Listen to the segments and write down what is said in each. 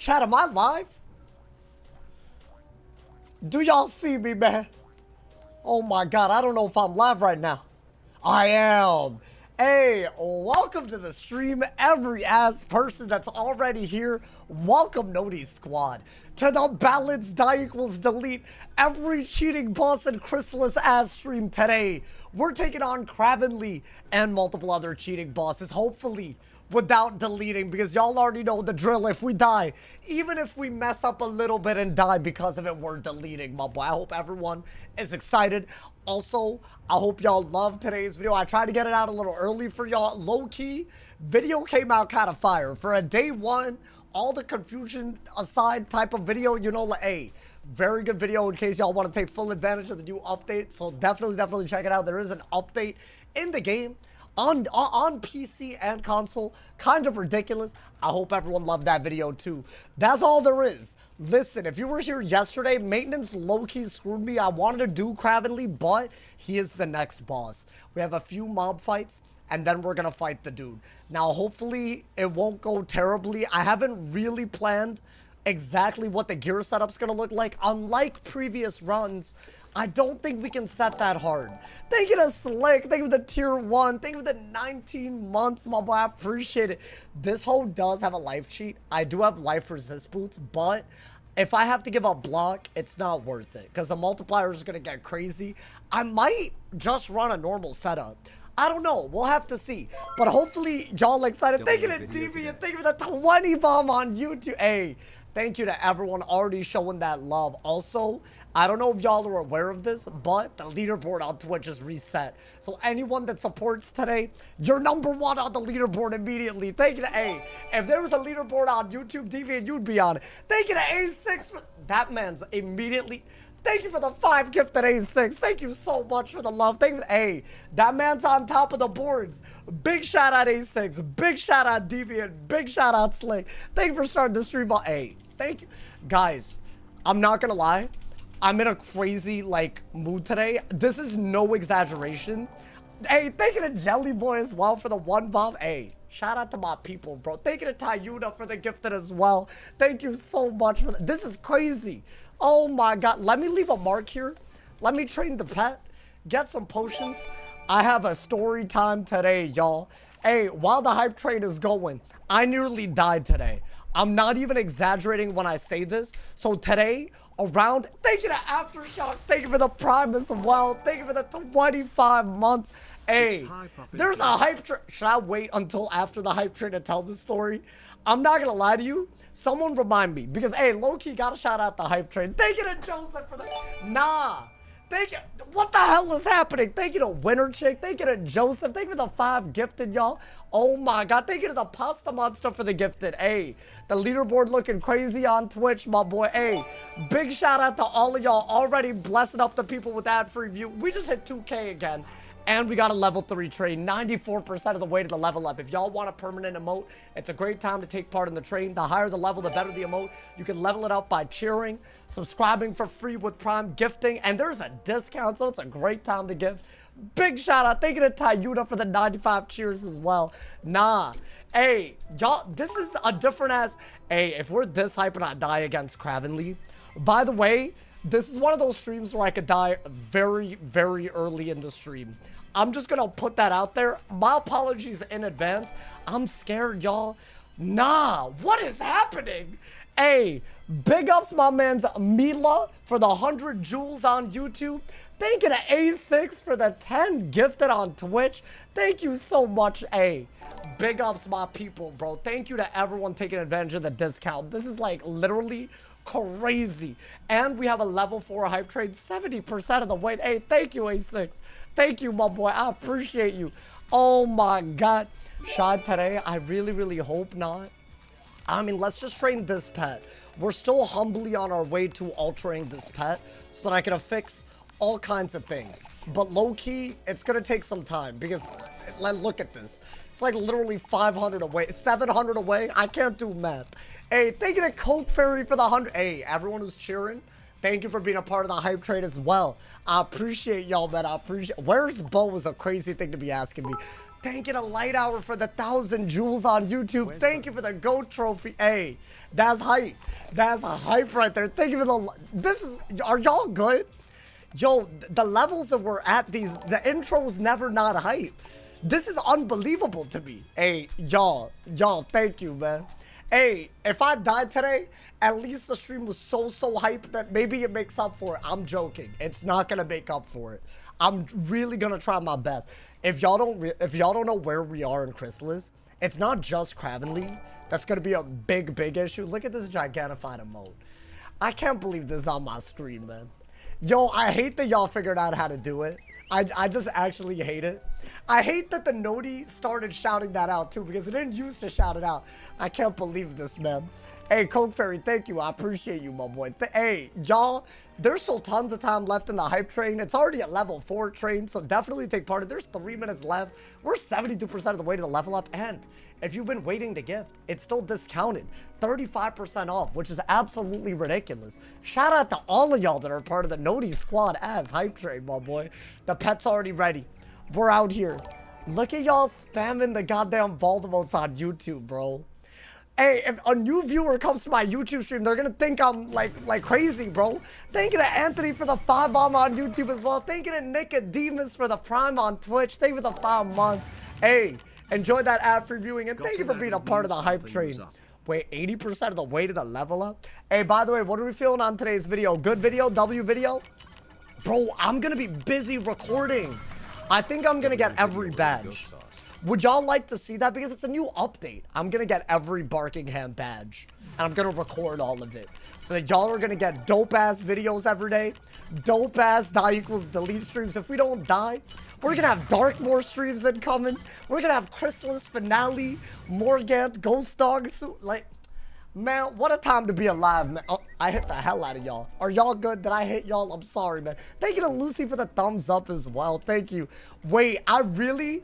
Chat, am I live? Do y'all see me, man? Oh my god, I don't know if I'm live right now. I am. Hey, welcome to the stream, every ass person that's already here. Welcome, Noti Squad, to the balance die equals delete every cheating boss and Chrysalis ass stream today. We're taking on KRAVENLY and multiple other cheating bosses, hopefully without deleting, because y'all already know the drill. If we die, even if we mess up a little bit and die because of it, we're deleting, my boy. I hope everyone is excited. Also, I hope y'all love today's video. I tried to get it out a little early for y'all. Low-key, video came out kind of fire. For a day one, all the confusion aside type of video, you know, like, hey, very good video in case y'all want to take full advantage of the new update. So definitely check it out. There is an update in the game on PC and console. Kind of ridiculous. I hope everyone loved that video too. That's all there is. Listen, if you were here yesterday, maintenance low-key screwed me. I wanted to do KRAVENLY, but he is the next boss. We have a few mob fights, and then we're gonna fight the dude. Now, hopefully, it won't go terribly. I haven't really planned exactly what the gear setup's gonna look like. Unlike previous runs, I don't think we can set that hard. Thank you to Slick. Thank you for the tier 1. Thank you for the 19 months, my boy. I appreciate it. This hole does have a life cheat. I do have life resist boots, but if I have to give up block, it's not worth it because the multiplier is going to get crazy. I might just run a normal setup. I don't know. We'll have to see. But hopefully, y'all excited. Thank you to DB and thank you for the 20 bomb on YouTube. Hey, thank you to everyone already showing that love. Also, I don't know if y'all are aware of this, but the leaderboard on Twitch is reset. So anyone that supports today, you're #1 on the leaderboard immediately. Thank you to A. If there was a leaderboard on YouTube TV, you'd be on it. Thank you to A6 for that man's immediately. Thank you for the 5 gifted A6. Thank you so much for the love. Thank you. Hey, that man's on top of the boards. Big shout out A6. Big shout out Deviant. Big shout out Slick. Thank you for starting the stream. Hey, thank you. Guys, I'm not going to lie. I'm in a crazy, like, mood today. This is no exaggeration. Hey, thank you to Jelly Boy as well for the 1 bomb. Hey, shout out to my people, bro. Thank you to Tayuna for the gifted as well. Thank you so much for that. This is crazy. Oh my god. Let me leave a mark here. Let me train the pet. Get some potions. I have a story time today, y'all. Hey, while the hype train is going, I nearly died today. I'm not even exaggerating when I say this. So today, around, thank you to Aftershock. Thank you for the Prime as well. Thank you for the 25 months. Hey, there's a hype train. Should I wait until after the hype train to tell this story? I'm not going to lie to you. Someone remind me. Because, hey, low-key got to shout out the hype train. Thank you to Joseph for the... Nah. Thank you. What the hell is happening? Thank you to Winter Chick. Thank you to Joseph. Thank you for the 5 gifted, y'all. Oh my god. Thank you to the Pasta Monster for the gifted. Hey, the leaderboard looking crazy on Twitch, my boy. Hey, big shout out to all of y'all already blessing up the people with ad-free view. We just hit 2K again. And we got a level 3 train, 94% of the way to the level up. If y'all want a permanent emote, it's a great time to take part in the train. The higher the level, the better the emote. You can level it up by cheering, subscribing for free with Prime, gifting, and there's a discount, so it's a great time to gift. Big shout out. Thank you to Tayuna for the 95 cheers as well. Nah. Hey, y'all, this is a different ass. Hey, if we're this hype and I die against KRAVENLY, by the way, this is one of those streams where I could die very, very early in the stream. I'm just gonna put that out there. My apologies in advance. I'm scared, y'all. Nah, what is happening? Hey, big ups my man's Mila for the 100 jewels on YouTube. Thank you to A6 for the 10 gifted on Twitch. Thank you so much, hey. Big ups my people, bro. Thank you to everyone taking advantage of the discount. This is like literally crazy. And we have a level 4 hype train 70% of the way. Hey, thank you, A6. Thank you, my boy. I appreciate you. Oh my god. Shad today, I really hope not. I mean, let's just train this pet. We're still humbly on our way to altering this pet so that I can affix all kinds of things. But low-key, it's gonna take some time because look at this. It's like literally 500 away, 700 away. I can't do math. Hey, thank you to Coke Fairy for the 100. Hey, everyone who's cheering, thank you for being a part of the hype trade as well. I appreciate y'all, man. I appreciate. Where's Bo is a crazy thing to be asking me. Thank you to Light Hour for the 1,000 jewels on YouTube. Thank you for the GOAT trophy. Hey, that's hype. That's a hype right there. Thank you for the... This is... Are y'all good? Yo, the levels that we're at, the intro's never not hype. This is unbelievable to me. Hey, y'all, thank you, man. Hey, if I died today, at least the stream was so hype that maybe it makes up for it. I'm joking. It's not gonna make up for it. I'm really gonna try my best. If y'all don't know where we are in Chrysalis, it's not just KRAVENLY. That's gonna be a big issue. Look at this gigantified emote. I can't believe this is on my screen, man. Yo, I hate that y'all figured out how to do it. I just actually hate it. I hate that the Noti started shouting that out too, because it didn't used to shout it out. I can't believe this, man. Hey, Coke Fairy, thank you. I appreciate you, my boy. Hey, y'all, there's still tons of time left in the hype train. It's already a level 4 train, so definitely take part in it. There's 3 minutes left. We're 72% of the way to the level up, and if you've been waiting to gift, it's still discounted. 35% off, which is absolutely ridiculous. Shout out to all of y'all that are part of the Noti squad as hype train, my boy. The pet's already ready. We're out here. Look at y'all spamming the goddamn vault emotes on YouTube, bro. Hey, if a new viewer comes to my YouTube stream, they're gonna think I'm like crazy, bro. Thank you to Anthony for the 5 bomb on YouTube as well. Thank you to Nicodemus for the prime on Twitch. Thank you for the 5 months. Hey, enjoy that ad for viewing, and thank you for being a part of the hype train. Wait, 80% of the way to the level up? Hey, by the way, what are we feeling on today's video? Good video? W video? Bro, I'm gonna be busy recording. I think I'm gonna get every badge. Would y'all like to see that? Because it's a new update. I'm gonna get every Barkingham badge, and I'm gonna record all of it. So that y'all are gonna get dope-ass videos every day. Dope-ass die equals delete streams. If we don't die, we're gonna have Darkmoor streams incoming. We're gonna have Chrysalis finale, Morgant, Ghost Dog. Like, man, what a time to be alive, man. Oh, I hit the hell out of y'all. Are y'all good? Did I hit y'all? I'm sorry, man. Thank you to Lucy for the thumbs up as well. Thank you. Wait, I really...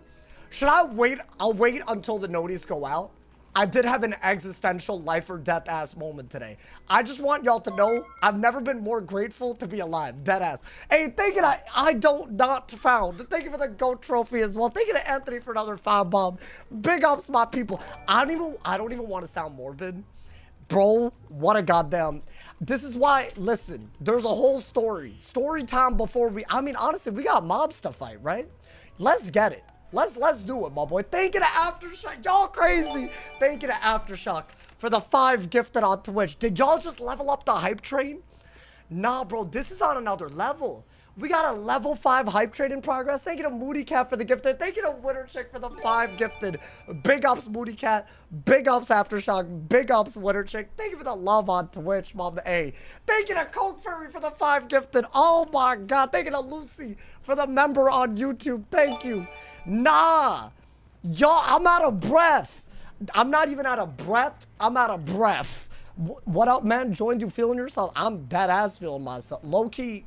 Should I wait? I'll wait until the notice go out. I did have an existential life or death ass moment today. I just want y'all to know I've never been more grateful to be alive. Dead ass. Hey, thank you to I don't not found. Thank you for the GOAT trophy as well. Thank you to Anthony for another 5 bomb. Big ups, my people. I don't even want to sound morbid. Bro, what a goddamn... This is why, listen, there's a whole story time before we... I mean, honestly, we got mobs to fight, right? Let's get it. Let's do it, my boy. Thank you to Aftershock. Y'all crazy. Thank you to Aftershock for the 5 gifted on Twitch. Did y'all just level up the hype train? Nah, bro, this is on another level. We got a level 5 hype train in progress. Thank you to Moody Cat for the gifted. Thank you to Winter Chick for the 5 gifted. Big ups, Moody Cat. Big ups, Aftershock. Big ups, Winter Chick. Thank you for the love on Twitch, mom. Hey, thank you to Coke Fairy for the 5 gifted. Oh my God. Thank you to Lucy for the member on YouTube. Thank you. Nah, y'all, I'm out of breath. I'm not even out of breath. I'm out of breath. What up, man? Joined you feeling yourself? I'm dead ass feeling myself. Low key,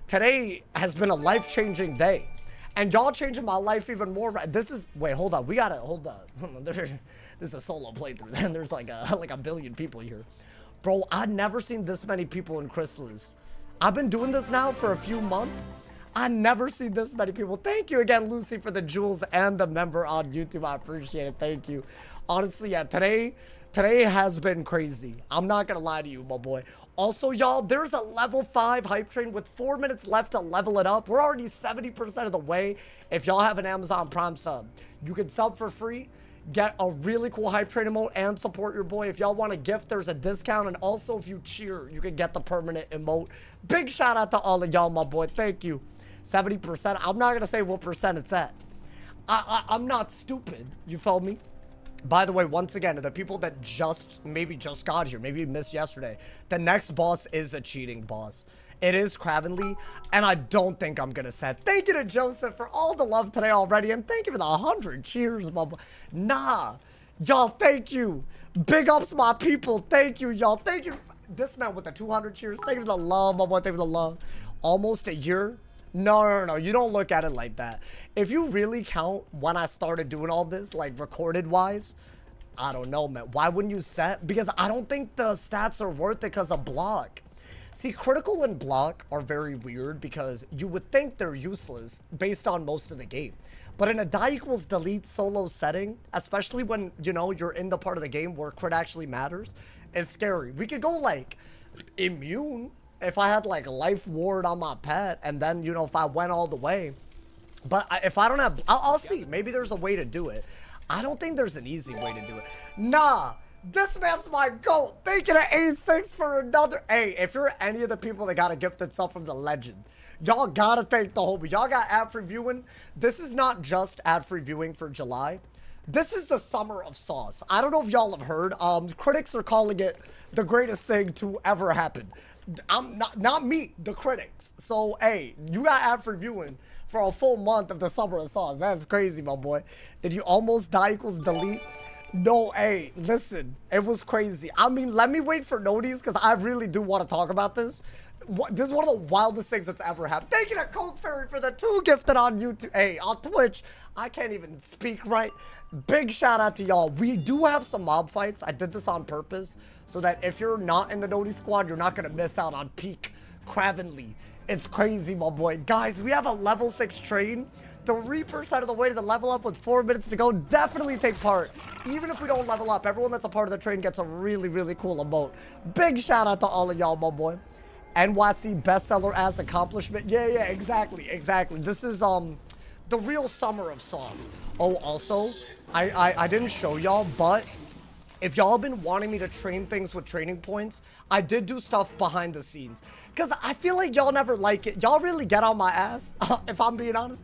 today has been a life-changing day. And y'all changing my life even more. This is, wait, hold on. We gotta, hold on. This is a solo playthrough. And there's like a billion people here. Bro, I've never seen this many people in Chrysalis. I've been doing this now for a few months. I never seen this many people. Thank you again, Lucy, for the jewels and the member on YouTube. I appreciate it. Thank you. Honestly, yeah, today has been crazy. I'm not gonna lie to you, my boy. Also, y'all, there's a level 5 hype train with 4 minutes left to level it up. We're already 70% of the way. If y'all have an Amazon Prime sub, you can sub for free, get a really cool hype train emote, and support your boy. If y'all want a gift, there's a discount. And also, if you cheer, you can get the permanent emote. Big shout out to all of y'all, my boy. Thank you. 70%. I'm not gonna say what percent it's at. I'm not stupid. You feel me? By the way, once again, to the people that maybe just got here, maybe you missed yesterday, the next boss is a cheating boss. It is KRAVENLY, and I don't think I'm gonna set. Thank you to Joseph for all the love today already, and thank you for the 100 cheers, my boy. Nah, y'all, thank you. Big ups, my people. Thank you, y'all. Thank you. This man with the 200 cheers. Thank you for the love, my boy. Thank you for the love. Almost a year. No. You don't look at it like that. If you really count when I started doing all this, like recorded wise, I don't know, man. Why wouldn't you set? Because I don't think the stats are worth it because of block. See, critical and block are very weird because you would think they're useless based on most of the game. But in a die equals delete solo setting, especially when, you know, you're in the part of the game where crit actually matters, it's scary. We could go like immune if I had like life ward on my pet, and then, you know, if I went all the way. But if I don't have, I'll see. Maybe there's a way to do it. I don't think there's an easy way to do it. Nah, this man's my GOAT. Thinking of A6 for another. Hey, if you're any of the people that got a gifted sub from the legend, y'all gotta thank the homie. Y'all got ad-free viewing. This is not just ad-free viewing for July. This is the summer of sauce. I don't know if y'all have heard. Critics are calling it the greatest thing to ever happen. I'm not me, the critics. So, hey, you got ad-free viewing for a full month of the summer of sauce. That's crazy, my boy. Did you almost die equals delete? No, hey, listen, it was crazy. I mean, let me wait for notice because I really do want to talk about this. This is one of the wildest things that's ever happened. Thank you to Coke Fairy for the 2 gifted on YouTube. Hey, on Twitch, I can't even speak right. Big shout out to y'all. We do have some mob fights. I did this on purpose so that if you're not in the Noti squad, you're not going to miss out on peak KRAVENLY. It's crazy, my boy. Guys, we have a level 6 train. 3% of the way to the level up with 4 minutes to go. Definitely take part. Even if we don't level up, everyone that's a part of the train gets a really, really cool emote. Big shout out to all of y'all, my boy. NYC bestseller as accomplishment. Yeah, exactly. This is the real summer of sauce. Oh, also, I didn't show y'all, but if y'all have been wanting me to train things with training points, I did do stuff behind the scenes. Because I feel like y'all never like it. Y'all really get on my ass, if I'm being honest,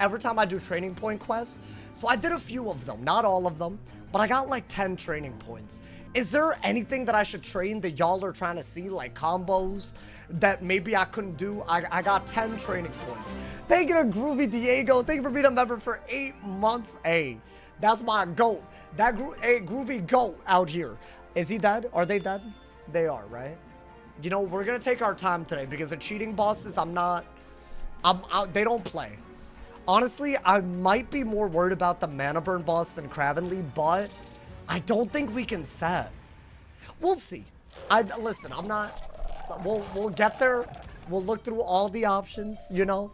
every time I do training point quests. So I did a few of them, not all of them, but I got like 10 training points. Is there anything that I should train that y'all are trying to see, like combos that maybe I couldn't do? I got 10 training points. Thank you to Groovy Diego. Thank you for being a member for 8 months. Hey, that's my GOAT. That Groovy GOAT out here. Is he dead? Are they dead? They are, right? You know, we're going to take our time today because the cheating bosses, they don't play. Honestly, I might be more worried about the mana burn boss than KRAVENLY, but I don't think we can set. We'll see. Listen, I'm not... We'll get there. We'll look through all the options, you know.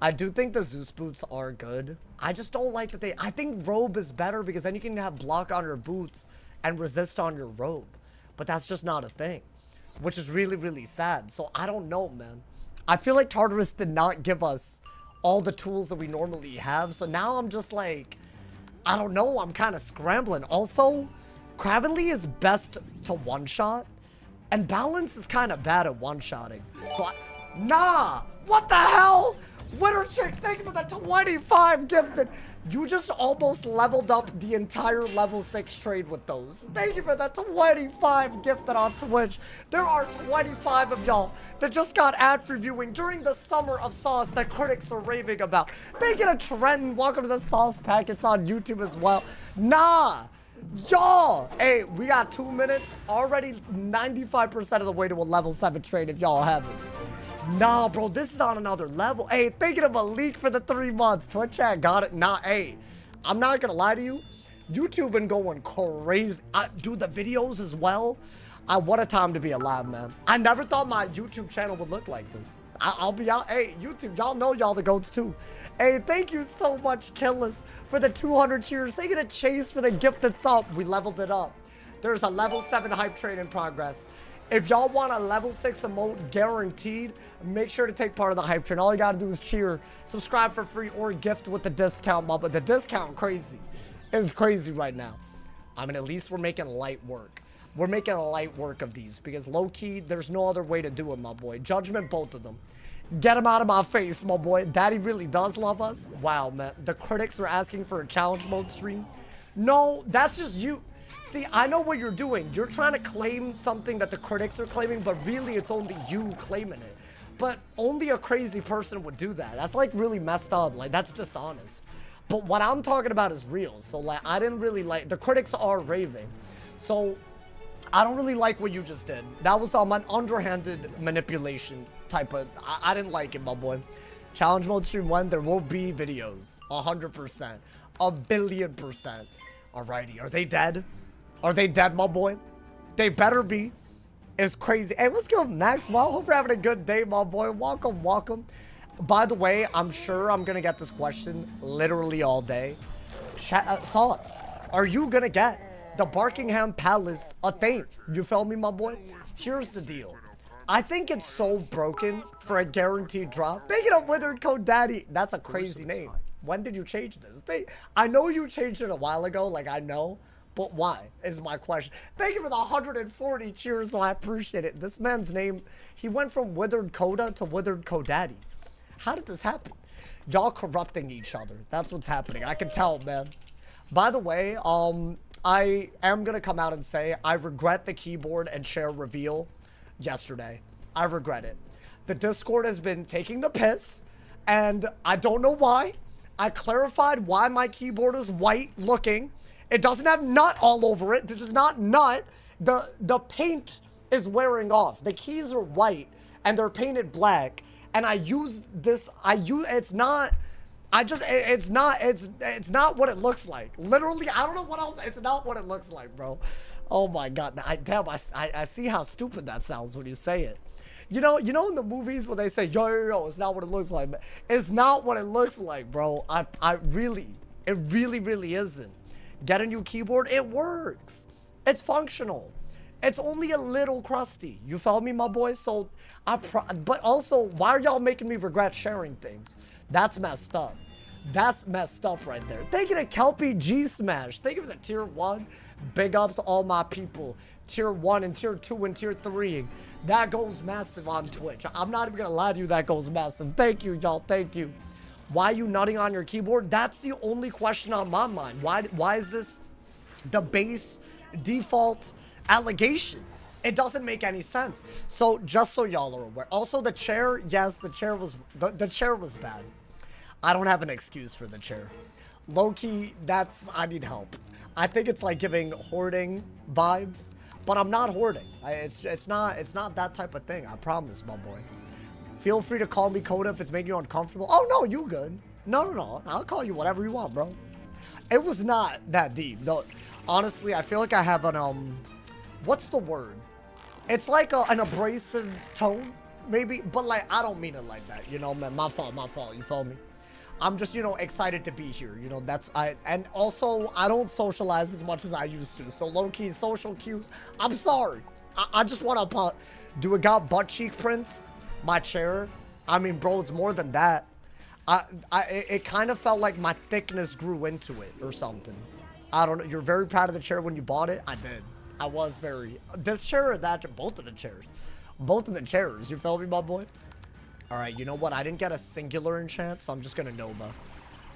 I do think the Zeus boots are good. I just don't like that I think robe is better because then you can have block on your boots and resist on your robe. But that's just not a thing, which is really, really sad. So I don't know, man. I feel like Tartarus did not give us all the tools that we normally have. So now I'm just like, I don't know. I'm kind of scrambling. Also, KRAVENLY is best to one-shot. And Balance is kind of bad at one-shotting. So nah, what the hell? Winter Chick, thank you for the 25 gifted. You just almost leveled up the entire level 6 trade with those. Thank you for that 25 gifted on Twitch. There are 25 of y'all that just got ad-free viewing during the summer of sauce that critics are raving about. Thank you to Trenton. Welcome to the sauce packets on YouTube as well. Nah. Y'all, hey, we got 2 minutes. Already 95% of the way to a level 7 trade if y'all haven't. Nah, bro, this is on another level. Hey, thinking of Malik for the 3 months. Twitch chat got it. Nah, hey, I'm not gonna lie to you. YouTube been going crazy. Do the videos as well. What a time to be alive, man. I never thought my YouTube channel would look like this. I'll be out. Hey, YouTube, y'all know y'all the goats too. Hey, thank you so much, Killis, for the 200 cheers. Thank you to Chase for the gift that's up. We leveled it up. There's a level 7 hype train in progress. If y'all want a level 6 emote guaranteed, make sure to take part of the hype train. All you gotta do is cheer, subscribe for free, or gift with the discount, but the discount crazy. It's crazy right now. I mean, at least we're making light work. We're making a light work of these because low-key, there's no other way to do it, my boy. Judgment, both of them. Get him out of my face, my boy. Daddy really does love us. Wow, man. The critics are asking for a challenge mode stream. No, that's just you. See, I know what you're doing. You're trying to claim something that the critics are claiming, but really it's only you claiming it. But only a crazy person would do that. That's like really messed up. Like, that's dishonest. But what I'm talking about is real. So like, I didn't really like, the critics are raving. So I don't really like what you just did. That was an underhanded manipulation type of, I didn't like it, my boy. Challenge mode stream 1, there will be videos. 100%. 1,000,000,000%. Alrighty, are they dead? Are they dead, my boy? They better be. It's crazy. Hey, let's go, Max. Well, hope you're having a good day, my boy. Welcome, welcome. By the way, I'm sure I'm gonna get this question literally all day. Sauce, are you gonna get the Buckingham Palace a thing? You feel me, my boy? Here's the deal. I think it's so broken for a guaranteed drop. Thinking of Withered Code Daddy. That's a crazy name. When did you change this? I know you changed it a while ago, like I know. But why is my question. Thank you for the 140 cheers, so I appreciate it. This man's name, he went from Withered Coda to Withered Codaddy. How did this happen? Y'all corrupting each other. That's what's happening. I can tell, man. By the way, I am going to come out and say I regret the keyboard and chair reveal yesterday. I regret it. The Discord has been taking the piss, and I don't know why. I clarified why my keyboard is white looking. It doesn't have nut all over it. This is not nut. The paint is wearing off. The keys are white and they're painted black. And I use this. It's not what it looks like. Literally, I don't know what else. It's not what it looks like, bro. Oh my God. I see how stupid that sounds when you say it. You know in the movies when they say, yo, it's not what it looks like. It's not what it looks like, bro. It really isn't. Get a new keyboard, it works. It's functional. It's only a little crusty. You feel me, my boy? So, but also, why are y'all making me regret sharing things? That's messed up. That's messed up right there. Thank you to Kelpie G Smash. Thank you for the tier 1. Big ups to all my people. Tier 1 and tier 2 and tier 3. That goes massive on Twitch. I'm not even gonna lie to you, that goes massive. Thank you, y'all. Thank you. Why are you nutting on your keyboard? That's the only question on my mind. Why is this the base default allegation? It doesn't make any sense. So just so y'all are aware. Also the chair, yes, the chair was bad. I don't have an excuse for the chair. Low-key, I need help. I think it's like giving hoarding vibes, but I'm not hoarding. It's not that type of thing. I promise, my boy. Feel free to call me Coda if it's making you uncomfortable. Oh, no, you good. No. I'll call you whatever you want, bro. It was not that deep. No, honestly, I feel like I have an, what's the word? It's like an abrasive tone, maybe. But, like, I don't mean it like that. You know, man, my fault. You feel me? I'm just, you know, excited to be here. You know, and also, I don't socialize as much as I used to. So, low-key social cues, I'm sorry. I just want to, do it got butt cheek prints? My chair, I mean, bro, it's more than that. It kind of felt like my thickness grew into it or something. I don't know. You're very proud of the chair when you bought it. I did. I was very. This chair or that chair? Both of the chairs. Both of the chairs. You feel me, my boy? All right. You know what? I didn't get a singular enchant, so I'm just gonna Nova.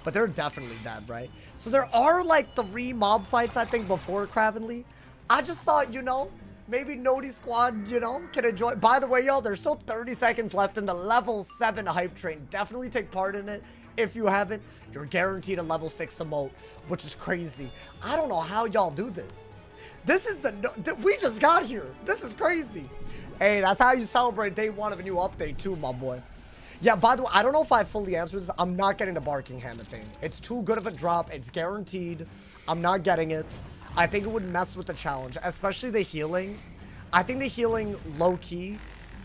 But they're definitely dead, right? So there are like 3 mob fights, I think, before KRAVENLY. I just thought, you know, maybe Noti Squad, you know, can enjoy. By the way, y'all, there's still 30 seconds left in the level 7 hype train. Definitely take part in it. If you haven't, you're guaranteed a level 6 emote, which is crazy. I don't know how y'all do this. This is we just got here. This is crazy. Hey, that's how you celebrate day 1 of a new update too, my boy. Yeah, by the way, I don't know if I fully answered this. I'm not getting the Buckingham thing. It's too good of a drop. It's guaranteed. I'm not getting it. I think it would mess with the challenge, especially the healing. I think the healing low-key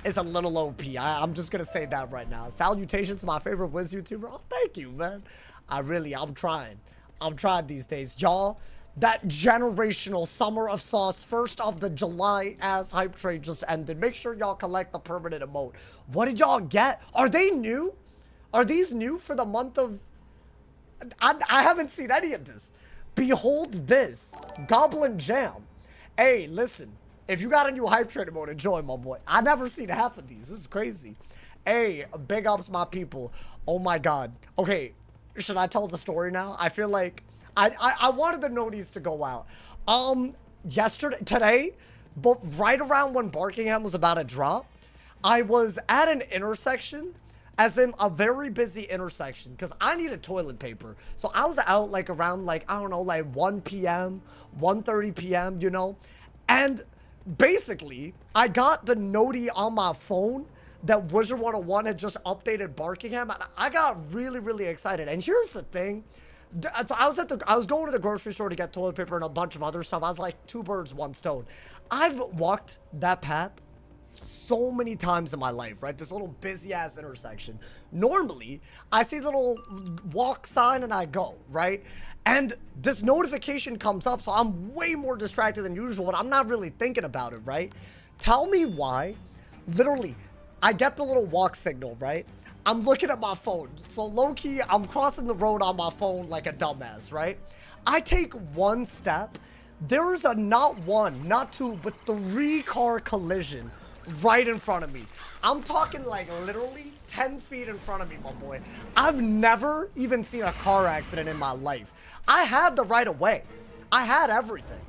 is a little OP. I'm just going to say that right now. Salutations to my favorite Wiz YouTuber. Oh, thank you, man. I'm trying. I'm trying these days. Y'all, that generational Summer of Sauce, 1st of the July ass hype trade just ended. Make sure y'all collect the permanent emote. What did y'all get? Are they new? Are these new for the month of... I haven't seen any of this. Behold this. Goblin Jam. Hey, listen. If you got a new hype trader mode, enjoy, my boy. I never seen half of these. This is crazy. Hey, big ups, my people. Oh, my God. Okay, should I tell the story now? I feel like... I wanted the noties to go out. Today, but right around when Buckingham was about to drop, I was at an intersection, as in a very busy intersection, because I needed toilet paper. So I was out like around like, I don't know, like 1 p.m., 1:30 p.m., you know? And basically, I got the noti on my phone that Wizard101 had just updated Buckingham, and I got really, really excited. And here's the thing. So I was going to the grocery store to get toilet paper and a bunch of other stuff. I was like 2 birds, 1 stone. I've walked that path so many times in my life, right? This little busy ass intersection. Normally, I see the little walk sign and I go, right? And this notification comes up, so I'm way more distracted than usual, and I'm not really thinking about it, right? Tell me why. Literally, I get the little walk signal, right? I'm looking at my phone. So low-key, I'm crossing the road on my phone like a dumbass, right? I take one step. There is a not one, not two, but 3 car collision right in front of me. I'm talking like literally 10 feet in front of me, my boy. I've never even seen a car accident in my life. I had the right of way. I had everything.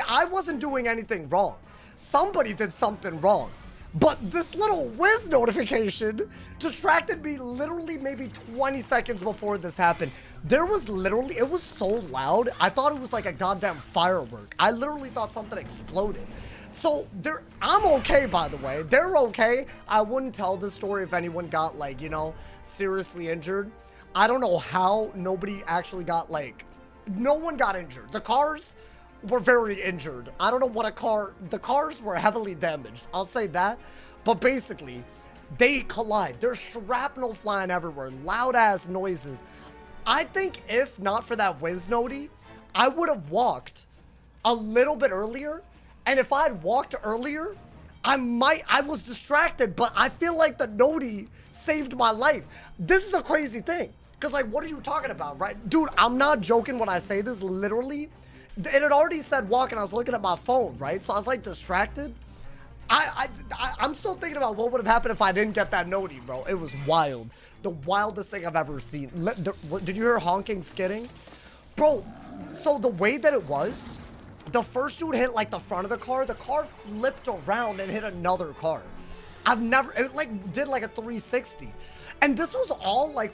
I wasn't doing anything wrong. Somebody did something wrong. But this little whiz notification distracted me literally maybe 20 seconds before this happened. There was literally, it was so loud. I thought it was like a goddamn firework. I literally thought something exploded. So I'm okay, by the way. They're okay. I wouldn't tell this story if anyone got like, you know, seriously injured. I don't know how nobody actually got like, no one got injured. The cars were very injured. I don't know what the cars were heavily damaged. I'll say that. But basically, they collide. There's shrapnel flying everywhere. Loud ass noises. I think if not for that whiz noti, I would have walked a little bit earlier. And if I'd walked earlier, I was distracted, but I feel like the noti saved my life. This is a crazy thing. Because like, what are you talking about, right? Dude, I'm not joking when I say this, literally. It had already said walk and I was looking at my phone, right? So I was like distracted. I'm still thinking about what would have happened if I didn't get that noti, bro. It was wild. The wildest thing I've ever seen. Did you hear honking skidding? Bro, so the way that it was, the first dude hit like the front of the car flipped around and hit another car. It like did like a 360. And this was all like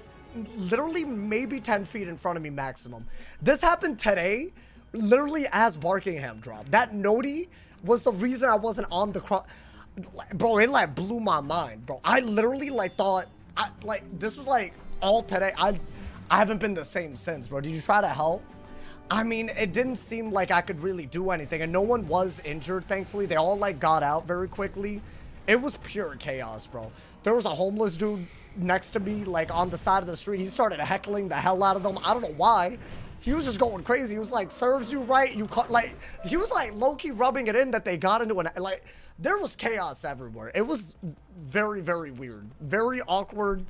literally maybe 10 feet in front of me maximum. This happened today, literally as Barkingham dropped. That noti was the reason I wasn't on the cross. Bro, it like blew my mind, bro. I literally like thought, this was like all today. I haven't been the same since, bro. Did you try to help? I mean, it didn't seem like I could really do anything, and no one was injured, thankfully. They all like got out very quickly. It was pure chaos, bro. There was a homeless dude next to me, like on the side of the street. He started heckling the hell out of them. I don't know why. He was just going crazy. He was like, serves you right. You like, he was like low-key rubbing it in that they got into like, there was chaos everywhere. It was very, very weird, very awkward.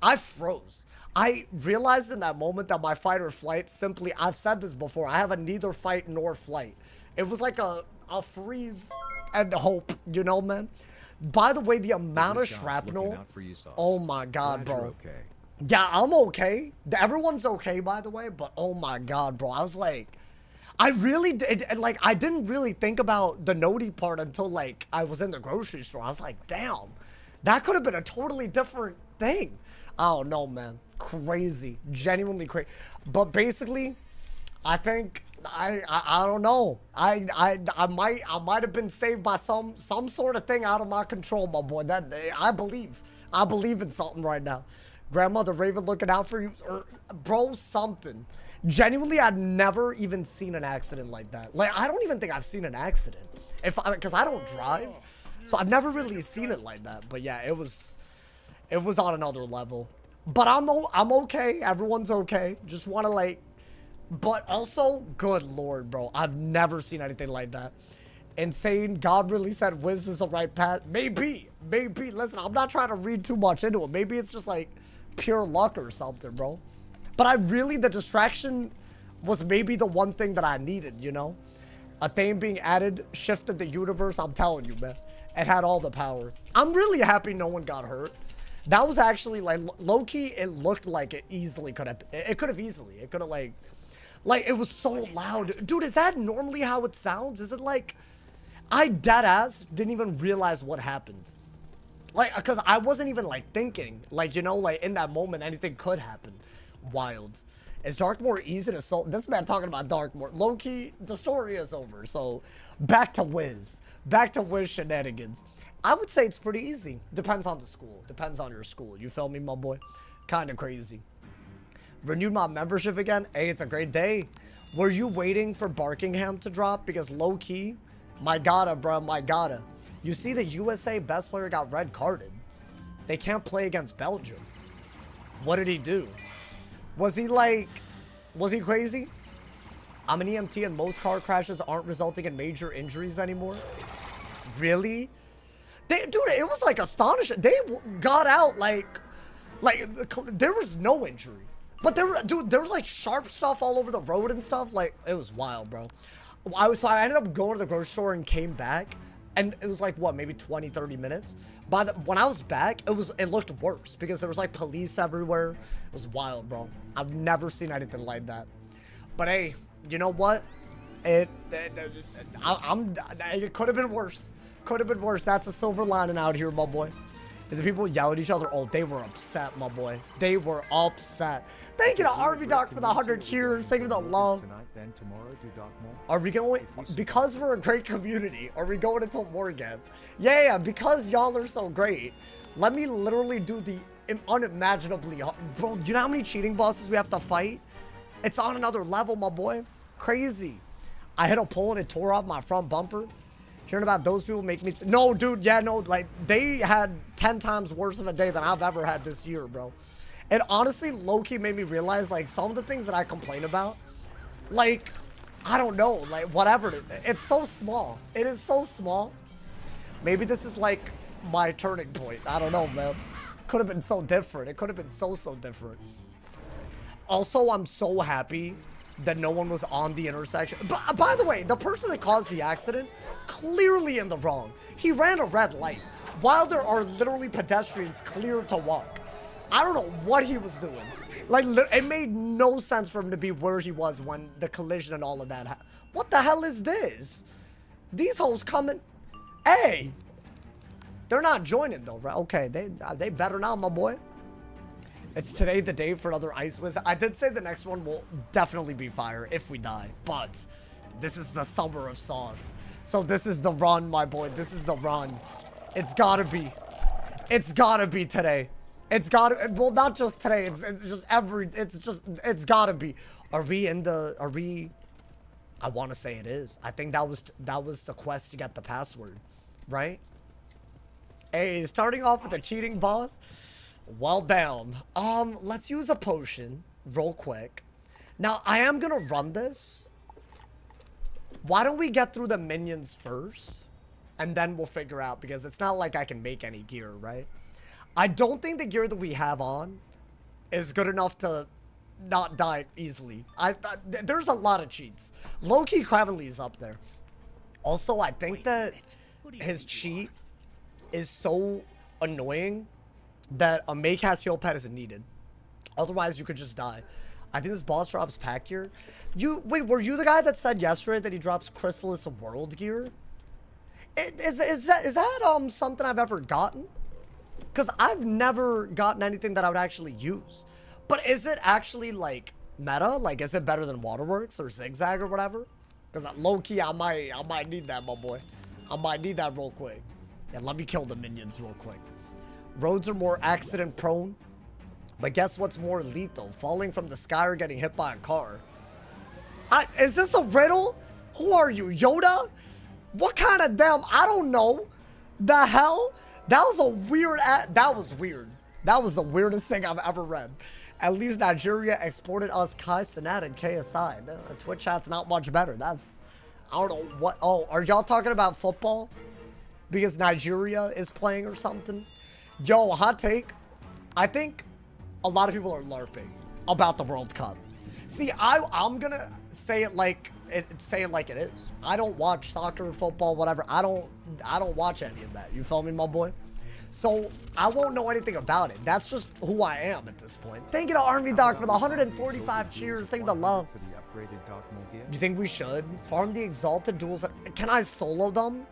I froze. I realized in that moment that my fight or flight simply, I've said this before, I have a neither fight nor flight. It was like a freeze and hope, you know, man? By the way, the amount of shrapnel, oh my God, bro. Okay. Yeah, I'm okay. Everyone's okay, by the way, but oh my God, bro. I was like, I really did, like, I didn't really think about the noti part until like I was in the grocery store. I was like, damn, that could have been a totally different thing. I don't know, man. Crazy, genuinely crazy. But basically, I think I don't know. I might have been saved by some sort of thing out of my control, my boy. That I believe in something right now. Grandmother Raven looking out for you, bro. Something. Genuinely, I'd never even seen an accident like that. Like, I don't even think I've seen an accident, because I don't drive, so I've never really seen it like that. But yeah, it was on another level. But I'm okay. Everyone's okay. Just want to like, but also, good Lord, bro. I've never seen anything like that. Insane. God really said Wiz is the right path. Maybe. Listen, I'm not trying to read too much into it. Maybe it's just like pure luck or something, bro. But the distraction was maybe the one thing that I needed, you know? A thing being added shifted the universe. I'm telling you, man. It had all the power. I'm really happy no one got hurt. That was actually like low-key, it looked like it easily could have, it could have like it was so loud. Dude, is that normally how it sounds? Is it like, I dead ass didn't even realize what happened. Like, because I wasn't even like thinking, like, you know, like in that moment, anything could happen. Wild. Is Darkmoor easy to solve? This man talking about Darkmoor. Low-key, the story is over. So back to Wiz. Back to Wiz shenanigans. I would say it's pretty easy. Depends on the school. Depends on your school. You feel me, my boy? Kind of crazy. Renewed my membership again. Hey, it's a great day. Were you waiting for Barkingham to drop? Because low-key, my gotta, bro, my gotta. You see the USA best player got red carded. They can't play against Belgium. What did he do? Was he crazy? I'm an EMT and most car crashes aren't resulting in major injuries anymore. Really? Dude, it was like astonishing. They got out like there was no injury. But there was like sharp stuff all over the road and stuff. Like, it was wild, bro. So I ended up going to the grocery store and came back. And it was like, what, maybe 20, 30 minutes? When I was back, it looked worse because there was like police everywhere. It was wild, bro. I've never seen anything like that. But hey, you know what? It could have been worse. Could have been worse. That's a silver lining out here, my boy. The people yell at each other. Oh, they were upset, my boy. They were upset. Thank you to Army Doc for the 100 cheers. Thank you for the love. Are we going, because we're a great community, are we going until more again? Yeah, because y'all are so great. Let me literally do the unimaginably hard. Bro, do you know how many cheating bosses we have to fight? It's on another level, my boy. Crazy. I hit a pole and it tore off my front bumper. Hearing about those people make me... No, dude, yeah, no, like, they had 10 times worse of a day than I've ever had this year, bro. It honestly, low-key made me realize, like, some of the things that I complain about, like, I don't know, like, whatever. It's so small. It is so small. Maybe this is, like, my turning point. I don't know, man. Could have been so different. It could have been so different. Also, I'm so happy that no one was on the intersection. But by the way, the person that caused the accident, clearly in the wrong. He ran a red light while there are literally pedestrians clear to walk. I don't know what he was doing. Like, it made no sense for him to be where he was when the collision and all of that happened. What the hell is this? These hoes coming. Hey, they're not joining though, right? Okay, they better not, my boy. It's today the day for another ice whiz. I did say the next one will definitely be fire if we die, but this is the summer of sauce. So this is the run, my boy. This is the run. It's gotta be. It's gotta be today. It's gotta, well, not just today. It's gotta be. Are we, I want to say it is. I think that was the quest to get the password, right? Hey, starting off with a cheating boss. Well down. Let's use a potion real quick. Now, I am gonna run this. Why don't we get through the minions first? And then we'll figure out, because it's not like I can make any gear, right? I don't think the gear that we have on is good enough to not die easily. There's a lot of cheats. Low-key KRAVENLY is up there. Also, I think that his cheat is so annoying that a Maycast heal pad isn't needed. Otherwise, you could just die. I think this boss drops pack gear. Wait, were you the guy that said yesterday that he drops Chrysalis World gear? Is that something I've ever gotten? Because I've never gotten anything that I would actually use. But is it actually, like, meta? Like, is it better than Waterworks or Zigzag or whatever? Because low-key, I might need that, my boy. I might need that real quick. Yeah, let me kill the minions real quick. Roads are more accident prone, but guess what's more lethal? Falling from the sky or getting hit by a car. Is this a riddle? Who are you, Yoda? What kind of damn, I don't know. The hell? That was a weird, that was weird. That was the weirdest thing I've ever read. At least Nigeria exported us Kai Cenat and KSI. Twitch chat's not much better. That's, I don't know what, oh, are y'all talking about football? Because Nigeria is playing or something? Yo, hot take. I think a lot of people are LARPing about the World Cup. See, I'm gonna say it like it is. I don't watch soccer, football, whatever. I don't watch any of that. You feel me, my boy? So I won't know anything about it. That's just who I am at this point. Thank you to Army Doc for the 145 cheers. Thank you to love. Do you think we should farm the exalted duels? Can I solo them?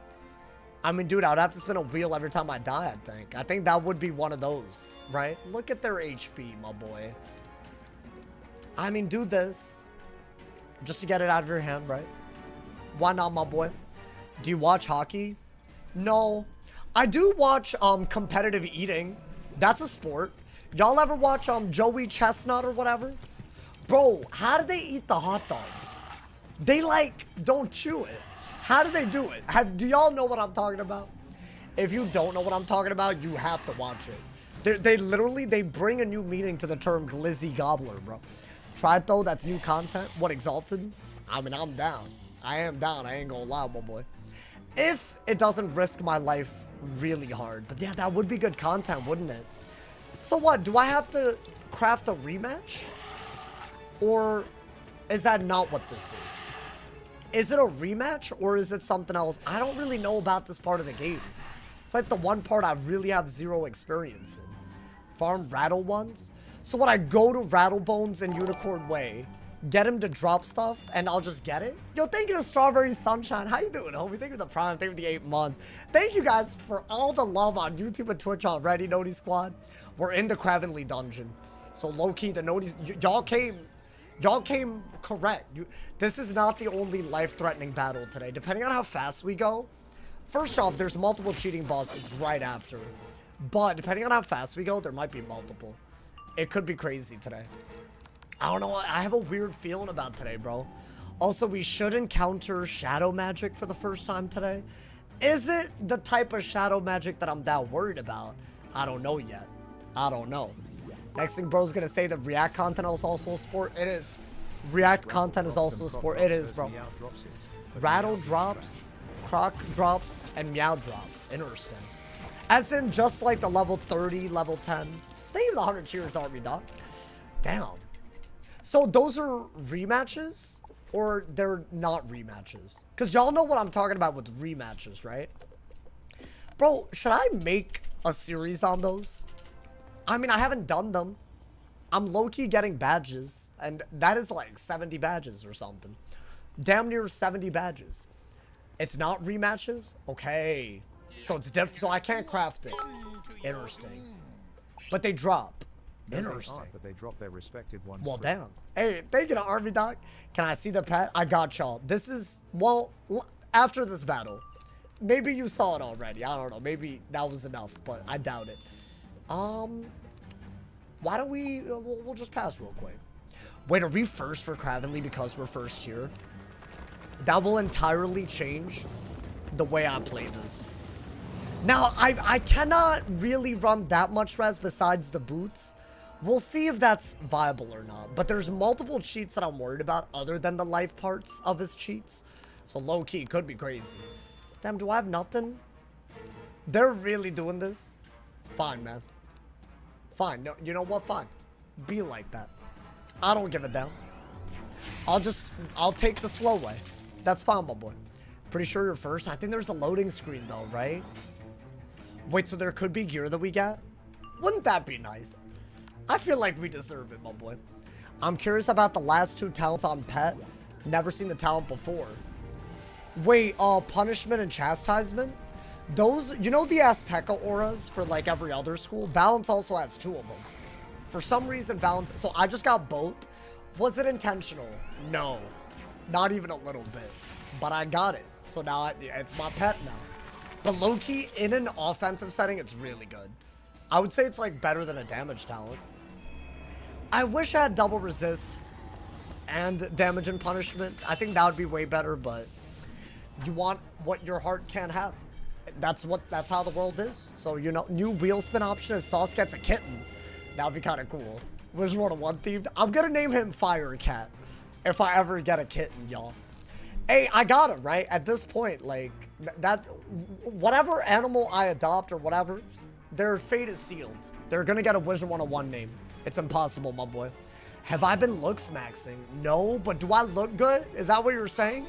I mean, dude, I would have to spin a wheel every time I die, I think. I think that would be one of those, right? Look at their HP, my boy. I mean, do this. Just to get it out of your hand, right? Why not, my boy? Do you watch hockey? No. I do watch competitive eating. That's a sport. Y'all ever watch Joey Chestnut or whatever? Bro, how do they eat the hot dogs? They, like, don't chew it. How do they do it? Do y'all know what I'm talking about? If you don't know what I'm talking about, you have to watch it. They literally, they bring a new meaning to the term glizzy gobbler, bro. Try it though, that's new content. What, Exalted? I mean, I'm down. I am down, I ain't gonna lie, my boy. If it doesn't risk my life really hard. But yeah, that would be good content, wouldn't it? So what, do I have to craft a rematch? Or is that not what this is? Is it a rematch or is it something else? I don't really know about this part of the game. It's like the one part I really have zero experience in. Farm rattle ones. So when I go to Rattlebones and Unicorn Way, get him to drop stuff and I'll just get it. Yo, thank you to Strawberry Sunshine. How you doing, homie? Thank you for the Prime. Thank you for the 8 months. Thank you guys for all the love on YouTube and Twitch already, Noti Squad. We're in the KRAVENLY dungeon. So low-key, the Notis, y'all came correct. This is not the only life-threatening battle today. Depending on how fast we go, first off, there's multiple cheating bosses right after. But depending on how fast we go, there might be multiple. It could be crazy today. I don't know. I have a weird feeling about today, bro. Also, we should encounter shadow magic for the first time today. Is it the type of shadow magic that I'm that worried about? I don't know yet. I don't know. Next thing bro's gonna say that React content is also a sport. It is. React content is also a sport. It is, bro. Rattle drops, croc drops, and meow drops. Interesting. As in just like the level 30, level 10. Thank you for the 100 cheers, Army Dog. Damn. So those are rematches? Or they're not rematches? Because y'all know what I'm talking about with rematches, right? Bro, should I make a series on those? I mean, I haven't done them. I'm low-key getting badges. And that is like 70 badges or something. Damn near 70 badges. It's not rematches? Okay. So it's different. So I can't craft it. Interesting. But they drop. Interesting. But they drop their respective ones. Well, damn. Hey, thank you to Army Doc. Can I see the pet? I got y'all. This is, well, after this battle. Maybe you saw it already. I don't know. Maybe that was enough, but I doubt it. Why don't we, we'll just pass real quick. Wait, are we first for KRAVENLY because we're first here? That will entirely change the way I play this. Now, I cannot really run that much res besides the boots. We'll see if that's viable or not. But there's multiple cheats that I'm worried about other than the life parts of his cheats. So low-key, could be crazy. Damn, do I have nothing? They're really doing this? Fine, man. Fine. No, you know what? Fine. Be like that. I don't give a damn. I'll take the slow way. That's fine, my boy. Pretty sure you're first. I think there's a loading screen though, right? Wait, so there could be gear that we get? Wouldn't that be nice? I feel like we deserve it, my boy. I'm curious about the last 2 talents on Pet. Never seen the talent before. Wait, punishment and chastisement? Those, you know the Azteca auras for like every other school? Balance also has 2 of them. For some reason, Balance, so I just got both. Was it intentional? No. Not even a little bit. But I got it. So now it's my pet now. But low-key, in an offensive setting, it's really good. I would say it's like better than a damage talent. I wish I had double resist and damage and punishment. I think that would be way better, but you want what your heart can't have. That's how the world is. So, you know, new wheel spin option is Sauce gets a kitten. That would be kind of cool. Wizard101 themed. I'm gonna name him Fire Cat if I ever get a kitten, y'all. Hey, I got it, right? At this point, like, that, whatever animal I adopt or whatever, their fate is sealed. They're gonna get a Wizard101 name. It's impossible, my boy. Have I been looks maxing? No, but do I look good? Is that what you're saying?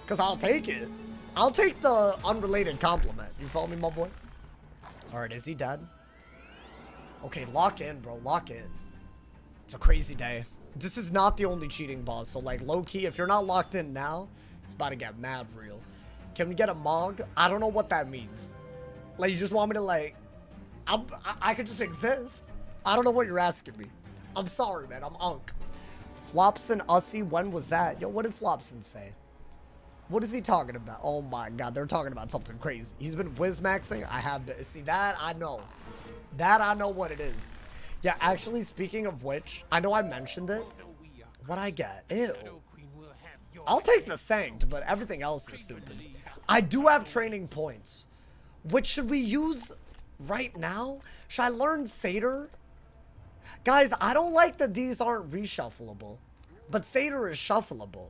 Because I'll take it. I'll take the unrelated compliment. You follow me, my boy? All right, is he dead? Okay, lock in, bro. Lock in. It's a crazy day. This is not the only cheating boss. So, like, low-key, if you're not locked in now, it's about to get mad real. Can we get a Mog? I don't know what that means. Like, you just want me to, like... I could just exist. I don't know what you're asking me. I'm sorry, man. I'm Unk. Flopson Ussy, when was that? Yo, what did Flopson say? What is he talking about? Oh, my God. They're talking about something crazy. He's been whiz-maxing. I have to... See, that I know. That I know what it is. Yeah, actually, speaking of which, I know I mentioned it. What'd I get? Ew. I'll take the Sanct, but everything else is stupid. I do have training points. Which should we use right now? Should I learn Satyr? Guys, I don't like that these aren't reshuffleable. But Satyr is shuffleable.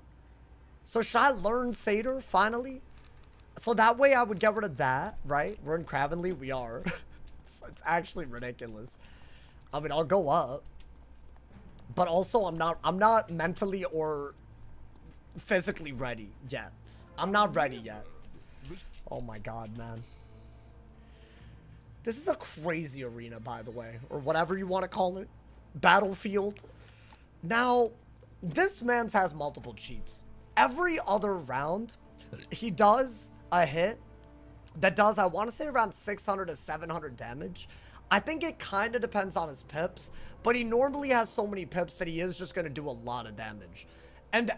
So should I learn Satyr finally? So that way I would get rid of that, right? We're in KRAVENLY, we are. It's actually ridiculous. I mean, I'll go up. But also I'm not mentally or physically ready yet. I'm not ready yet. Oh my god, man. This is a crazy arena, by the way, or whatever you want to call it. Battlefield. Now, this man's has multiple cheats. Every other round, he does a hit that does, I want to say, around 600 to 700 damage. I think it kind of depends on his pips, but he normally has so many pips that he is just going to do a lot of damage. And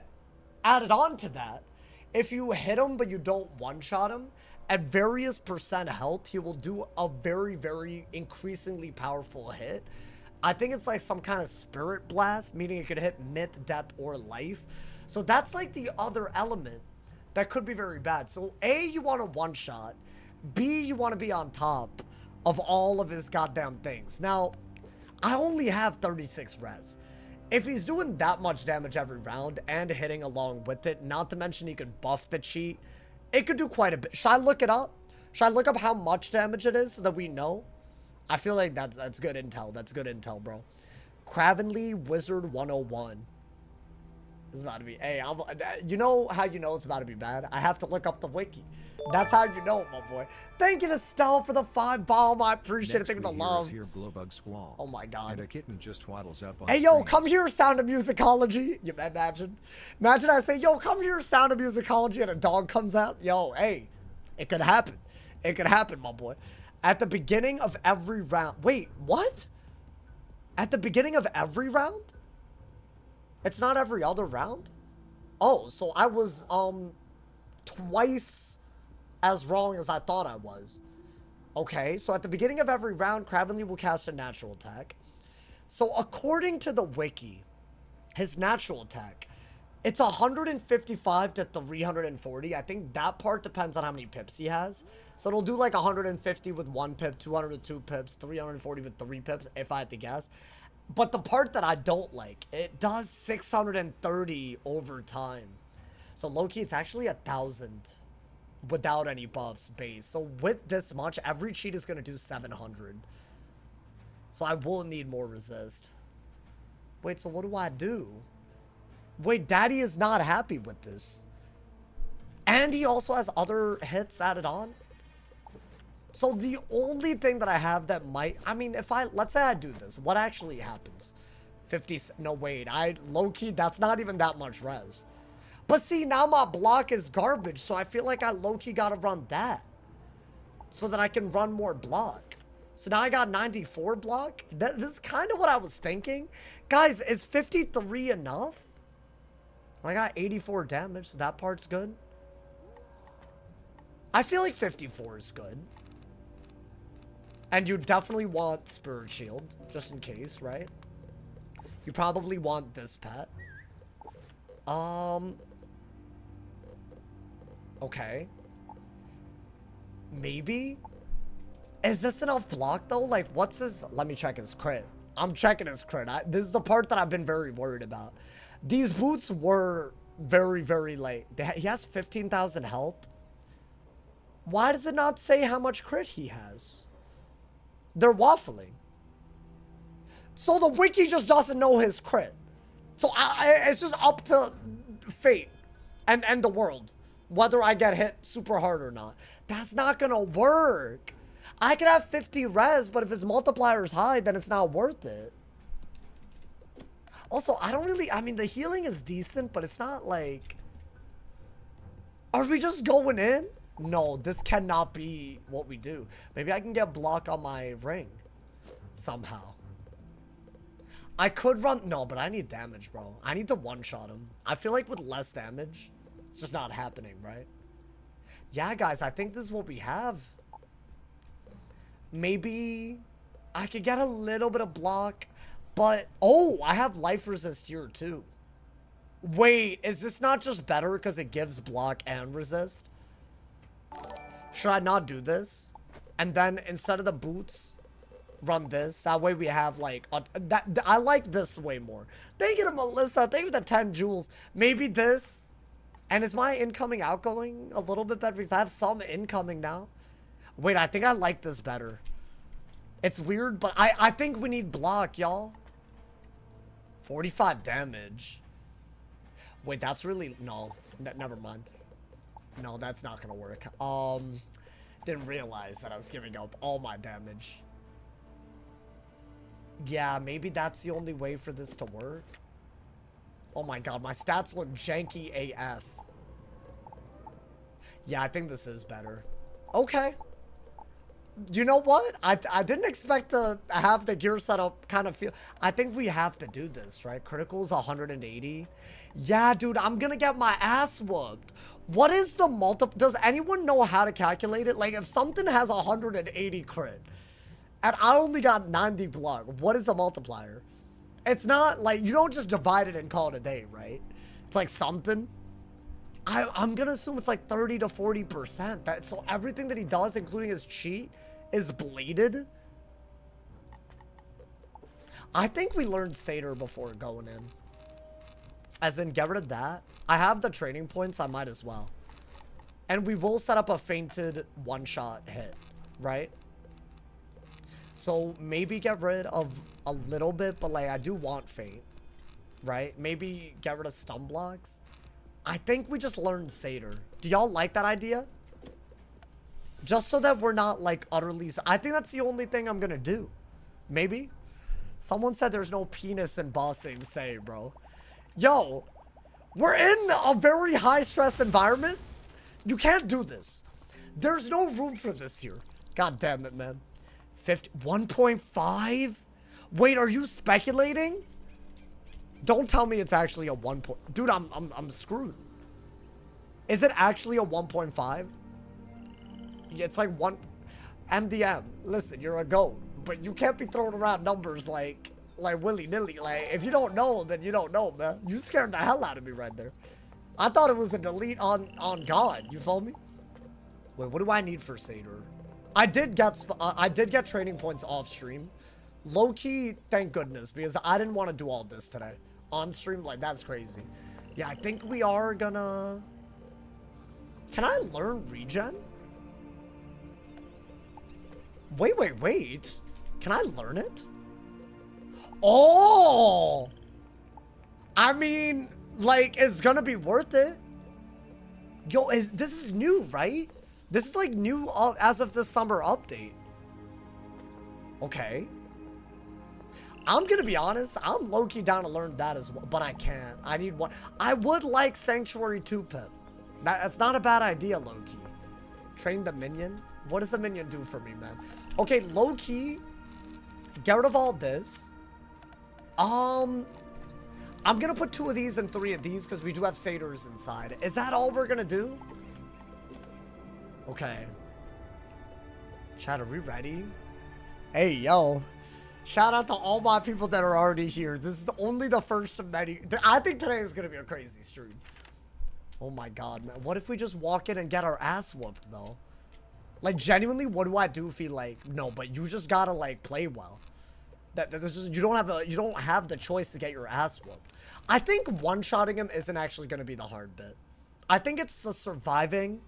added on to that, if you hit him but you don't one-shot him, at various percent health, he will do a very, very increasingly powerful hit. I think it's like some kind of spirit blast, meaning it could hit myth, death, or life. So that's like the other element that could be very bad. So A, you want a one-shot. B, you want to be on top of all of his goddamn things. Now, I only have 36 res. If he's doing that much damage every round and hitting along with it, not to mention he could buff the cheat, it could do quite a bit. Should I look it up? Should I look up how much damage it is so that we know? I feel like that's good intel. That's good intel, bro. KRAVENLY Wizard101. This is about to be... Hey, you know how you know it's about to be bad? I have to look up the wiki. That's how you know it, my boy. Thank you to Stell for the 5 bomb. I appreciate it. Thank you for the love. Here, Glowbug Squall. Oh my god. And a kitten just waddles up on Hey, yo, screen. come here, Sound of Musicology. You imagine? Imagine I say, yo, come here, Sound of Musicology, and a dog comes out. Yo, hey, it could happen. It could happen, my boy. At the beginning of every round. Wait, what? At the beginning of every round? It's not every other round? Oh, so I was, twice as wrong as I thought I was. Okay, so at the beginning of every round, KRAVENLY will cast a natural attack. So according to the wiki, his natural attack, it's 155 to 340. I think that part depends on how many pips he has. So it'll do like 150 with 1 pip, 200 with 2 pips, 340 with 3 pips, if I had to guess. But the part that I don't like, it does 630 over time. So low-key, it's actually 1,000 without any buffs base. So with this much, every cheat is going to do 700. So I will need more resist. Wait, so what do I do? Wait, Daddy is not happy with this. And he also has other hits added on. So the only thing that I have that might... I mean, if I... Let's say I do this. What actually happens? 50... No, wait. Low-key, that's not even that much res. But see, now my block is garbage. So I feel like I low-key gotta run that. So that I can run more block. So now I got 94 block. This is kind of what I was thinking. Guys, is 53 enough? I got 84 damage, so that part's good. I feel like 54 is good. And you definitely want Spirit Shield, just in case, right? You probably want this pet. Okay. Maybe? Is this enough block, though? Like, what's his... Let me check his crit. I'm checking his crit. This is the part that I've been very worried about. These boots were very, very late. He has 15,000 health. Why does it not say how much crit he has? They're waffling. So the wiki just doesn't know his crit. So it's just up to fate and the world whether I get hit super hard or not. That's not gonna work. I could have 50 res, but if his multiplier is high, then it's not worth it. Also, I don't really... I mean, the healing is decent, but it's not like... Are we just going in? No, this cannot be what we do. Maybe I can get block on my ring. Somehow. I could run... No, but I need damage, bro. I need to one-shot him. I feel like with less damage, it's just not happening, right? Yeah, guys, I think this is what we have. Maybe I could get a little bit of block, but... Oh, I have life resist here, too. Wait, is this not just better because it gives block and resist? Should I not do this? And then instead of the boots, run this. That way we have like I like this way more. Thank you to Melissa. Thank you for the 10 jewels. Maybe this. And is my incoming outgoing a little bit better because I have some incoming now? Wait, I think I like this better. It's weird, but I think we need block, y'all. 45 damage. Wait, that's really no. Never mind. No, that's not gonna work. Didn't realize that I was giving up all my damage. Yeah, maybe that's the only way for this to work. Oh my god, my stats look janky AF. Yeah, I think this is better. Okay. You know what? I didn't expect to have the gear setup kind of feel... I think we have to do this, right? Critical's 180. Yeah, dude, I'm gonna get my ass whooped. What is the Does anyone know how to calculate it? Like, if something has 180 crit, and I only got 90 block, what is the multiplier? It's not like... You don't just divide it and call it a day, right? It's like something... I'm gonna assume it's like 30 to 40%. So everything that he does, including his cheat, is bleeded. I think we learned Satyr before going in. As in, get rid of that. I have the training points, I might as well. And we will set up a fainted one-shot hit, right? So maybe get rid of a little bit, but like I do want faint, right? Maybe get rid of stun blocks. I think we just learned Satyr. Do y'all like that idea? Just so that we're not like utterly... I think that's the only thing I'm gonna do. Maybe? Someone said there's no penis in bossing. Say, bro. Yo, we're in a very high stress environment. You can't do this. There's no room for this here. God damn it, man. 1.5? Wait, are you speculating? Don't tell me it's actually a 1 point. Dude, I'm screwed. Is it actually a 1.5? Yeah, it's like 1 MDM. Listen, you're a goat, but you can't be throwing around numbers like willy-nilly. Like, if you don't know, then you don't know, man. You scared the hell out of me right there. I thought it was a delete on God. You feel me? Wait, what do I need for Satyr? I did get training points off stream. Low-key, thank goodness, because I didn't want to do all this today. On stream, like, that's crazy. Yeah, I think we are gonna... Can I learn regen? Wait. Can I learn it? Oh! I mean, like, it's gonna be worth it. Yo, this is new, right? This is, like, new as of the summer update. Okay. I'm gonna be honest, I'm low-key down to learn that as well, but I can't. I need one. I would like Sanctuary 2 Pip. That's not a bad idea, low-key. Train the minion? What does the minion do for me, man? Okay, low-key, get rid of all this. I'm gonna put 2 of these and 3 of these because we do have satyrs inside. Is that all we're gonna do? Okay. Chat, are we ready? Hey, yo. Shout out to all my people that are already here. This is only the first of many. I think today is going to be a crazy stream. Oh my god, man. What if we just walk in and get our ass whooped, though? Like, genuinely, what do I do if he, like... No, but you just gotta, like, play well. That's just, you don't have the choice to get your ass whooped. I think one-shotting him isn't actually going to be the hard bit. I think it's the surviving.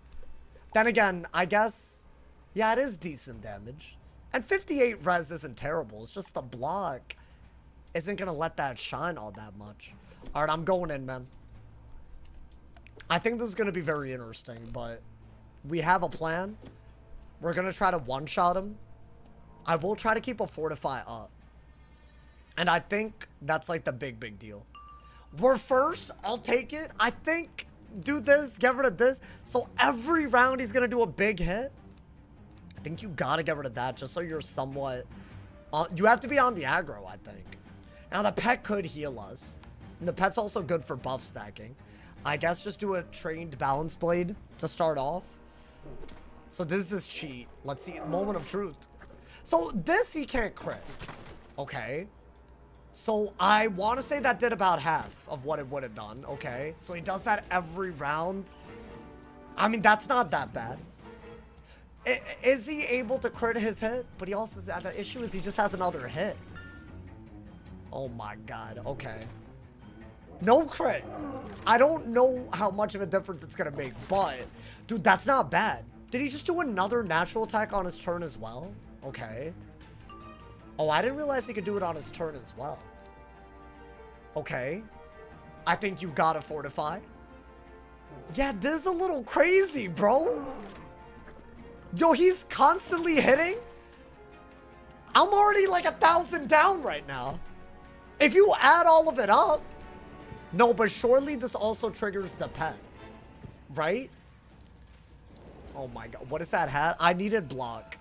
Then again, I guess... Yeah, it is decent damage. And 58 res isn't terrible. It's just the block isn't going to let that shine all that much. All right, I'm going in, man. I think this is going to be very interesting, but we have a plan. We're going to try to one-shot him. I will try to keep a fortify up. And I think that's like the big deal. We're first. I'll take it. I think do this, get rid of this. So every round he's going to do a big hit. I think you gotta get rid of that just so you're somewhat... you have to be on the aggro, I think. Now, the pet could heal us. And the pet's also good for buff stacking. I guess just do a trained balance blade to start off. So this is cheat. Let's see. Moment of truth. So this he can't crit. Okay. So I want to say that did about half of what it would have done. Okay. So he does that every round. I mean, that's not that bad. Is he able to crit his hit? But he also, the issue is he just has another hit. Oh my god, okay. No crit. I don't know how much of a difference it's gonna make, but dude, that's not bad. Did he just do another natural attack on his turn as well? Okay. Oh, I didn't realize he could do it on his turn as well. Okay. I think you gotta fortify. Yeah, this is a little crazy, bro. Yo, he's constantly hitting. I'm already like 1,000 down right now. If you add all of it up. No, but surely this also triggers the pet. Right? Oh my god. What is that hat? I needed block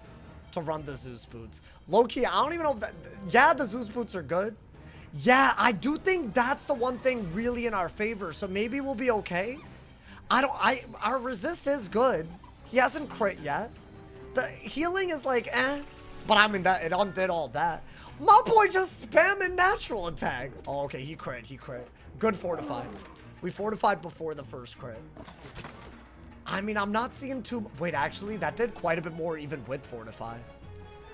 to run the Zeus boots. Low-key, I don't even know if that... Yeah, the Zeus boots are good. Yeah, I do think that's the one thing really in our favor. So maybe we'll be okay. Our resist is good. He hasn't crit yet. The healing is like, eh. But I mean, it undid all that. My boy just spamming natural attack. Oh, okay, he crit. Good fortify. We fortified before the first crit. I mean, I'm not seeing too... Wait, actually, that did quite a bit more even with fortify.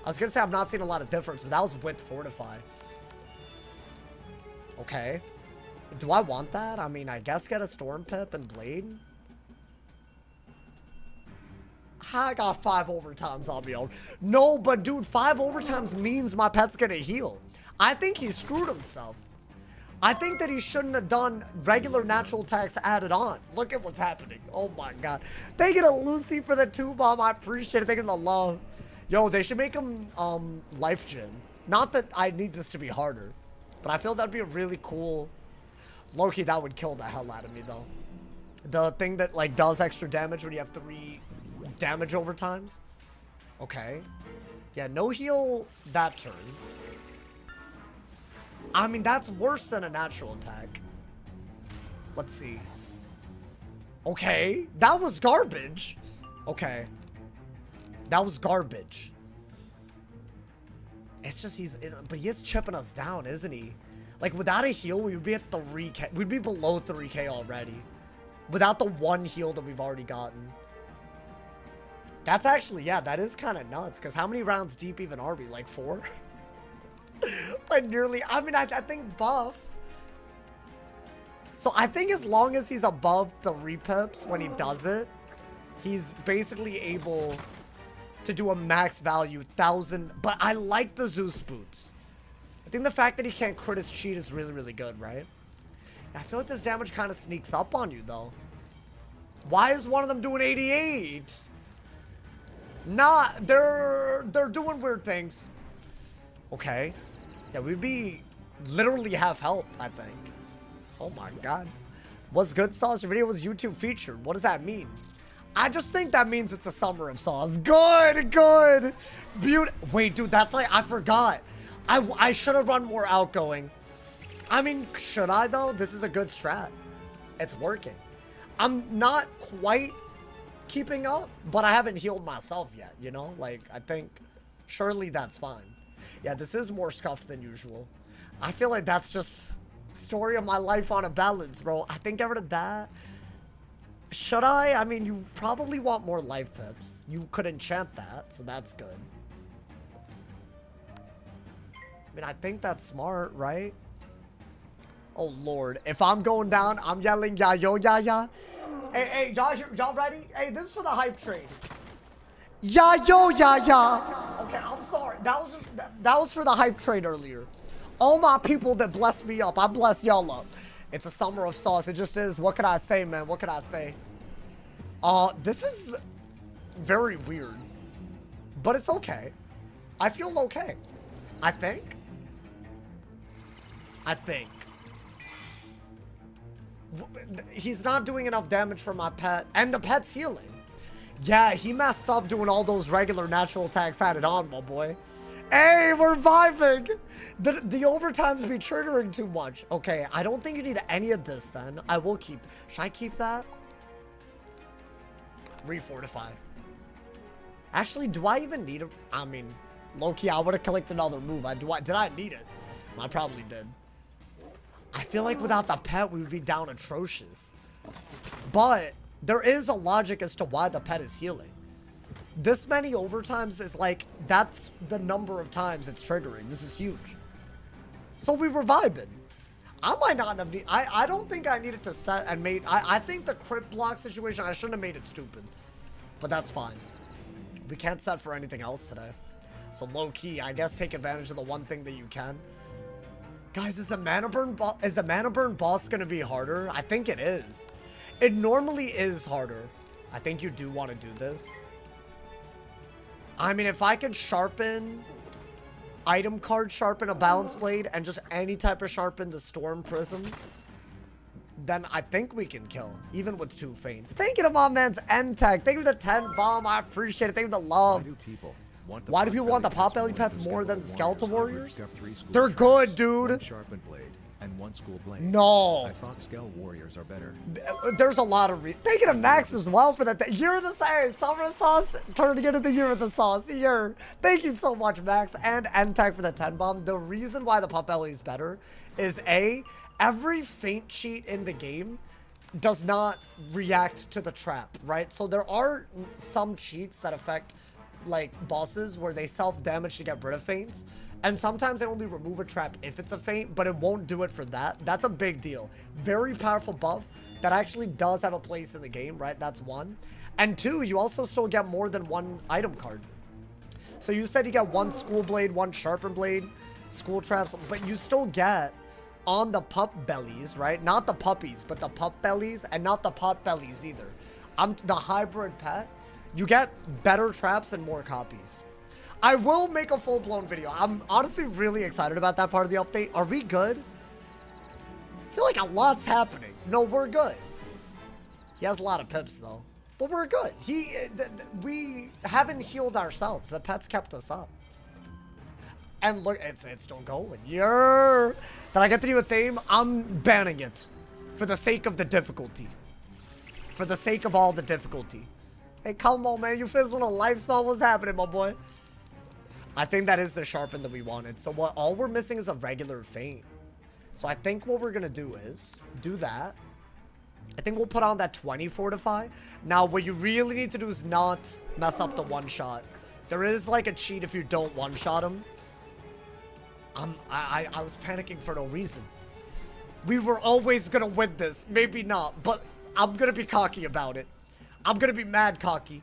I was going to say I'm not seeing a lot of difference, but that was with fortify. Okay. Do I want that? I mean, I guess get a Storm Pip and Blade. I got 5 overtimes on me. No, but dude, 5 overtimes means my pet's gonna heal. I think he screwed himself. I think that he shouldn't have done regular natural attacks added on. Look at what's happening. Oh my god. Thank you to Lucy for the 2-bomb. I appreciate it. Thank you to the love. Yo, they should make him life gen. Not that I need this to be harder, but I feel that'd be a really cool... Low-key, that would kill the hell out of me though. The thing that like does extra damage when you have 3 damage overtimes. Okay. Yeah, no heal that turn. I mean, that's worse than a natural attack. Let's see. Okay. That was garbage. Okay. That was garbage. It's just but he is chipping us down, isn't he? Like, without a heal, we would be at 3k. We'd be below 3k already. Without the 1 heal that we've already gotten. That's actually, yeah, that is kind of nuts. Because how many rounds deep even are we? Like 4? Like nearly, I mean, I think buff. So I think as long as he's above 3 pips when he does it, he's basically able to do a max value 1,000. But I like the Zeus boots. I think the fact that he can't crit his cheat is really, really good, right? I feel like this damage kind of sneaks up on you, though. Why is one of them doing 88? Nah, they're doing weird things. Okay. Yeah, we'd be literally half health, I think. Oh my god. What's good, Sauce? Your video was YouTube featured. What does that mean? I just think that means it's a summer of Sauce. Good, good. Wait, dude, that's like, I forgot. I should have run more outgoing. I mean, should I, though? This is a good strat. It's working. I'm not quite keeping up, but I haven't healed myself yet, you know? Like, I think surely that's fine. Yeah, this is more scuffed than usual. I feel like that's just story of my life on a balance, bro. I think get rid of that. Should I? I mean, you probably want more life pips. You could enchant that, so that's good. I mean, I think that's smart, right? Oh, Lord. If I'm going down, I'm yelling, yeah, yo, yeah, yeah. Hey, y'all ready? Hey, this is for the hype train. Yeah, yo, yeah, yeah. Okay, I'm sorry. That was for the hype train earlier. All my people that blessed me up, I bless y'all up. It's a summer of sauce. It just is. What can I say, man? What can I say? This is very weird, but it's okay. I feel okay. I think. He's not doing enough damage for my pet, and the pet's healing. Yeah, he messed up doing all those regular natural attacks added on, my boy. Hey, we're vibing. The overtimes be triggering too much. Okay, I don't think you need any of this then. I will keep. Should I keep that? Refortify. Actually, do I even need it? I mean, low-key, I would have clicked another move. Did I need it? I probably did. I feel like without the pet, we would be down atrocious. But there is a logic as to why the pet is healing. This many overtimes is like, that's the number of times it's triggering. This is huge. So we were vibing. I might not have need, I don't think I needed to set and made, I think the crypt block situation, I shouldn't have made it stupid. But that's fine. We can't set for anything else today. So low key, I guess take advantage of the one thing that you can. Guys, is the mana burn boss gonna be harder? I think it is. It normally is harder. I think you do want to do this. I mean, if I could sharpen item card, sharpen a balance blade, and just any type of sharpen the storm prism, then I think we can kill, even with 2 feints. Thank you to my man's N-Tech. Thank you for the 10 bomb. I appreciate it. Thank you for the love. Why do people want the Potbelly pets more than the Skeletal Warriors? They're good, dude. Sharpened blade and 1 school blade. No. I thought Skell Warriors are better. There's a lot of Thank you to Max as well for that. Year of the Sauce. Summer Sauce turning into the Year of the Sauce. Year. Thank you so much, Max. And N-Tech for the 10 bomb. The reason why the Potbelly is better is A, every feint cheat in the game does not react to the trap, right? So there are some cheats that affect like bosses where they self-damage to get rid of feints, and sometimes they only remove a trap if it's a feint, but it won't do it for that. That's a big deal. Very powerful buff that actually does have a place in the game, right? That's 1. And 2, you also still get more than 1 item card. So you said you get 1 school blade, 1 sharpen blade, school traps, but you still get on the pup bellies, right? Not the puppies, but the pup bellies, and not the pot bellies either. The hybrid pet. You get better traps and more copies. I will make a full-blown video. I'm honestly really excited about that part of the update. Are we good? I feel like a lot's happening. No, we're good. He has a lot of pips, though. But we're good. We haven't healed ourselves. The pets kept us up. And look, it's still going. Did I get to do a theme? I'm banning it. For the sake of the difficulty. For the sake of all the difficulty. Hey, come on, man. You fizzled a life spell. What's happening, my boy? I think that is the sharpen that we wanted. So what all we're missing is a regular feint. So I think what we're going to do is do that. I think we'll put on that 20 fortify. Now, what you really need to do is not mess up the one-shot. There is like a cheat if you don't one-shot him. I was panicking for no reason. We were always going to win this. Maybe not, but I'm going to be cocky about it. I'm gonna be mad cocky.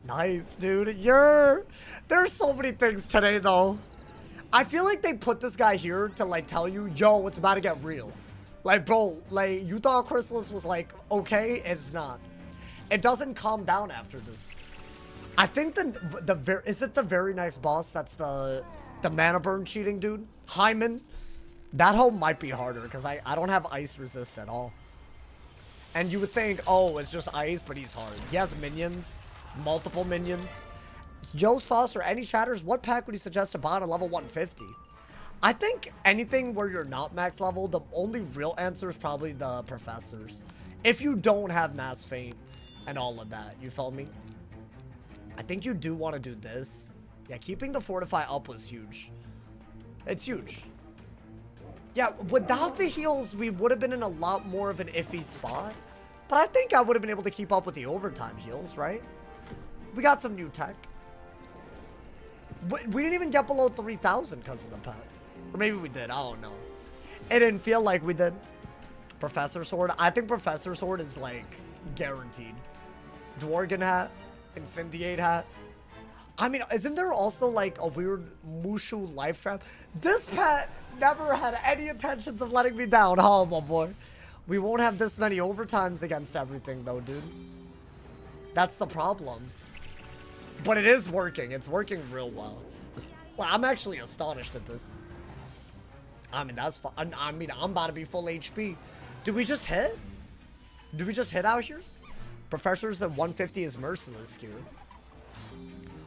Nice, dude. There's so many things today, though. I feel like they put this guy here to, like, tell you, yo, it's about to get real. Like, bro, like, you thought Chrysalis was, like, okay? It's not. It doesn't calm down after this. I think is it the very nice boss that's the mana burn cheating dude? Hyman? That home might be harder, because I don't have ice resist at all. And you would think, oh, it's just ice, but he's hard. He has minions, multiple minions. Joe Sauce or any chatters, what pack would you suggest to buy on a level 150? I think anything where you're not max level, the only real answer is probably the professors. If you don't have mass feint and all of that, you feel me? I think you do want to do this. Yeah, keeping the fortify up was huge. It's huge. Yeah, without the heals, we would have been in a lot more of an iffy spot. But I think I would have been able to keep up with the overtime heals, right? We got some new tech. We didn't even get below 3,000 because of the pet. Or maybe we did. I don't know. It didn't feel like we did. Professor Sword. I think Professor Sword is, like, guaranteed. Dworgen hat. Incendiate hat. I mean, isn't there also, like, a weird Mushu life trap? This pet never had any intentions of letting me down, huh, my boy? We won't have this many overtimes against everything, though, dude. That's the problem. But it is working. It's working real well. Well, I'm actually astonished at this. I mean, that's fun. I mean, I'm about to be full HP. Did we just hit? Did we just hit out here? Professors at 150 is merciless here.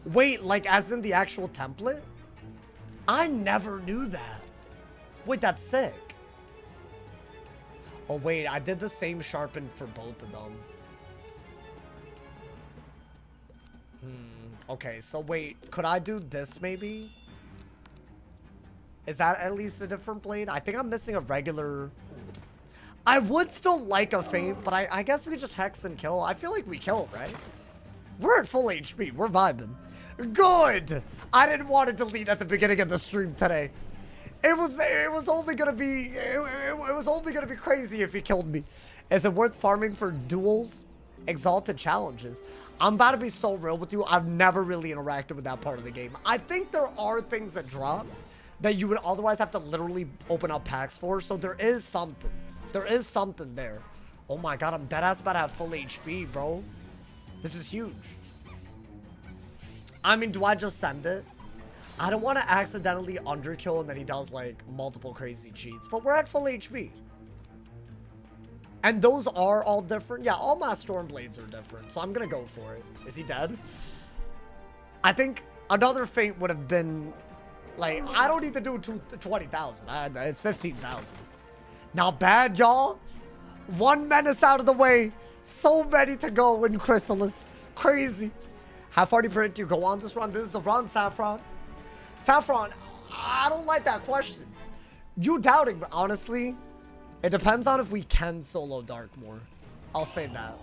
Wait, like as in the actual template? I never knew that. Wait, that's sick. Oh, wait, I did the same sharpen for both of them. Okay, so wait, could I do this maybe? Is that at least a different blade? I think I'm missing a regular... I would still like a feint, but I guess we could just hex and kill. I feel like we kill, right? We're at full HP. We're vibing. Good. I didn't want to delete at the beginning of the stream today. It was only gonna be crazy if he killed me. Is it worth farming for duels? Exalted challenges. I'm about to be so real with you. I've never really interacted with that part of the game. I think there are things that drop that you would otherwise have to literally open up packs for. So there is something. There is something there. Oh my god, I'm deadass about to have full HP, bro. This is huge. I mean, do I just send it? I don't want to accidentally underkill and then he does like multiple crazy cheats. But we're at full HP. And those are all different. Yeah, all my Stormblades are different. So I'm going to go for it. Is he dead? I think another feint would have been like, I don't need to do 20,000. It's 15,000. Not bad, y'all. One menace out of the way. So many to go in Chrysalis. Crazy. How far do you predict you go on this run? This is the run, Saffron. Saffron, I don't like that question. You doubting, but honestly, it depends on if we can solo Darkmoor. I'll say that.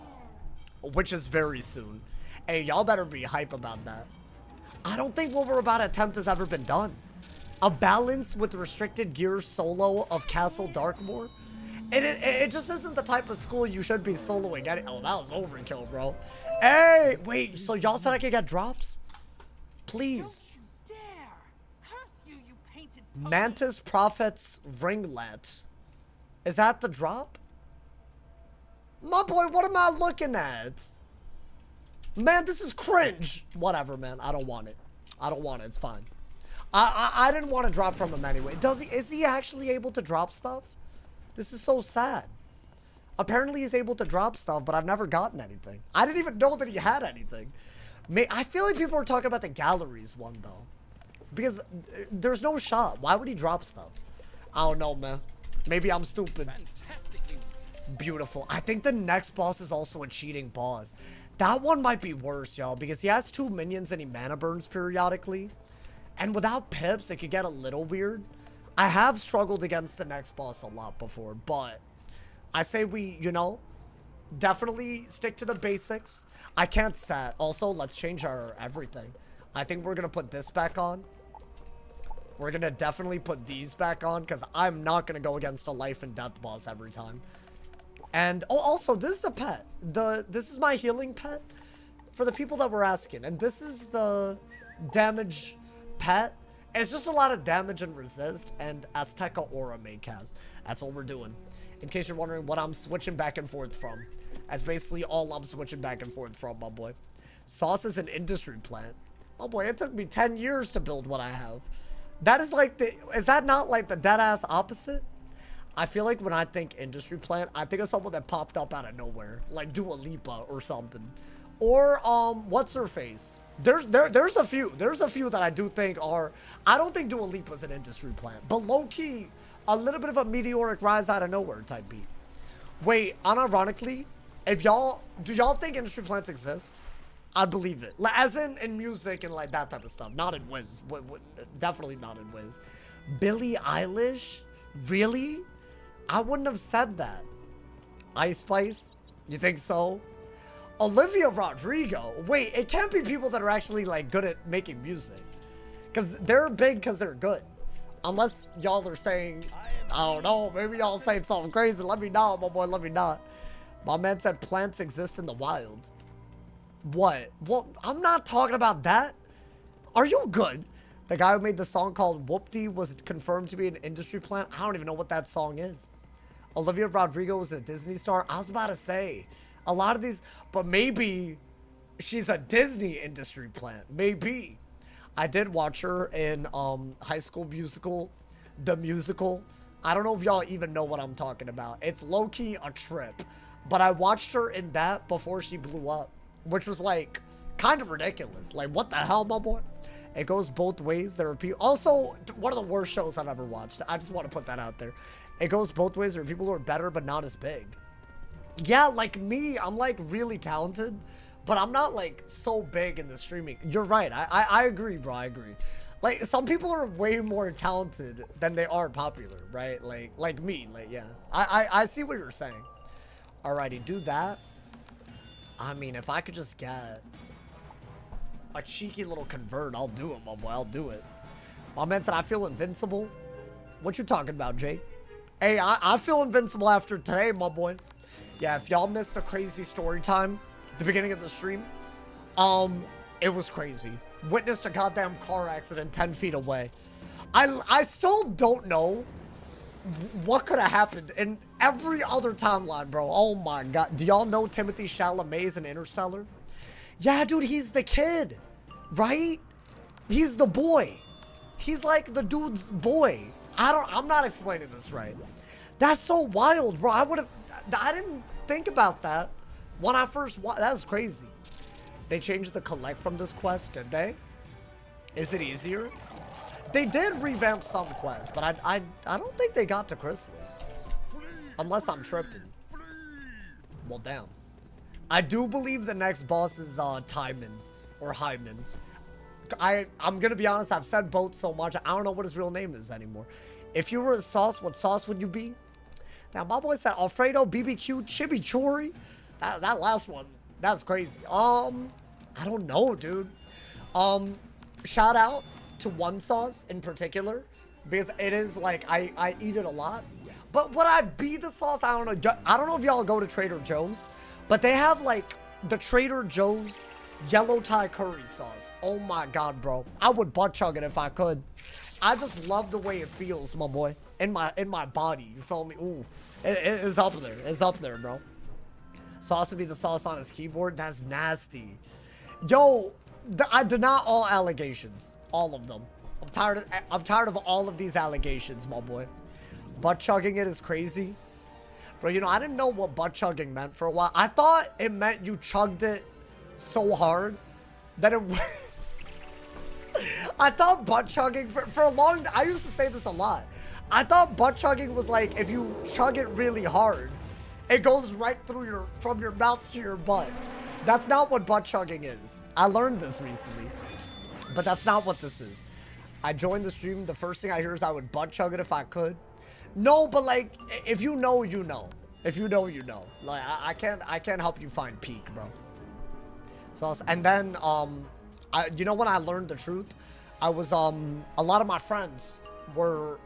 Which is very soon. Hey, y'all better be hype about that. I don't think what we're about to attempt has ever been done. A balance with restricted gear solo of Castle Darkmoor? It just isn't the type of school you should be soloing. Oh, that was overkill, bro. Hey, wait, so y'all said I could get drops? Please. Mantis Prophet's Ringlet. Is that the drop? My boy, what am I looking at? Man, this is cringe. Whatever, man. I don't want it. I don't want it. It's fine. I didn't want to drop from him anyway. Is he actually able to drop stuff? This is so sad. Apparently he's able to drop stuff, but I've never gotten anything. I didn't even know that he had anything. I feel like people are talking about the galleries one, though. Because there's no shot. Why would he drop stuff? I don't know, man. Maybe I'm stupid. Beautiful. I think the next boss is also a cheating boss. That one might be worse, y'all, because he has 2 minions and he mana burns periodically. And without pips, it could get a little weird. I have struggled against the next boss a lot before, but I say we, you know, definitely stick to the basics. I can't set. Also, let's change our everything. I think we're going to put this back on. We're going to definitely put these back on because I'm not going to go against a life and death boss every time. And oh, also, this is a pet. This is my healing pet for the people that were asking. And this is the damage pet. It's just a lot of damage and resist and Azteca Aura main cast. That's what we're doing. In case you're wondering what I'm switching back and forth from. That's basically all I'm switching back and forth from, my boy. Sauce is an industry plant. Oh boy, it took me 10 years to build what I have. That is like is that not like the dead ass opposite? I feel like when I think industry plant, I think of someone that popped up out of nowhere. Like Dua Lipa or something. Or, what's her face? There's a few that I do think are, I don't think Dua Lipa's an industry plant, but low-key, a little bit of a meteoric rise out of nowhere type beat. Wait, unironically, do y'all think industry plants exist? I believe it. As in music and like that type of stuff. Not in Wiz. Definitely not in Wiz. Billie Eilish? Really? I wouldn't have said that. Ice Spice? You think so? Olivia Rodrigo? Wait, it can't be people that are actually like good at making music. Because they're big because they're good. Unless y'all are saying, I don't know, maybe y'all saying something crazy. Let me know, my boy, let me know. My man said plants exist in the wild. What? Well, I'm not talking about that. Are you good? The guy who made the song called Whoopty was confirmed to be an industry plant. I don't even know what that song is. Olivia Rodrigo was a Disney star. I was about to say, a lot of these, but maybe she's a Disney industry plant. Maybe. I did watch her in High School Musical, the musical. I don't know if y'all even know what I'm talking about. It's low-key a trip. But I watched her in that before she blew up, which was like kind of ridiculous. Like, what the hell, my boy? It goes both ways. There are people. Also, one of the worst shows I've ever watched. I just want to put that out there. It goes both ways. There are people who are better, but not as big. Yeah, like me, I'm like really talented, but I'm not like so big in the streaming. You're right. I agree, bro. I agree. Like, some people are way more talented than they are popular, right? Like me. Like, yeah. I see what you're saying. Alrighty, do that. I mean, if I could just get a cheeky little convert, I'll do it, my boy. I'll do it. My man said, I feel invincible. What you talking about, Jay? Hey, I feel invincible after today, my boy. Yeah, if y'all missed a crazy story time at the beginning of the stream, it was crazy. Witnessed a goddamn car accident 10 feet away. I still don't know what could have happened in every other timeline, bro. Oh my god. Do y'all know Timothy Chalamet's in Interstellar? Yeah, dude, he's the kid, right? He's the boy. He's like the dude's boy. I'm not explaining this right. That's so wild, bro. I didn't think about that when I first watched. That's crazy. They changed the collect from this quest, did they? Is it easier? They did revamp some quests, but I don't think they got to Chrysalis. Unless I'm tripping. Well, damn. I do believe the next boss is Timon or Hyman. I'm gonna be honest, I've said both so much, I don't know what his real name is anymore. If you were a sauce, what sauce would you be? Now, my boy said Alfredo, BBQ, Chimichurri. That last one, that's crazy. I don't know, dude. Shout out to one sauce in particular, because it is like, I eat it a lot. But would I be the sauce? I don't know. I don't know if y'all go to Trader Joe's, but they have like the Trader Joe's yellow Thai curry sauce. Oh my god, bro. I would butt chug it if I could. I just love the way it feels, my boy. In my body. You feel me? Ooh. It's up there. It's up there, bro. Sauce would be the sauce on his keyboard. That's nasty. Yo, I deny all allegations. All of them. I'm tired of all of these allegations, my boy. Butt chugging it is crazy. Bro, you know, I didn't know what butt chugging meant for a while. I thought it meant you chugged it so hard that it I thought butt chugging for a long I used to say this a lot. I thought butt chugging was like if you chug it really hard, it goes right through from your mouth to your butt. That's not what butt chugging is. I learned this recently, but that's not what this is. I joined the stream, the first thing I hear is I would butt chug it if I could. No, but like if you know, you know. If you know, you know. Like I can't help you find peak, bro. So, and then, you know when I learned the truth? I was, a lot of my friends were,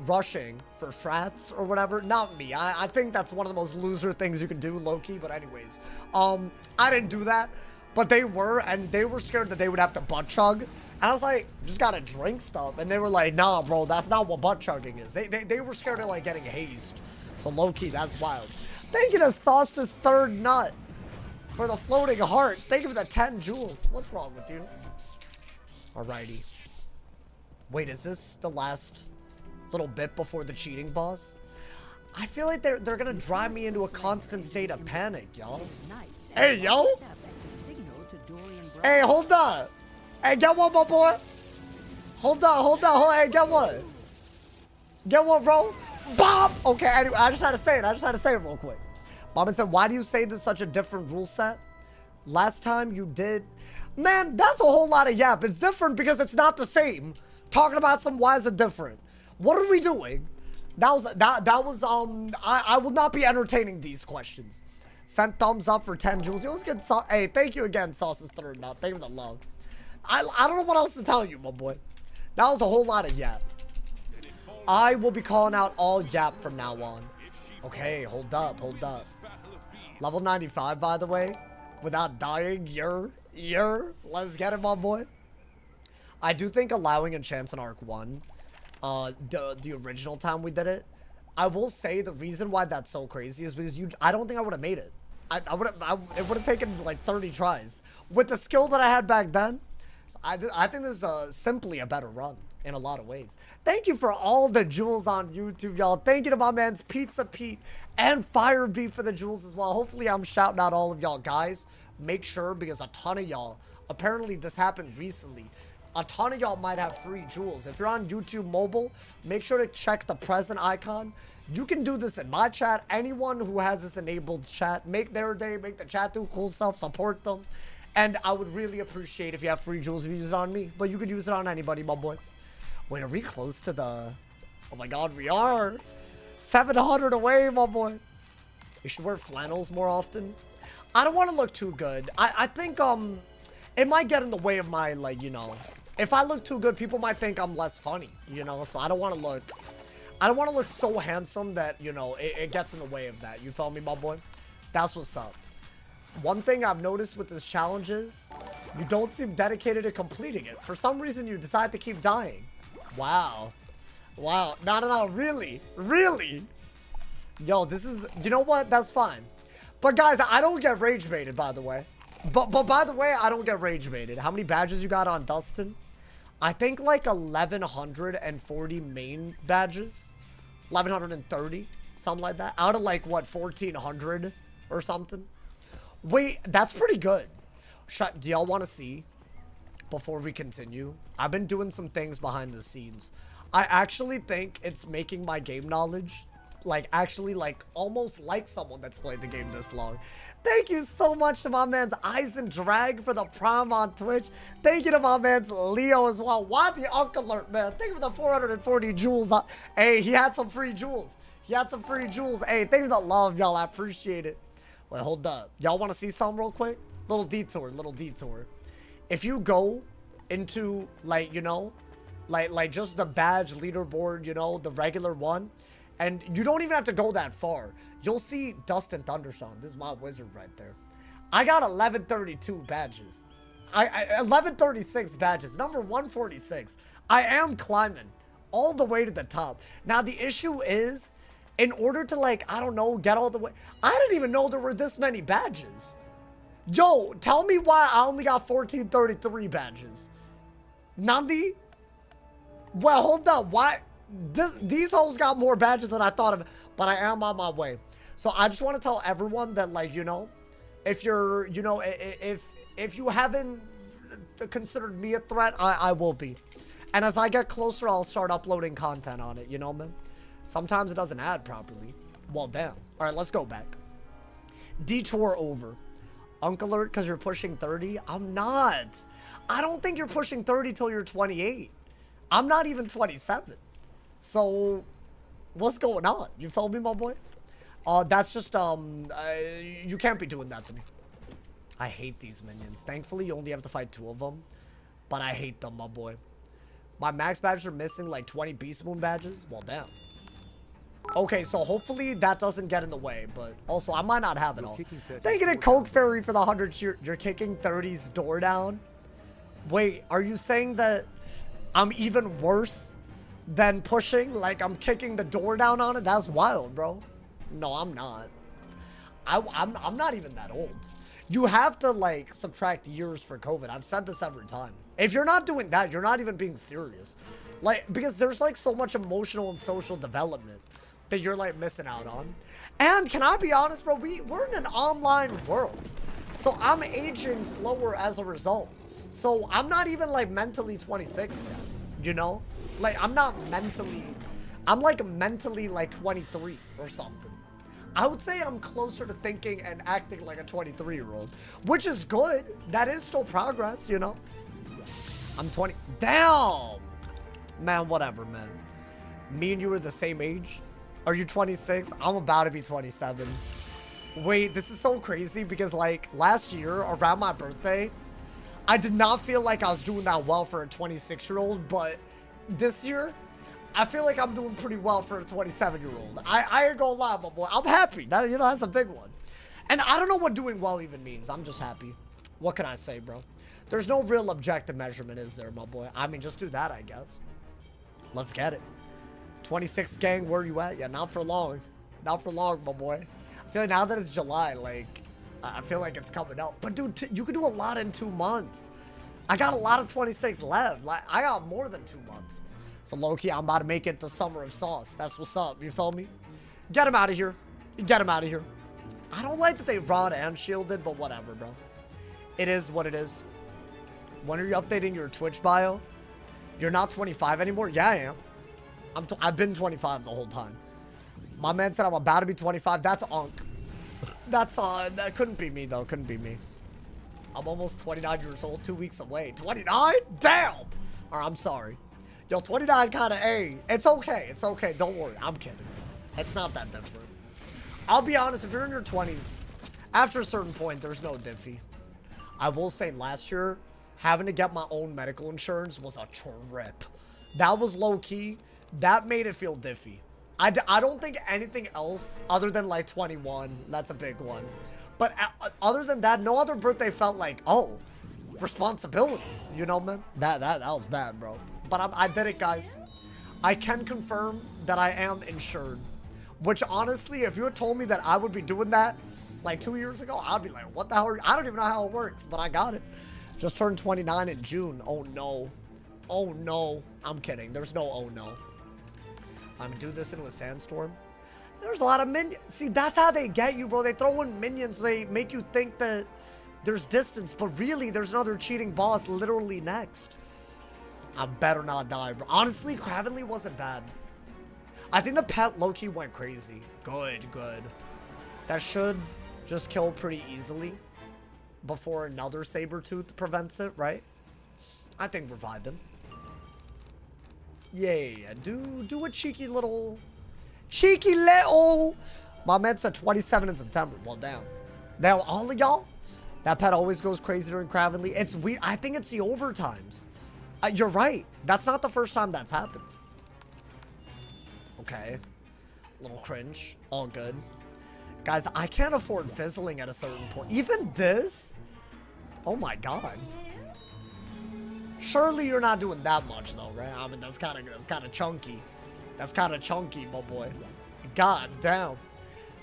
rushing for frats or whatever. Not me. I think that's one of the most loser things you can do, low-key, but anyways. I didn't do that, but they were, and they were scared that they would have to butt chug. And I was like, just gotta drink stuff. And they were like, nah, bro, that's not what butt chugging is. They were scared of, like, getting hazed. So low-key, that's wild. Thank you to Sauce's third nut. For the floating heart. Thank you for the 10 jewels. What's wrong with you? Alrighty. Wait, is this the last little bit before the cheating boss? I feel like they're gonna drive me into a constant state of panic, y'all. Hey, yo! Hey, hold on! Hey, get one, my boy! Hold on. Hey, get one! Get one, bro! Bob! Okay, anyway, I just had to say it real quick. Mama said, why do you say there's such a different rule set? Last time you did... Man, that's a whole lot of yap. It's different because it's not the same. Talking about some why is it different? What are we doing? That was I will not be entertaining these questions. Sent thumbs up for 10 jewels. Yo, let's get hey, thank you again, Sauce's third nut. Thank you for the love. I don't know what else to tell you, my boy. That was a whole lot of yap. I will be calling out all yap from now on. Okay, hold up. Level 95, by the way. Without dying, let's get it, my boy. I do think allowing enchants in Arc 1, the original time we did it, I will say the reason why that's so crazy is because I don't think I would have made it. It would have taken like 30 tries. With the skill that I had back then, so I think this is simply a better run in a lot of ways. Thank you for all the jewels on YouTube, y'all. Thank you to my mans Pizza Pete and Fire Beef for the jewels as well. Hopefully I'm shouting out all of y'all guys. Make sure, because a ton of y'all, apparently this happened recently, a ton of y'all might have free jewels. If you're on YouTube mobile, make sure to check the present icon. You can do this in my chat. Anyone who has this enabled chat, make their day, make the chat do cool stuff, support them. And I would really appreciate if you have free jewels if you use it on me. But you could use it on anybody, my boy. Wait, are we close to the... Oh my god, we are! 700 away, my boy! You should wear flannels more often. I don't want to look too good. I think, it might get in the way of my, like, you know, if I look too good, people might think I'm less funny, you know, so I don't want to look so handsome that, you know, it gets in the way of that. You feel me, my boy? That's what's up. One thing I've noticed with this challenge is you don't seem dedicated to completing it. For some reason, you decide to keep dying. Wow. Wow. No, really? Really? Yo, this is, you know what? That's fine. But guys, I don't get rage baited, by the way. But by the way, I don't get rage baited. How many badges you got on Dustin? I think like 1,140 main badges. 1,130, something like that. Out of like, what, 1,400 or something? Wait, that's pretty good. Do y'all want to see, before we continue? I've been doing some things behind the scenes. I actually think it's making my game knowledge, like, actually, like, almost like someone that's played the game this long. Thank you so much to my man's Eyes and Drag for the Prime on Twitch. Thank you to my man's Leo as well. Why the Uncle Alert, man? Thank you for the 440 jewels. Hey, he had some free jewels. He had some free jewels. Hey, thank you for the love, y'all. I appreciate it. Wait, hold up. Y'all want to see something real quick? Little detour. If you go into, like, you know, like just the badge leaderboard, you know, the regular one, and you don't even have to go that far. You'll see Dust and Thundersong. This is my wizard right there. I got 1132 badges. 1136 badges. Number 146. I am climbing all the way to the top. Now, the issue is, in order to, like, I don't know, get all the way... I didn't even know there were this many badges. Yo, tell me why I only got 1433 badges. Nandi? Well, hold up. Why? These hoes got more badges than I thought of, but I am on my way. So I just want to tell everyone that, like, you know, if you're, you know, if you haven't considered me a threat, I will be. And as I get closer, I'll start uploading content on it, you know, man? Sometimes it doesn't add properly. Well, damn. All right, let's go back. Detour over. Uncle Alert, because you're pushing 30? I'm not. I don't think you're pushing 30 till you're 28. I'm not even 27. So, what's going on? You feel me, my boy? That's just, you can't be doing that to me. I hate these minions. Thankfully, you only have to fight 2 of them. But I hate them, my boy. My max badges are missing like 20 Beast Moon badges. Well, damn. Okay, so hopefully that doesn't get in the way, but also I might not have it all. Thank you to Coke Fairy for the 100 cheer. You're kicking 30's door down? Wait, are you saying that I'm even worse than pushing? Like I'm kicking the door down on it? That's wild, bro. No, I'm not. I'm not even that old. You have to like subtract years for COVID. I've said this every time. If you're not doing that, you're not even being serious. Like, because there's like so much emotional and social development that you're like missing out on. And can I be honest, bro? We're in an online world. So I'm aging slower as a result. So I'm not even like mentally 26 yet, you know? Like I'm not mentally, I'm like mentally like 23 or something. I would say I'm closer to thinking and acting like a 23-year-old, which is good. That is still progress, you know? I'm 20. Damn! Man, whatever, man. Me and you are the same age. Are you 26? I'm about to be 27. Wait, this is so crazy because like last year around my birthday, I did not feel like I was doing that well for a 26-year-old, but this year, I feel like I'm doing pretty well for a 27-year-old. I ain't gonna lie, my boy. I'm happy. That, you know, that's a big one. And I don't know what doing well even means. I'm just happy. What can I say, bro? There's no real objective measurement, is there, my boy? I mean, just do that, I guess. Let's get it. 26 gang, where you at? Yeah, not for long. Not for long, my boy. I feel like now that it's July, like, I feel like it's coming up. But dude, you can do a lot in 2 months. I got a lot of 26 left. Like, I got more than 2 months. So low-key, I'm about to make it the summer of sauce. That's what's up. You feel me? Get him out of here. Get him out of here. I don't like that they rod and shielded, but whatever, bro. It is what it is. When are you updating your Twitch bio? You're not 25 anymore? Yeah, I am. I've been 25 the whole time. My man said I'm about to be 25. That's Unk. That's, that couldn't be me, though. Couldn't be me. I'm almost 29 years old, 2 weeks away. 29? Damn! Alright, I'm sorry. Yo, 29 kind of, hey, it's okay. It's okay. Don't worry. I'm kidding. It's not that different. I'll be honest, if you're in your 20s, after a certain point, there's no diffy. I will say last year, having to get my own medical insurance was a trip. That was low-key. That made it feel diffy. I don't think anything else other than like 21. That's a big one. But other than that, no other birthday felt like, oh, responsibilities. You know, man? That was bad, bro. But I did it, guys. I can confirm that I am insured. Which, honestly, if you had told me that I would be doing that like 2 years ago, I'd be like, what the hell? I don't even know how it works, but I got it. Just turned 29 in June. Oh, no. Oh, no. I'm kidding. There's no oh, no. I'm gonna do this into a sandstorm. There's a lot of minions. See, that's how they get you, bro. They throw in minions. So they make you think that there's distance, but really, there's another cheating boss literally next. I better not die, bro. Honestly, KRAVENLY wasn't bad. I think the pet low-key went crazy. Good, good. That should just kill pretty easily before another saber-tooth prevents it, right? I think revive him. Yeah, do a cheeky little... My man said 27 in September. Well, damn. Now, all of y'all, that pet always goes crazy during KRAVENLY. It's weird. I think it's the overtimes. You're right. That's not the first time that's happened. Okay. Little cringe. All good. Guys, I can't afford fizzling at a certain point. Even this? Oh my god. Surely you're not doing that much though, right? I mean, that's kind of chunky. That's kind of chunky, my boy. God damn.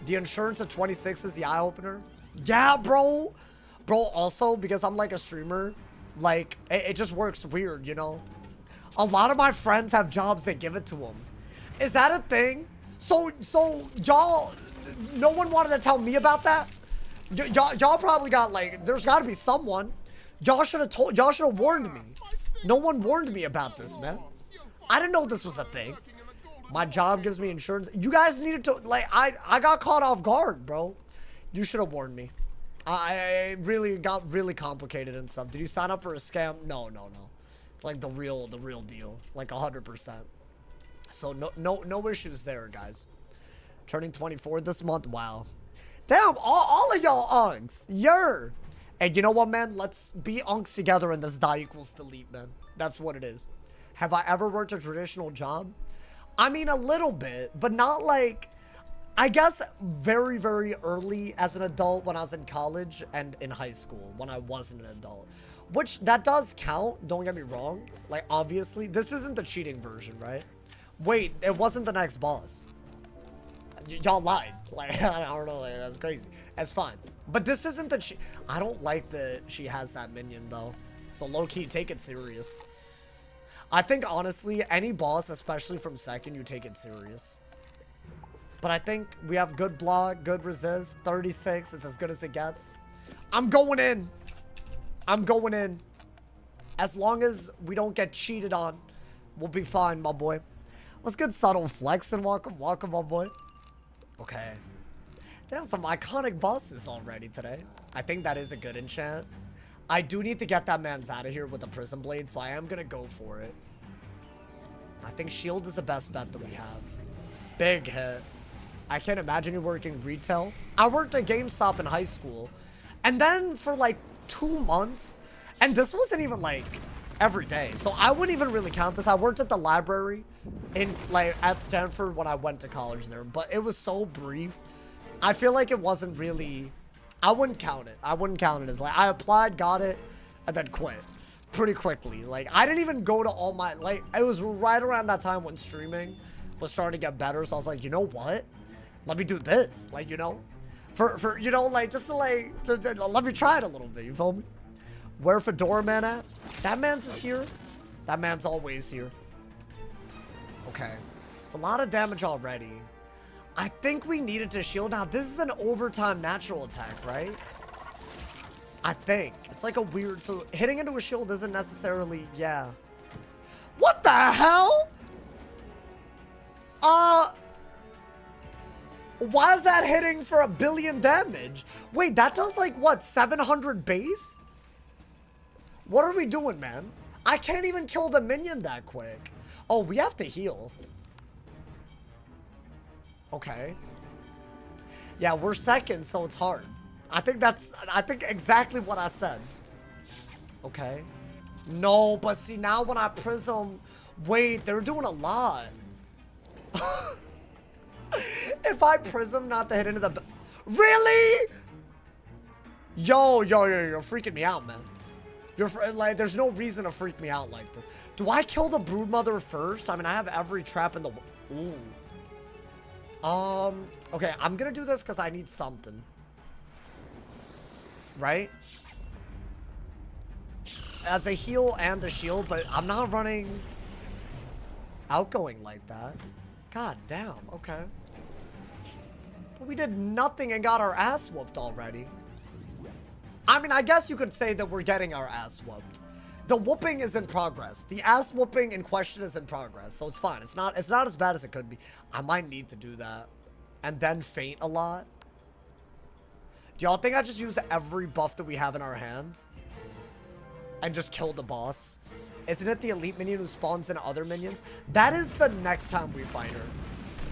The insurance at 26 is the eye opener. Yeah, bro. Bro, also, because I'm like a streamer, like, it just works weird, you know? A lot of my friends have jobs that give it to them. Is that a thing? So y'all, no one wanted to tell me about that? Y'all probably got, like, there's got to be someone. Y'all should have warned me. No one warned me about this, man. I didn't know this was a thing. My job gives me insurance. You guys needed to, like, I got caught off guard, bro. You should have warned me. I really got really complicated and stuff. Did you sign up for a scam? No. It's like the real deal, like 100%. So no issues there, guys. Turning 24 this month. Wow. Damn, all of y'all unks. And you know what, man? Let's be unks together in this die equals delete, man. That's what it is. Have I ever worked a traditional job? I mean, a little bit, but not like, I guess very, very early as an adult when I was in college and in high school when I wasn't an adult. Which, that does count, don't get me wrong. Like, obviously, this isn't the cheating version, right? Wait, it wasn't the next boss. Y'all lied. Like, I don't know, like, that's crazy. That's fine. But this isn't the I don't like that she has that minion, though. So, low-key, take it serious. I think, honestly, any boss, especially from second, you take it serious. But I think we have good block, good resist. 36, it's as good as it gets. I'm going in. I'm going in. As long as we don't get cheated on, we'll be fine, my boy. Let's get subtle flex and welcome, my boy. Okay. Damn, some iconic bosses already today. I think that is a good enchant. I do need to get that man's out of here with the Prism Blade, so I am going to go for it. I think shield is the best bet that we have. Big hit. I can't imagine you working retail. I worked at GameStop in high school. And then for like 2 months, and this wasn't even like every day. So I wouldn't even really count this. I worked at the library in like at Stanford when I went to college there, but it was so brief. I feel like it wasn't really, I wouldn't count it. I wouldn't count it as like, I applied, got it, and then quit pretty quickly. Like, I didn't even go to all my, like, it was right around that time when streaming was starting to get better. So I was like, you know what? Let me do this. Like, you know, for you know, like, just to like, let me try it a little bit. You feel me? Where Fedora man at? That man's is here. That man's always here. Okay. It's a lot of damage already. I think we needed to shield. Now, this is an overtime natural attack, right? I think. It's like a weird... So, hitting into a shield isn't necessarily... Yeah. What the hell? Why is that hitting for 1 billion damage? Wait, that does like, what, 700 base? What are we doing, man? I can't even kill the minion that quick. Oh, we have to heal. Okay. Yeah, we're second, so it's hard. I think exactly what I said. Okay. No, but see, now when I prism... Wait, they're doing a lot. If I prism not to hit into the... Really? Yo, you're freaking me out, man. You're like, there's no reason to freak me out like this. Do I kill the broodmother first? I mean, I have every trap in the... Ooh. Okay, I'm gonna do this because I need something. Right? As a heal and a shield, but I'm not running outgoing like that. God damn, okay. But we did nothing and got our ass whooped already. I mean, I guess you could say that we're getting our ass whooped. The whooping is in progress. The ass whooping in question is in progress, so it's fine. It's not as bad as it could be. I might need to do that. And then faint a lot. Do y'all think I just use every buff that we have in our hand? And just kill the boss? Isn't it the elite minion who spawns in other minions? That is the next time we fight her.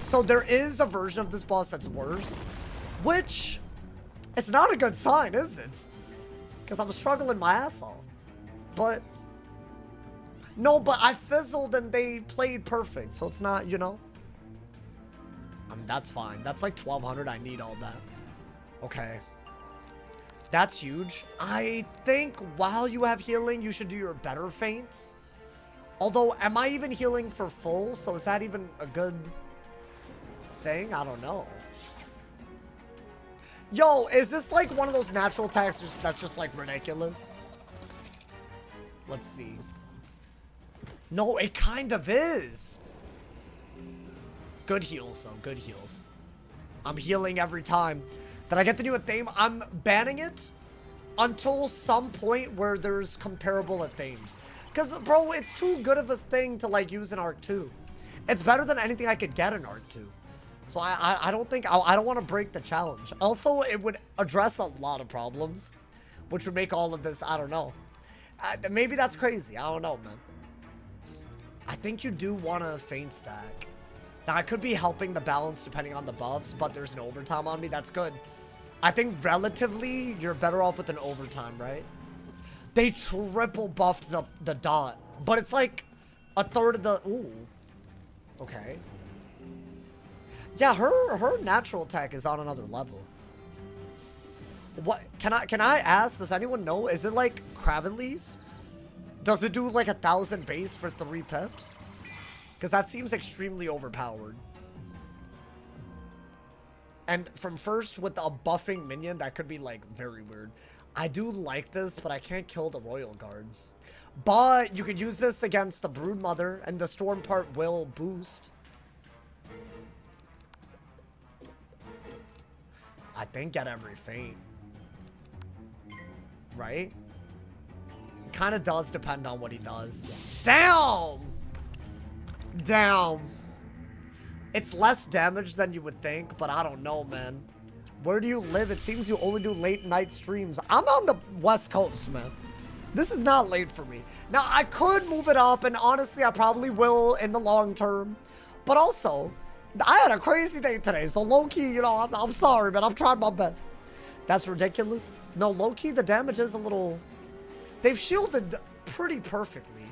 So there is a version of this boss that's worse. Which, it's not a good sign, is it? Because I'm struggling my ass off. But, no, but I fizzled and they played perfect. So it's not, you know. I mean, that's fine. That's like 1200. I need all that. Okay. That's huge. I think while you have healing, you should do your better feints. Although, am I even healing for full? So is that even a good thing? I don't know. Yo, is this like one of those natural attacks that's just like ridiculous? Let's see. No, it kind of is. Good heals, though. Good heals. I'm healing every time that I get the new theme. I'm banning it until some point where there's comparable at themes. Because, bro, it's too good of a thing to, like, use in Arc 2. It's better than anything I could get in Arc 2. So I don't think... I don't want to break the challenge. Also, it would address a lot of problems, which would make all of this... I don't know. Maybe that's crazy. I don't know, man. I think you do want to feint stack. Now, I could be helping the balance depending on the buffs, but there's an overtime on me. That's good. I think relatively, you're better off with an overtime, right? They triple buffed the dot, but it's like a third of the... Ooh. Okay. Yeah, her natural attack is on another level. What can I ask? Does anyone know? Is it like KRAVENLY's? Does it do like 1,000 base for 3 pips? Because that seems extremely overpowered. And from first with a buffing minion, that could be like very weird. I do like this, but I can't kill the Royal Guard. But you could use this against the Broodmother, and the Storm part will boost. I think get every feint. Right? It kind of does depend on what he does. Damn! Damn. It's less damage than you would think, but I don't know, man. Where do you live? It seems you only do late night streams. I'm on the West Coast, man. This is not late for me. Now, I could move it up, and honestly, I probably will in the long term. But also, I had a crazy day today, so low-key, you know, I'm sorry, man. I'm trying my best. That's ridiculous. No, low-key, the damage is a little... They've shielded pretty perfectly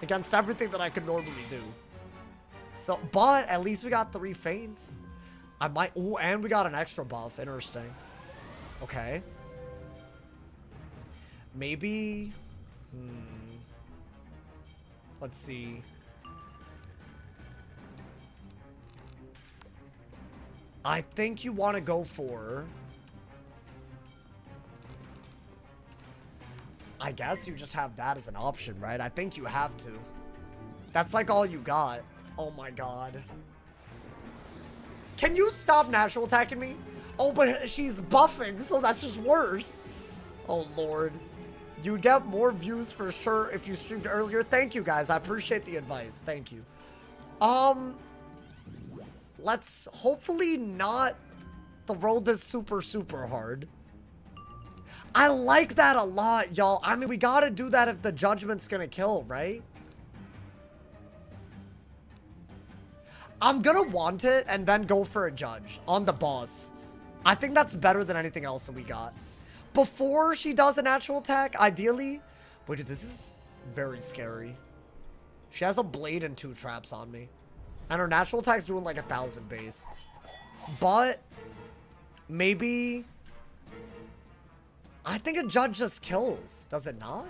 against everything that I could normally do. So, but at least we got 3 feints. I might... Ooh, and we got an extra buff. Interesting. Okay. Maybe... Let's see. I think you want to go for... I guess you just have that as an option, right? I think you have to. That's like all you got. Oh my god. Can you stop natural attacking me? Oh, but she's buffing, so that's just worse. Oh lord. You'd get more views for sure if you streamed earlier. Thank you guys. I appreciate the advice. Thank you. Let's hopefully not throw this super hard. I like that a lot, y'all. I mean, we gotta do that if the judgment's gonna kill, right? I'm gonna want it and then go for a judge on the boss. I think that's better than anything else that we got. Before she does a natural attack, ideally, Wait, dude, this is very scary. She has a blade and 2 traps on me. And her natural attack's doing like 1,000 base. But maybe I think a judge just kills, does it not?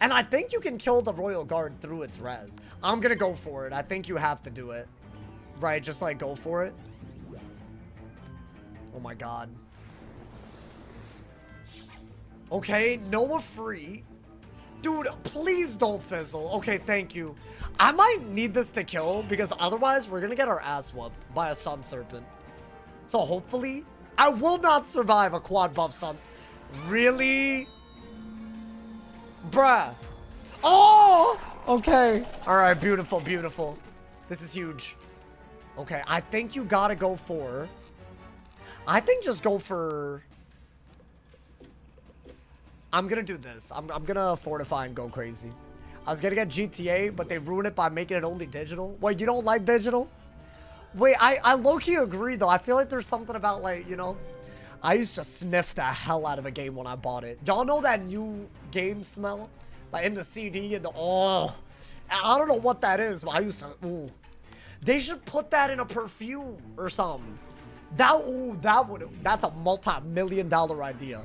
And I think you can kill the Royal Guard through its res. I'm gonna go for it. I think you have to do it. Right, just like go for it. Oh my god. Okay, Noah free. Dude, please don't fizzle. Okay, thank you. I might need this to kill because otherwise we're gonna get our ass whooped by a Sun Serpent. So hopefully, I will not survive a quad buff Sun. Really? Bruh. Oh! Okay. Alright, beautiful, beautiful. This is huge. Okay, I think you gotta go for... I think just go for... I'm gonna do this. I'm gonna fortify and go crazy. I was gonna get GTA, but they ruined it by making it only digital. Wait, you don't like digital? Wait, I low-key agree, though. I feel like there's something about, like, you know... I used to sniff the hell out of a game when I bought it. Y'all know that new game smell? Like, in the CD and the... Oh... I don't know what that is, but I used to... Ooh. They should put that in a perfume or something. That's a multi-million-dollar idea.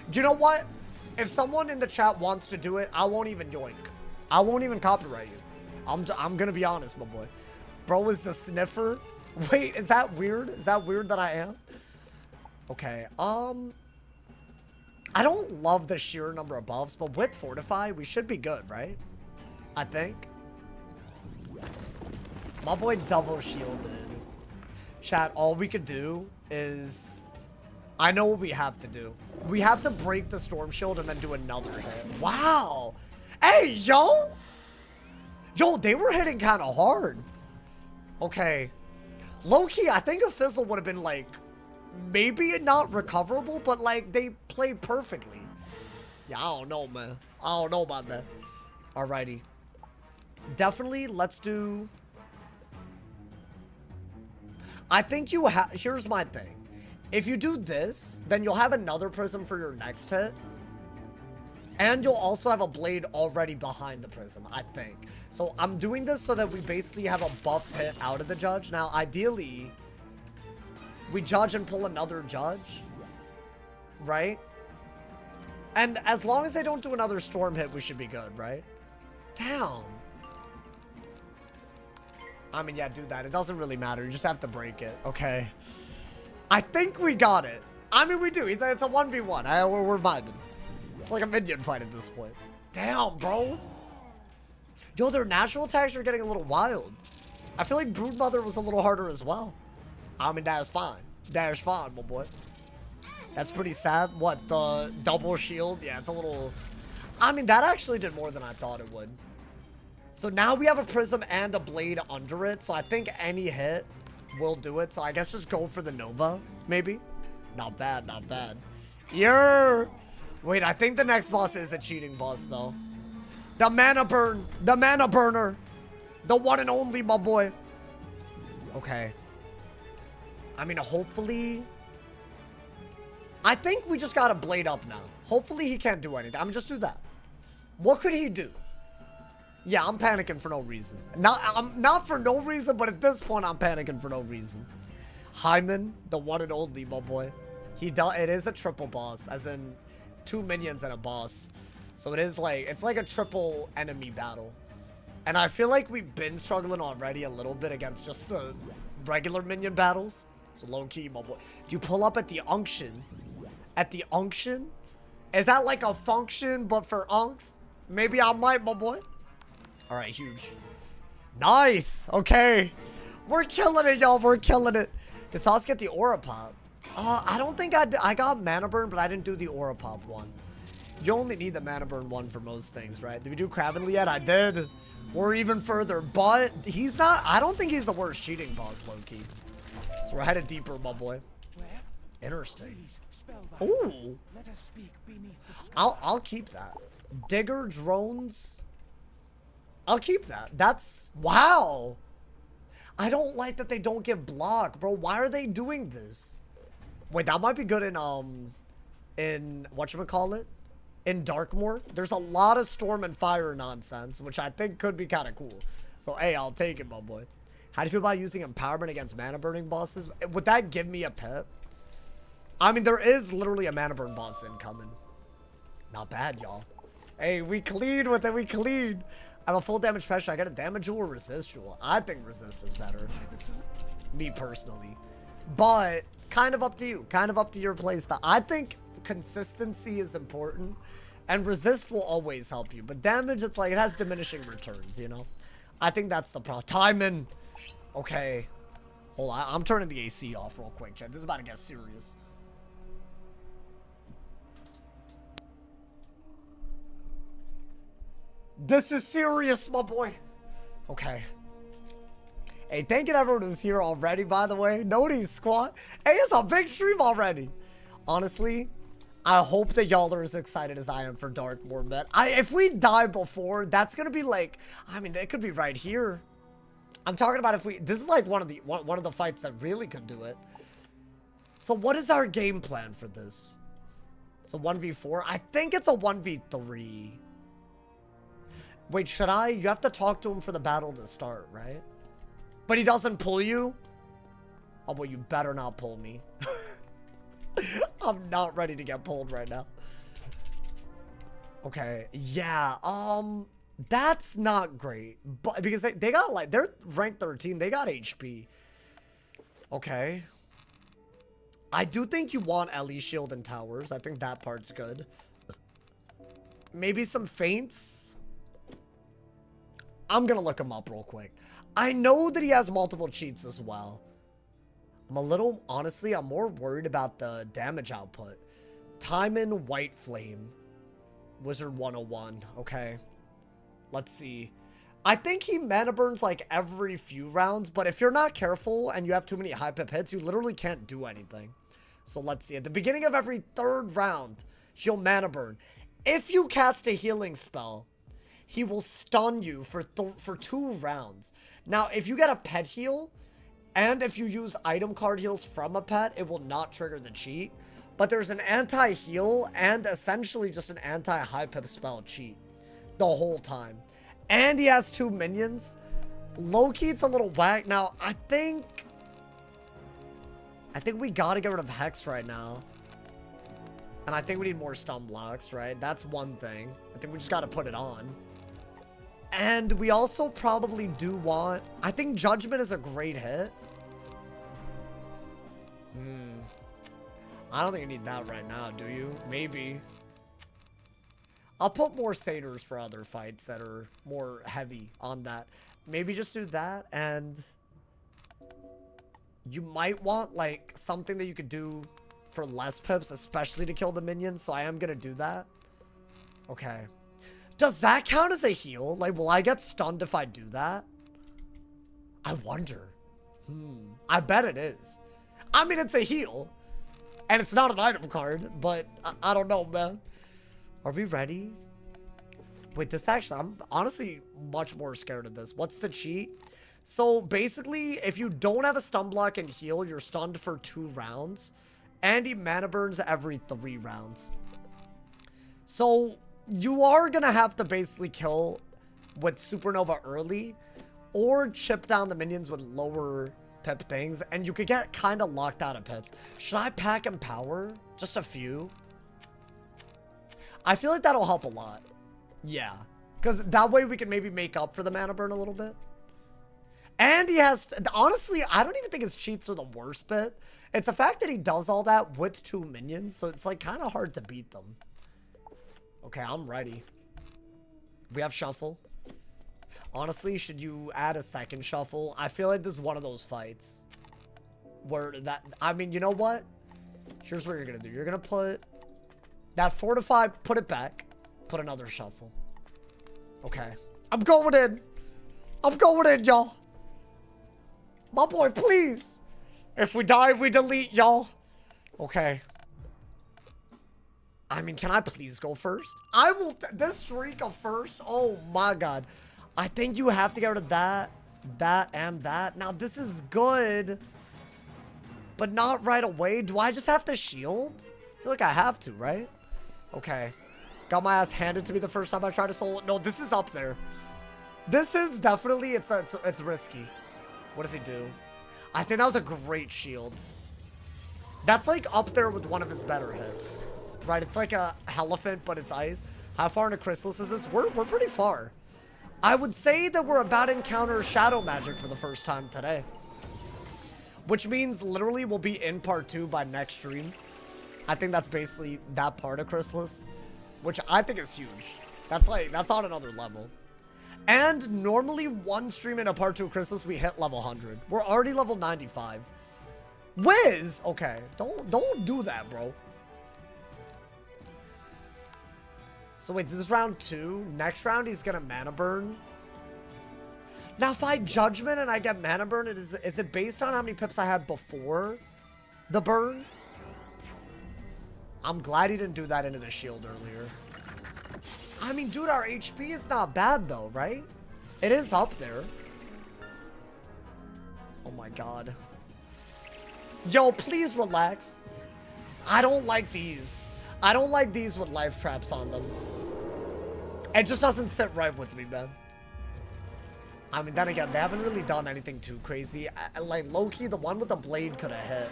Do you know what? If someone in the chat wants to do it, I won't even yoink. I won't even copyright you. I'm gonna be honest, my boy. Bro is the sniffer. Wait, is that weird? Is that weird that I am? Okay, I don't love the sheer number of buffs, but with Fortify, we should be good, right? I think. My boy double shielded. Chat, all we could do is... I know what we have to do. We have to break the Storm Shield and then do another hit. Wow! Hey, yo! Yo, they were hitting kind of hard. Okay. Low-key, I think a Fizzle would have been, like... Maybe not recoverable, but, like, they played perfectly. Yeah, I don't know, man. I don't know about that. Alrighty. Definitely, let's do... I think you have... Here's my thing. If you do this, then you'll have another prism for your next hit. And you'll also have a blade already behind the prism, I think. So I'm doing this so that we basically have a buff hit out of the judge. Now, ideally, we judge and pull another judge. Right? And as long as they don't do another storm hit, we should be good, right? Damn. I mean, yeah, do that. It doesn't really matter. You just have to break it. Okay. I think we got it. I mean, we do. It's a 1v1. We're vibing. It's like a minion fight at this point. Damn, bro. Yo, their natural attacks are getting a little wild. I feel like Broodmother was a little harder as well. I mean, that is fine. That is fine, my boy. That's pretty sad. What, the double shield? Yeah, it's a little... I mean, that actually did more than I thought it would. So now we have a prism and a blade under it. So I think any hit will do it. So I guess just go for the Nova, maybe. Not bad, not bad. Yeah. Wait, I think the next boss is a cheating boss, though. The mana burn. The mana burner. The one and only, my boy. Okay. I mean, hopefully... I think we just got a blade up now. Hopefully he can't do anything. I'm gonna just do that. What could he do? Yeah, I'm panicking for no reason. Not for no reason, but at this point, I'm panicking for no reason. Hyman, the one and only, my boy. It is a triple boss, as in 2 minions and a boss. So it is like, it's like a triple enemy battle. And I feel like we've been struggling already a little bit against just the regular minion battles. So low key, my boy. Do you pull up at the unction? At the unction? Is that like a function, but for unks? Maybe I might, my boy. All right, huge. Nice. Okay. We're killing it, y'all. We're killing it. Did Sauce get the Aura Pop? I don't think I got Mana Burn, but I didn't do the Aura Pop one. You only need the Mana Burn one for most things, right? Did we do KRAVENLY yet? I did. We're even further, but he's not... I don't think he's the worst cheating boss, low-key. So we're headed deeper, my boy. Interesting. Ooh. I'll keep that. Digger drones. I'll keep that. That's... Wow. I don't like that they don't get blocked, bro. Why are they doing this? Wait, that might be good in whatchamacallit? in Darkmoor. There's a lot of storm and fire nonsense, which I think could be kind of cool. So, hey, I'll take it, my boy. How do you feel about using empowerment against mana burning bosses? Would that give me a pip? I mean, there is literally a mana burn boss incoming. Not bad, y'all. Hey, we clean with it. We clean. I have a full damage pressure. I got a damage or residual. I think resist is better. Me personally. But kind of up to you. Kind of up to your playstyle. I think consistency is important. And resist will always help you. But damage, it's like it has diminishing returns, you know? I think that's the problem. Timing. Okay. Hold on. I'm turning the AC off real quick, chat. This is about to get serious. This is serious, my boy. Okay. Hey, thank you to everyone who's here already, by the way. Nobody's squad. Hey, it's a big stream already. Honestly, I hope that y'all are as excited as I am for Darkmoor, man. If we die before, that's gonna be like, I mean, it could be right here. I'm talking about if we, this is like one of the fights that really could do it. So what is our game plan for this? It's a 1v4. I think it's a 1v3. Wait, should I? You have to talk to him for the battle to start, right? But he doesn't pull you? Oh, well, you better not pull me. I'm not ready to get pulled right now. Okay, yeah, that's not great. But because they got like, they're ranked 13, they got HP. Okay. I do think you want LE shield and towers. I think that part's good. Maybe some feints. I'm gonna look him up real quick. I know that he has multiple cheats as well. I'm a little, honestly, I'm more worried about the damage output. Timon, White Flame. Wizard101. Okay. Let's see. I think he mana burns like every few rounds, but if you're not careful and you have too many high pip hits, you literally can't do anything. So let's see. At the beginning of every third round, he'll mana burn. If you cast a healing spell, he will stun you for 2 rounds. Now, if you get a pet heal, and if you use item card heals from a pet, it will not trigger the cheat. But there's an anti-heal and essentially just an anti-high pip spell cheat the whole time. And he has 2 minions. Low-key, it's a little whack. Now, I think we gotta get rid of Hex right now. And I think we need more stun blocks, right? That's one thing. I think we just gotta put it on. And we also probably do want... I think Judgment is a great hit. I don't think you need that right now, do you? Maybe. I'll put more satyrs for other fights that are more heavy on that. Maybe just do that, and... you might want, like, something that you could do for less pips, especially to kill the minions, so I am gonna do that. Okay. Does that count as a heal? Like, will I get stunned if I do that? I wonder. I bet it is. I mean, it's a heal. And it's not an item card, but I don't know, man. Are we ready? Wait, this actually, I'm honestly much more scared of this. What's the cheat? So, basically, if you don't have a stun block and heal, you're stunned for 2 rounds. And he mana burns every 3 rounds. So... you are going to have to basically kill with Supernova early or chip down the minions with lower pip things, and you could get kind of locked out of pips. Should I pack Empower? Just a few? I feel like that'll help a lot. Yeah. Because that way we can maybe make up for the mana burn a little bit. And he has... honestly, I don't even think his cheats are the worst bit. It's the fact that he does all that with 2 minions, so it's like kind of hard to beat them. Okay, I'm ready. We have shuffle. Honestly, should you add a second shuffle? I feel like this is one of those fights where that... I mean, you know what? Here's what you're going to do. You're going to put that fortify, put it back, put another shuffle. Okay. I'm going in. I'm going in, y'all. My boy, please. If we die, we delete, y'all. Okay. I mean, can I please go first? I will... this streak of first? Oh, my God. I think you have to get rid of that, and that. Now, this is good. But not right away. Do I just have to shield? I feel like I have to, right? Okay. Got my ass handed to me the first time I tried to solo it. No, this is up there. This is definitely, it's risky. What does he do? I think that was a great shield. That's like up there with one of his better hits. Right, it's like a elephant, but it's ice. How far into Chrysalis is this? We're pretty far. I would say that we're about to encounter Shadow Magic for the first time today. Which means literally we'll be in part 2 by next stream. I think that's basically that part of Chrysalis. Which I think is huge. That's on another level. And normally one stream in a part 2 of Chrysalis, we hit level 100. We're already level 95. Wiz! Okay, don't do that, bro. So wait, this is round 2. Next round, he's gonna mana burn. Now, if I judgment and I get mana burn, is it based on how many pips I had before the burn? I'm glad he didn't do that into the shield earlier. I mean, dude, our HP is not bad though, right? It is up there. Oh my god. Yo, please relax. I don't like these. I don't like these with life traps on them. It just doesn't sit right with me, man. I mean, then again, they haven't really done anything too crazy. Like, low-key, the one with the blade could have hit.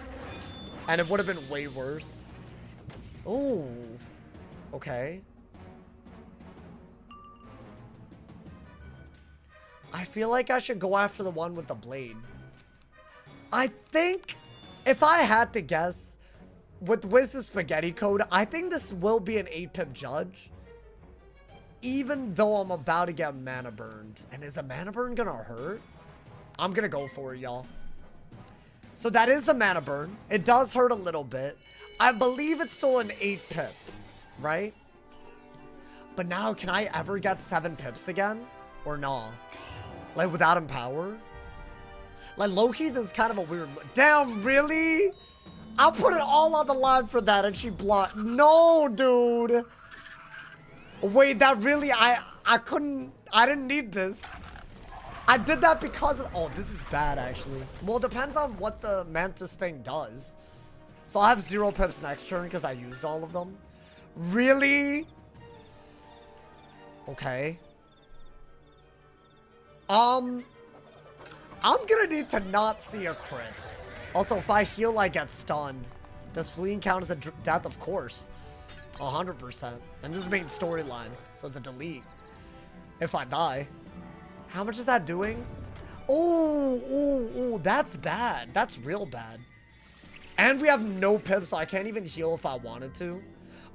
And it would have been way worse. Ooh. Okay. I feel like I should go after the one with the blade. I think, if I had to guess, with Wiz's Spaghetti Code, I think this will be an 8-pip judge. Even though I'm about to get mana burned. And is a mana burn gonna hurt? I'm gonna go for it, y'all. So that is a mana burn. It does hurt a little bit. I believe it's still an 8-pip, right? But now, can I ever get 7 pips again? Or nah? Like, without Empower? Like, low-key, this is kind of a weird... Damn, really? I'll put it all on the line for that, and she blocked. No, dude. Wait, that really... I didn't need this. I did that because of... Oh, this is bad, actually. Well, it depends on what the Mantis thing does. So I'll have 0 pips next turn because I used all of them. Really? Okay. I'm gonna need to not see a crit. Also, if I heal, I get stunned. Does fleeing count as a death? Of course. 100%. And this is main storyline, so it's a delete. If I die. How much is that doing? Oh, that's bad. That's real bad. And we have no pips, so I can't even heal if I wanted to.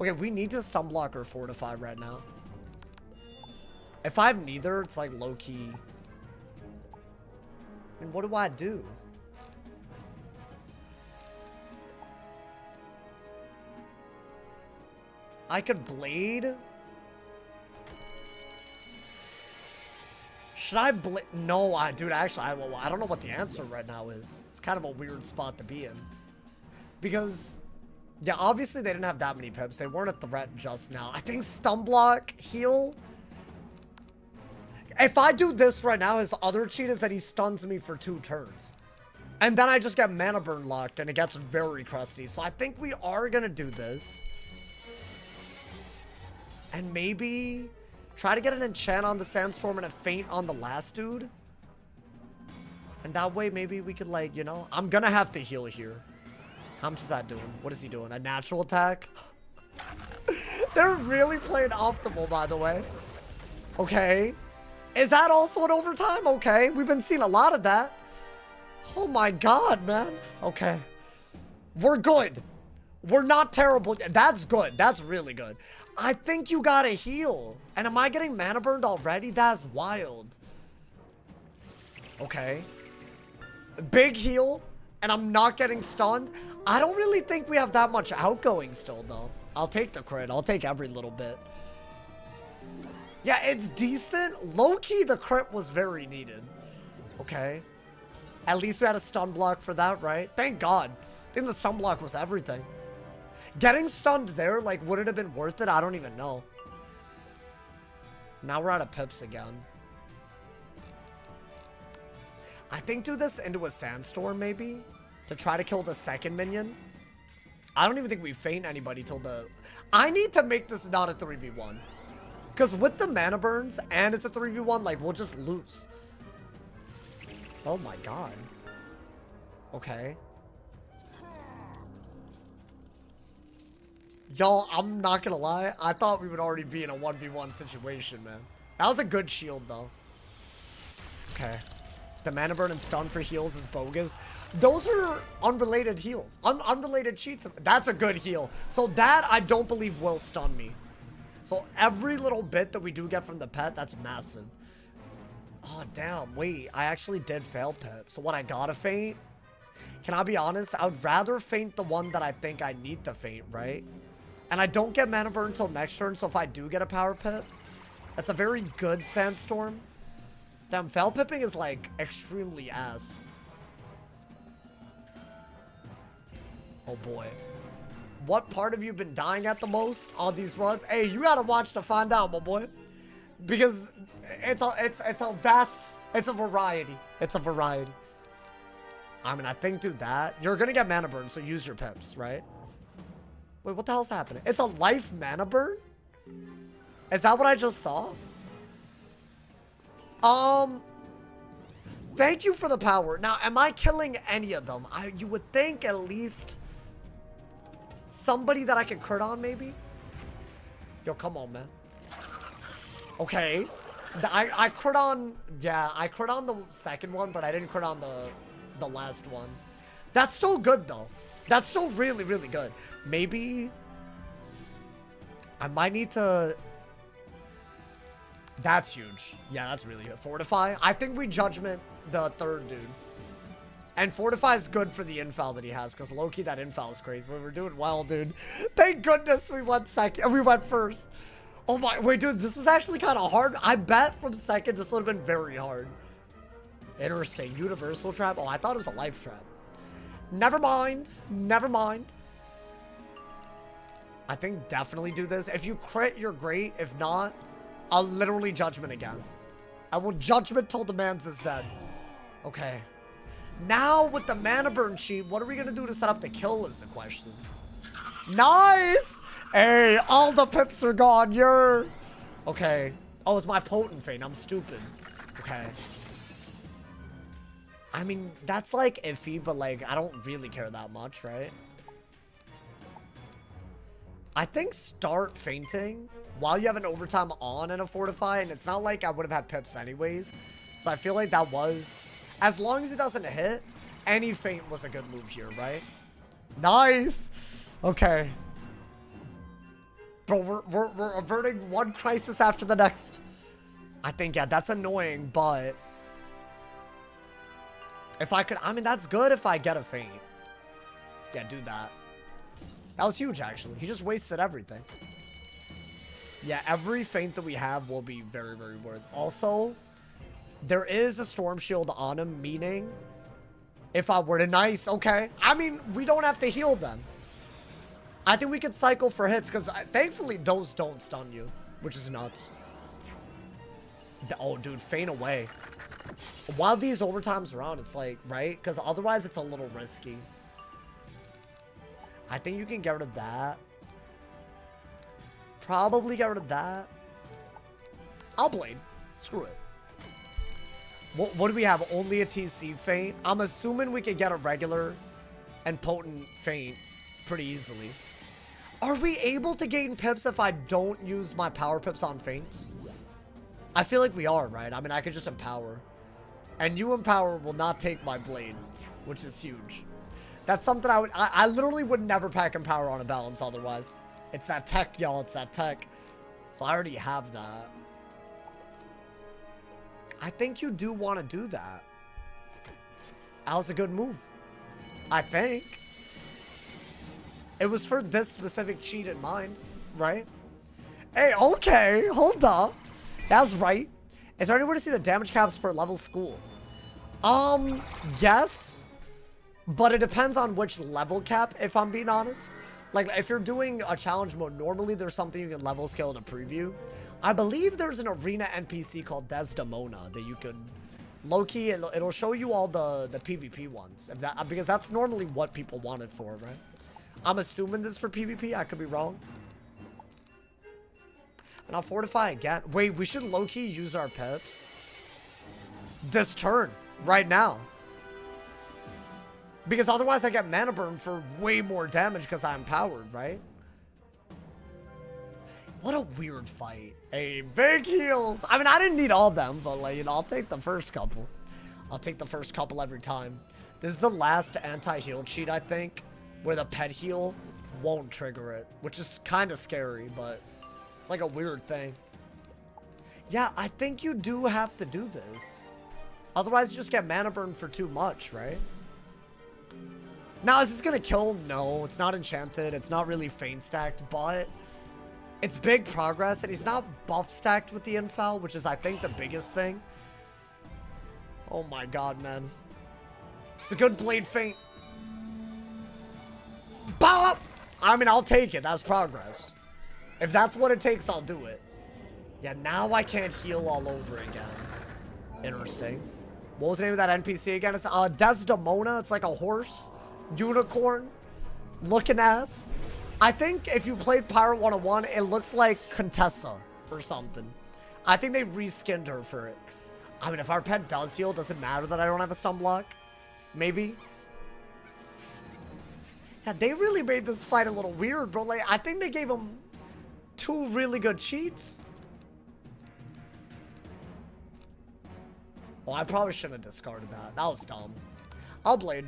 Okay, we need to stun block or fortify right now. If I have neither, it's like low-key. And what do I do? I could blade. Should I blade? No, dude, actually, I don't know what the answer right now is. It's kind of a weird spot to be in. Because, yeah, obviously they didn't have that many pips. They weren't a threat just now. I think stun block, heal. If I do this right now, his other cheat is that he stuns me for 2 turns. And then I just get mana burn locked and it gets very crusty. So I think we are going to do this. And maybe try to get an enchant on the sandstorm and a feint on the last dude. And that way maybe we could, like, you know, I'm going to have to heal here. How much is that doing? What is he doing? A natural attack? They're really playing optimal, by the way. Okay. Is that also an overtime? Okay. We've been seeing a lot of that. Oh my god, man. Okay. We're good. We're not terrible. That's good. That's really good. I think you gotta heal. And am I getting mana burned already? That's wild. Okay. Big heal. And I'm not getting stunned. I don't really think we have that much outgoing still, though. I'll take the crit. I'll take every little bit. Yeah, it's decent. Low-key, the crit was very needed. Okay. At least we had a stun block for that, right? Thank God. I think the stun block was everything. Getting stunned there, like, would it have been worth it? I don't even know. Now we're out of pips again. I think do this into a sandstorm, maybe? To try to kill the second minion. I don't even think we feint anybody till the... I need to make this not a 3v1. Because with the mana burns and it's a 3v1, like, we'll just lose. Oh my god. Okay. Y'all, I'm not gonna lie. I thought we would already be in a 1v1 situation, man. That was a good shield, though. Okay. The mana burn and stun for heals is bogus. Those are unrelated heals. Unrelated cheats. That's a good heal. So that, I don't believe, will stun me. So every little bit that we do get from the pet, that's massive. Oh, damn. Wait, I actually did fail pip. So what, I gotta feint? Can I be honest? I would rather feint the one that I think I need to feint, right? And I don't get mana burn until next turn, so if I do get a power pip, that's a very good sandstorm. Damn, fail pipping is, like, extremely ass. Oh, boy. What part have you been dying at the most on these runs? Hey, you gotta watch to find out, my boy. Because it's a vast, it's a variety. It's a variety. I mean, I think, dude, that you're gonna get mana burn, so use your pips, right? Wait, what the hell's happening? It's a life mana burn? Is that what I just saw? Thank you for the power. Now, am I killing any of them? You would think at least somebody that I can crit on, maybe? Yo, come on, man. Okay. I crit on... Yeah, I crit on the second one, but I didn't crit on the last one. That's still good, though. That's still really, really good. Maybe... I might need to... That's huge. Yeah, that's really good. Fortify. I think we judgment the third dude. And Fortify is good for the infal that he has, because low-key that infal is crazy. But we're doing well, dude. Thank goodness we went second. We went first. Oh my, wait, dude, this was actually kind of hard. I bet from second this would have been very hard. Interesting. Universal trap. Oh, I thought it was a life trap. Never mind. Never mind. I think definitely do this. If you crit, you're great. If not, I'll literally judgment again. I will judgment till the man's is dead. Okay. Now with the mana burn sheet, what are we gonna do to set up the kill is the question. Nice! Hey, all the pips are gone. You're... Okay. Oh, it's my potent feint. I'm stupid. Okay. I mean, that's like iffy, but like, I don't really care that much, right? I think start fainting while you have an overtime on and a fortify, and it's not like I would have had pips anyways. So I feel like that was, as long as it doesn't hit, any feint was a good move here, right? Nice. Okay. Bro, we're averting one crisis after the next. I think, yeah, that's annoying, but if I could, I mean, that's good if I get a feint. Yeah, do that. That was huge, actually. He just wasted everything. Yeah, every feint that we have will be very, very worth. Also, there is a storm shield on him, meaning if I were to... Nice, okay. I mean, we don't have to heal them. I think we could cycle for hits, because thankfully those don't stun you, which is nuts. Oh, dude, feint away. While these overtimes around, it's like, right? Because otherwise it's a little risky. I think you can get rid of that. Probably get rid of that. I'll blade. Screw it. What do we have? Only a TC feint? I'm assuming we could get a regular and potent feint pretty easily. Are we able to gain pips if I don't use my power pips on feints? I feel like we are, right? I mean, I could just empower. And you empower will not take my blade, which is huge. That's something I literally would never pack empower on a balance otherwise. It's that tech, y'all. It's that tech. So I already have that. I think you do want to do that. That was a good move. I think. It was for this specific cheat in mind, right? Hey, okay. Hold up. That's right. Is there anywhere to see the damage caps per level school? Yes. But it depends on which level cap, if I'm being honest. Like, if you're doing a challenge mode, normally there's something you can level scale in a preview. I believe there's an arena NPC called Desdemona that you could... Low-key, it'll show you all the PvP ones. If that, because that's normally what people want it for, right? I'm assuming this is for PvP. I could be wrong. And I'll fortify again. Wait, we should low-key use our pips this turn, right now. Because otherwise I get mana burn for way more damage because I'm powered, right? What a weird fight. Hey, big heals. I mean, I didn't need all of them, but like, you know, I'll take the first couple. I'll take the first couple every time. This is the last anti-heal cheat, I think, where the pet heal won't trigger it, which is kind of scary, but it's like a weird thing. Yeah, I think you do have to do this. Otherwise, you just get mana burn for too much, right? Now, is this gonna kill? No, it's not enchanted. It's not really feint stacked, but it's big progress, and he's not buff stacked with the infal, which is, I think, the biggest thing. Oh my god, man. It's a good blade feint. Bow up! I mean, I'll take it. That's progress. If that's what it takes, I'll do it. Yeah, now I can't heal all over again. Interesting. What was the name of that NPC again? It's Desdemona. It's like a horse. Unicorn. Looking ass. I think if you played Pirate 101, it looks like Contessa or something. I think they reskinned her for it. I mean, if our pet does heal, does it matter that I don't have a stun block? Maybe. Yeah, they really made this fight a little weird, bro. Like, I think they gave him 2 really good cheats. Oh, I probably shouldn't have discarded that. That was dumb. I'll blade.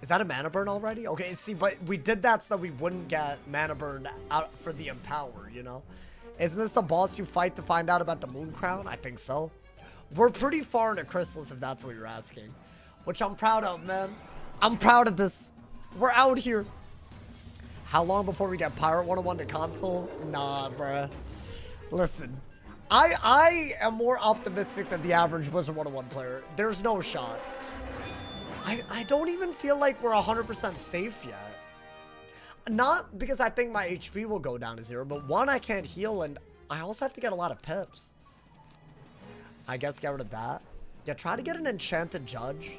Is that a mana burn already? Okay, see, but we did that so that we wouldn't get mana burn out for the empower, you know? Isn't this the boss you fight to find out about the moon crown? I think so. We're pretty far into Chrysalis, if that's what you're asking. Which I'm proud of, man. I'm proud of this. We're out here. How long before we get Pirate 101 to console? Nah, bruh. Listen. I am more optimistic than the average Wizard 101 player. There's no shot. I don't even feel like we're 100% safe yet. Not because I think my HP will go down to 0, but one, I can't heal, and I also have to get a lot of pips. I guess get rid of that. Yeah, try to get an enchanted judge.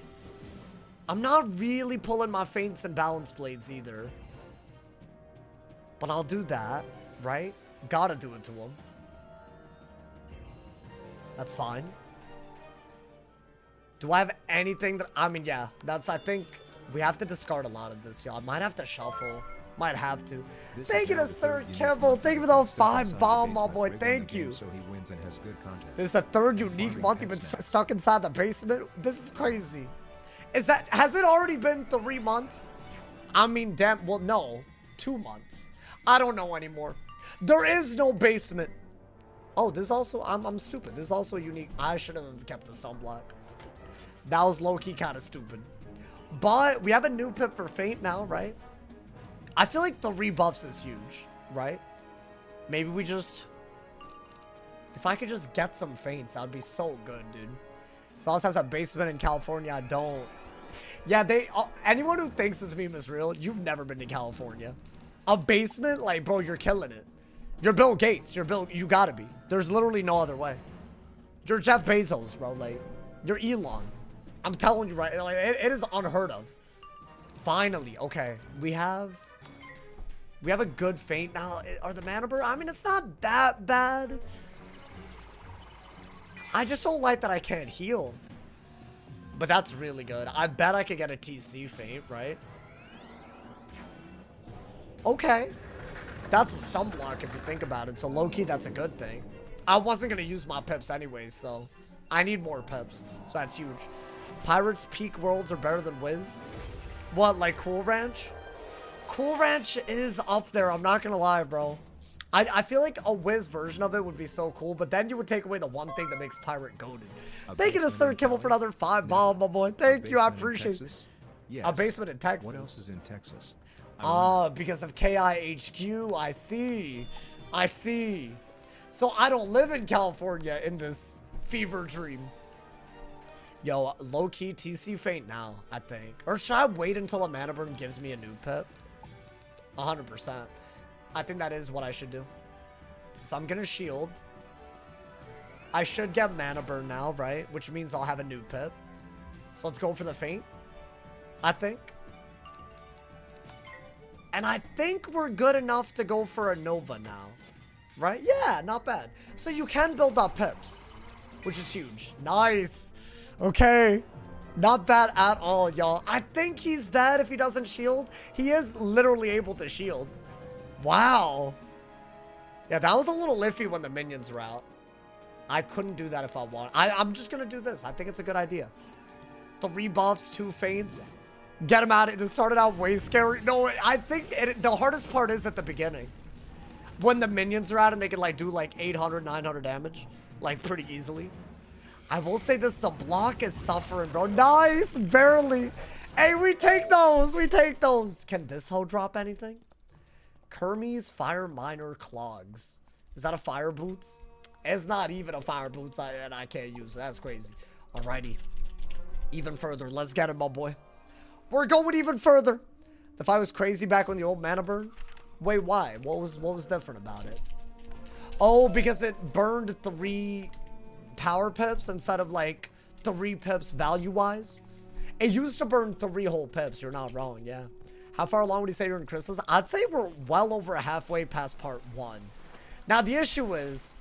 I'm not really pulling my feints and balance blades either. But I'll do that, right? Gotta do it to him. That's fine. Do I have anything that... I mean, yeah. That's... I think we have to discard a lot of this, y'all. I might have to shuffle. Might have to. Thank you to Sir Kimball. Thank you for those 5 bomb, my boy. Thank you. So he wins and has good content. This is a 3rd unique month you've been stuck inside the basement. This is crazy. Is that... Has it already been 3 months? I mean, damn... Well, no. 2 months. I don't know anymore. There is no basement. Oh, this also... I'm stupid. This is also unique. I should have kept the stun block. That was low-key kind of stupid. But we have a new pip for feint now, right? I feel like the rebuffs is huge, right? Maybe we just... If I could just get some feints, that would be so good, dude. Sauce has a basement in California. I don't. Yeah, they... anyone who thinks this meme is real, you've never been to California. A basement? Like, bro, you're killing it. You're Bill Gates. You're Bill... You gotta be. There's literally no other way. You're Jeff Bezos, bro. Like, you're Elon. I'm telling you, right? Like, it is unheard of. Finally. Okay. We have a good feint now. Are the mana burn? I mean, it's not that bad. I just don't like that I can't heal. But that's really good. I bet I could get a TC feint, right? Okay. That's a stun block if you think about it. So low-key, that's a good thing. I wasn't going to use my pips anyways, so I need more pips. So that's huge. Pirates Peak Worlds are better than Wiz. What, like Cool Ranch? Cool Ranch is up there. I'm not going to lie, bro. I feel like a Wiz version of it would be so cool, but then you would take away the one thing that makes Pirate goated. Thank you to Sir Kimball for another 5 bomb, my boy. Thank you. I appreciate it. Yes. A basement in Texas. What else is in Texas? Because of KIHQ. I see. I see. So I don't live in California in this fever dream. Yo, low-key TC feint now, I think. Or should I wait until a mana burn gives me a new pip? 100%. I think that is what I should do. So I'm gonna shield. I should get mana burn now, right? Which means I'll have a new pip. So let's go for the feint, I think. And I think we're good enough to go for a Nova now. Right? Yeah, not bad. So you can build up pips, which is huge. Nice. Okay. Not bad at all, y'all. I think he's dead if he doesn't shield. He is literally able to shield. Wow. Yeah, that was a little iffy when the minions were out. I couldn't do that if I wanted. I'm just going to do this. I think it's a good idea. 3 buffs, 2 feints. Get him out. It started out way scary. No, I think the hardest part is at the beginning. When the minions are out and they can like do like 800, 900 damage. Like pretty easily. I will say this, the block is suffering, bro. Nice, barely. Hey, we take those. We take those. Can this hoe drop anything? Kermie's Fire Miner Clogs. Is that a fire boots? It's not even a fire boots and I can't use it. That's crazy. Alrighty. Even further. Let's get it, my boy. We're going even further. The fight was crazy back when the old mana burned. Wait, why? What was different about it? Oh, because it burned 3 power pips instead of like 3 pips value-wise. It used to burn 3 whole pips. You're not wrong, yeah. How far along would you say you're in Crystals? I'd say we're well over halfway past part 1. Now, the issue is,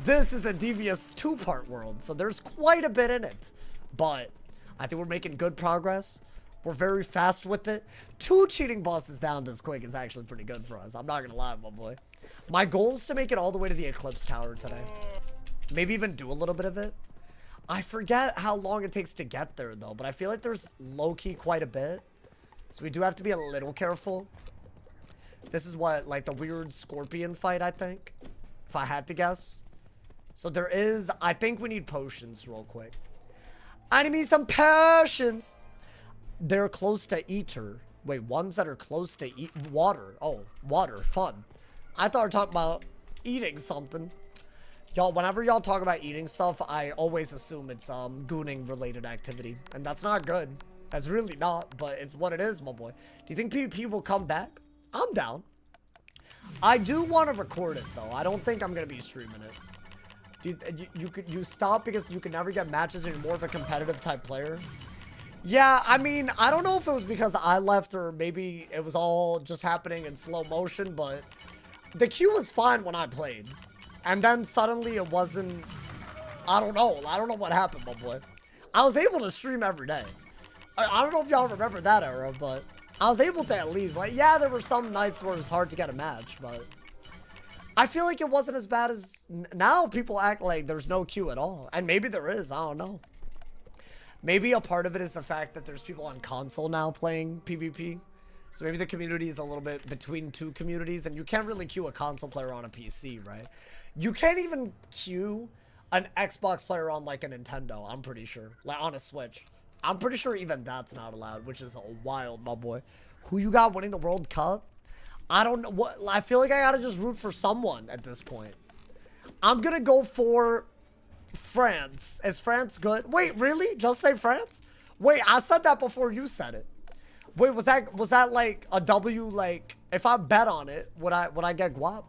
this is a devious 2-part world, so there's quite a bit in it. But I think we're making good progress. We're very fast with it. 2 cheating bosses down this quick is actually pretty good for us. I'm not gonna lie, my boy. My goal is to make it all the way to the Eclipse Tower today. Maybe even do a little bit of it. I forget how long it takes to get there, though. But I feel like there's low-key quite a bit. So we do have to be a little careful. This is what, like the weird scorpion fight, I think. If I had to guess. So there is, I think we need potions real quick. I need some potions. They're close to Eater. Wait, ones that are close to water. Oh, water. Fun. I thought we were talking about eating something. Y'all, whenever y'all talk about eating stuff, I always assume it's gooning related activity. And that's not good. That's really not, but it's what it is, my boy. Do you think PvP will come back? I'm down. I do want to record it, though. I don't think I'm going to be streaming it. You stop because you can never get matches and you're more of a competitive type player? Yeah, I mean, I don't know if it was because I left or maybe it was all just happening in slow motion, but the queue was fine when I played. And then suddenly it wasn't, I don't know what happened, my boy. I was able to stream every day. I don't know if y'all remember that era, but I was able to at least, like, yeah, there were some nights where it was hard to get a match, but I feel like it wasn't as bad as, now people act like there's no queue at all. And maybe there is, I don't know. Maybe a part of it is the fact that there's people on console now playing PvP. So maybe the community is a little bit between 2 communities, and you can't really queue a console player on a PC, right? You can't even queue an Xbox player on like a Nintendo, I'm pretty sure. Like on a Switch. I'm pretty sure even that's not allowed, which is wild, my boy. Who you got winning the World Cup? I don't know. What, I feel like I gotta just root for someone at this point. I'm gonna go for France. Is France good? Wait, really? Just say France? Wait, I said that before you said it. Wait, was that like a W? Like, if I bet on it, would I get guap?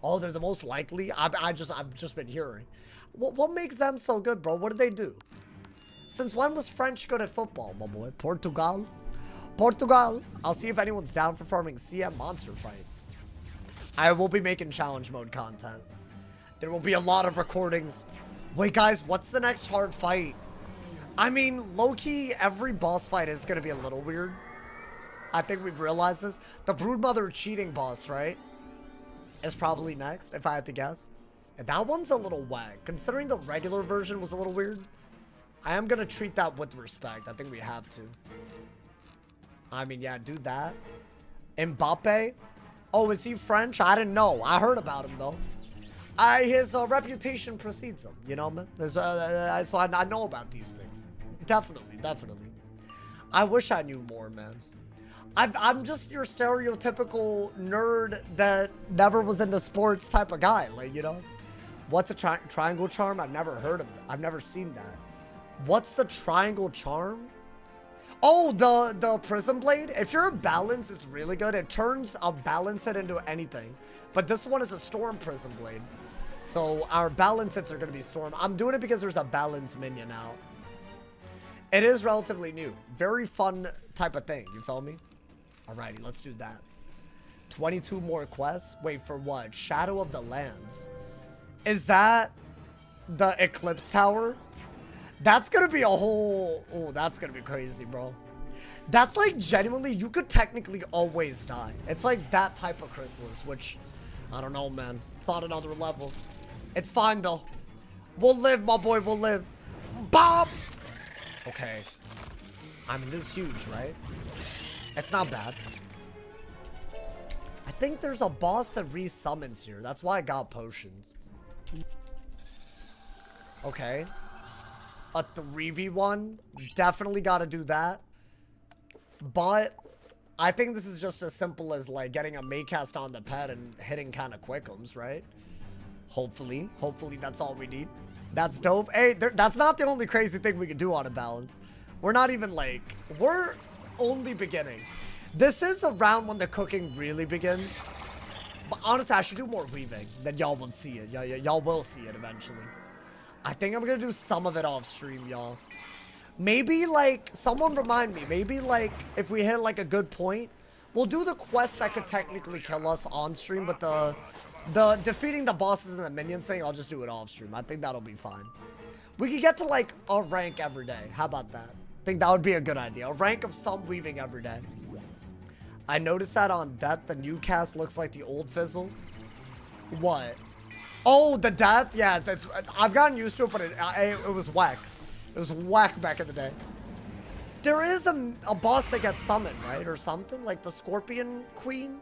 Oh, they're the most likely. I've just been hearing. What makes them so good, bro? What did they do? Since when was French good at football, my boy? Portugal? Portugal. I'll see if anyone's down for farming CM Monster Fight. I will be making challenge mode content. There will be a lot of recordings. Wait, guys, what's the next hard fight? I mean, low-key, every boss fight is going to be a little weird. I think we've realized this. The Broodmother cheating boss, right? Is probably next, if I had to guess. And that one's a little whack. Considering the regular version was a little weird, I am going to treat that with respect. I think we have to. I mean, yeah, do that. Mbappe? Oh, is he French? I didn't know. I heard about him, though. His reputation precedes him, you know, man? So I know about these things. Definitely, definitely. I wish I knew more, man. I'm just your stereotypical nerd that never was into sports type of guy. Like, you know, what's a triangle charm? I've never heard of it. I've never seen that. What's the triangle charm? Oh, the prism blade. If you're a balance, it's really good. It turns a balance hit into anything. But this one is a storm prism blade. So our balance hits are going to be storm. I'm doing it because there's a balance minion out. It is relatively new. Very fun type of thing. You feel me? Alrighty, let's do that. 22 more quests. Wait, for what? Shadow of the Lands. Is that the Eclipse Tower? That's gonna be a whole... Oh, that's gonna be crazy, bro. That's like genuinely, you could technically always die. It's like that type of chrysalis, which, I don't know, man. It's on another level. It's fine, though. We'll live, my boy, we'll live. Bob! Okay. I mean, this is huge, right? It's not bad. I think there's a boss that resummons here. That's why I got potions. Okay. A 3v1. Definitely got to do that. But I think this is just as simple as like getting a Maycast on the pet and hitting kind of quickums, right? Hopefully. Hopefully that's all we need. That's dope. Hey, that's not the only crazy thing we can do on a balance. We're not even like... We're only beginning. This is around when the cooking really begins. But honestly, I should do more weaving. Then y'all will see it. Y'all will see it eventually. I think I'm going to do some of it off stream, y'all. Maybe, like, someone remind me. Maybe, like, if we hit, like, a good point, we'll do the quests that could technically kill us on stream, but the defeating the bosses and the minions thing, I'll just do it off stream. I think that'll be fine. We could get to, like, a rank every day. How about that? I think that would be a good idea. A rank of some weaving every day. I noticed that on Death, the new cast looks like the old Fizzle. What? Oh, the Death? Yeah, it's I've gotten used to it, but it was whack. It was whack back in the day. There is a boss that gets summoned, right? Or something? Like the Scorpion Queen?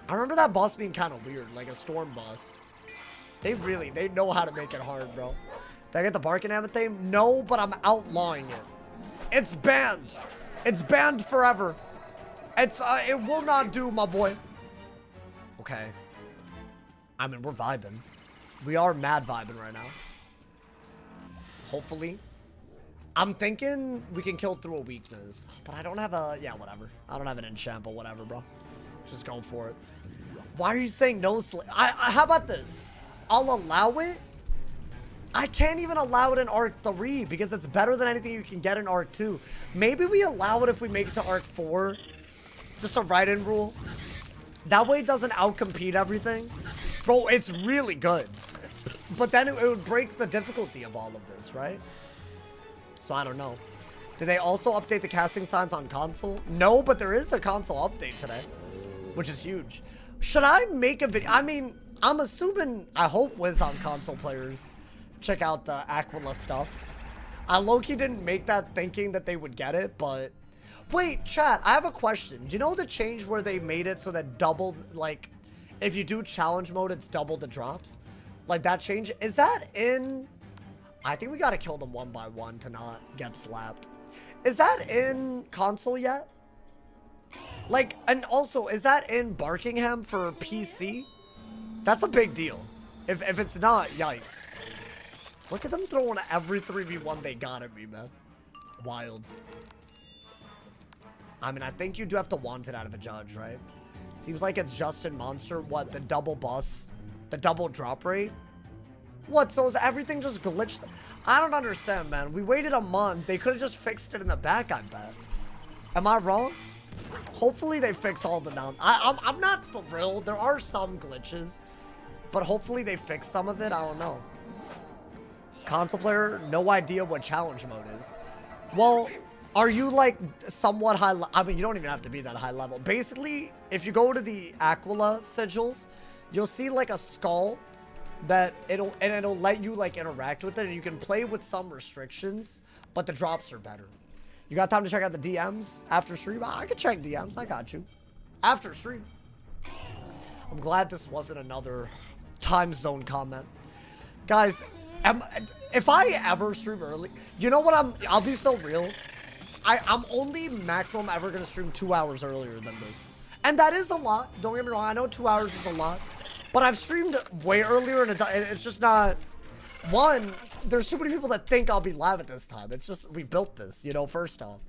I remember that boss being kind of weird. Like a storm boss. They know how to make it hard, bro. Did I get the Barking Ammon thing? No, but I'm outlawing it. It's banned. It's banned forever. It will not do, my boy. Okay. I mean, we're vibing. We are mad vibing right now. Hopefully. I'm thinking we can kill through a weakness. But I don't have a... Yeah, whatever. I don't have an enchant, but whatever, bro. Just go for it. Why are you saying no slay? How about this? I'll allow it. I can't even allow it in Arc 3 because it's better than anything you can get in Arc 2. Maybe we allow it if we make it to Arc 4. Just a write-in rule. That way it doesn't outcompete everything. Bro, it's really good. But then it would break the difficulty of all of this, right? So I don't know. Did they also update the casting signs on console? No, but there is a console update today, which is huge. Should I make a video? I mean, I'm assuming, I hope Wiz on console players check out the Aquila stuff. I low-key didn't make that thinking that they would get it, but... Wait, chat, I have a question. Do you know the change where they made it so that double, like, if you do challenge mode, it's double the drops? Like that change? Is that in... I think we gotta kill them one by one to not get slapped. Is that in console yet? Like, and also, is that in Barkingham for PC? That's a big deal. If it's not, yikes. Look at them throwing every 3v1 they got at me, man. Wild. I mean, I think you do have to want it out of a judge, right? Seems like it's just in Monster. What, the double bus? The double drop rate? What, so is everything just glitched? I don't understand, man. We waited a month. They could have just fixed it in the back, I bet. Am I wrong? Hopefully they fix all the down. I'm not thrilled. There are some glitches. But hopefully they fix some of it. I don't know. Console player, no idea what challenge mode is. Well, are you like somewhat high? I mean, you don't even have to be that high level. Basically, if you go to the Aquila sigils, you'll see like a skull that it'll let you like interact with it, and you can play with some restrictions, but the drops are better. You got time to check out the DMs after stream? I can check DMs. I got you. After stream. I'm glad this wasn't another time zone comment. Guys, if I ever stream early, you know what I'll be so real. I'm only maximum ever going to stream 2 hours earlier than this. And that is a lot. Don't get me wrong. I know 2 hours is a lot. But I've streamed way earlier, and it's just not... One, there's too many people that think I'll be live at this time. It's just, we built this, you know, first off.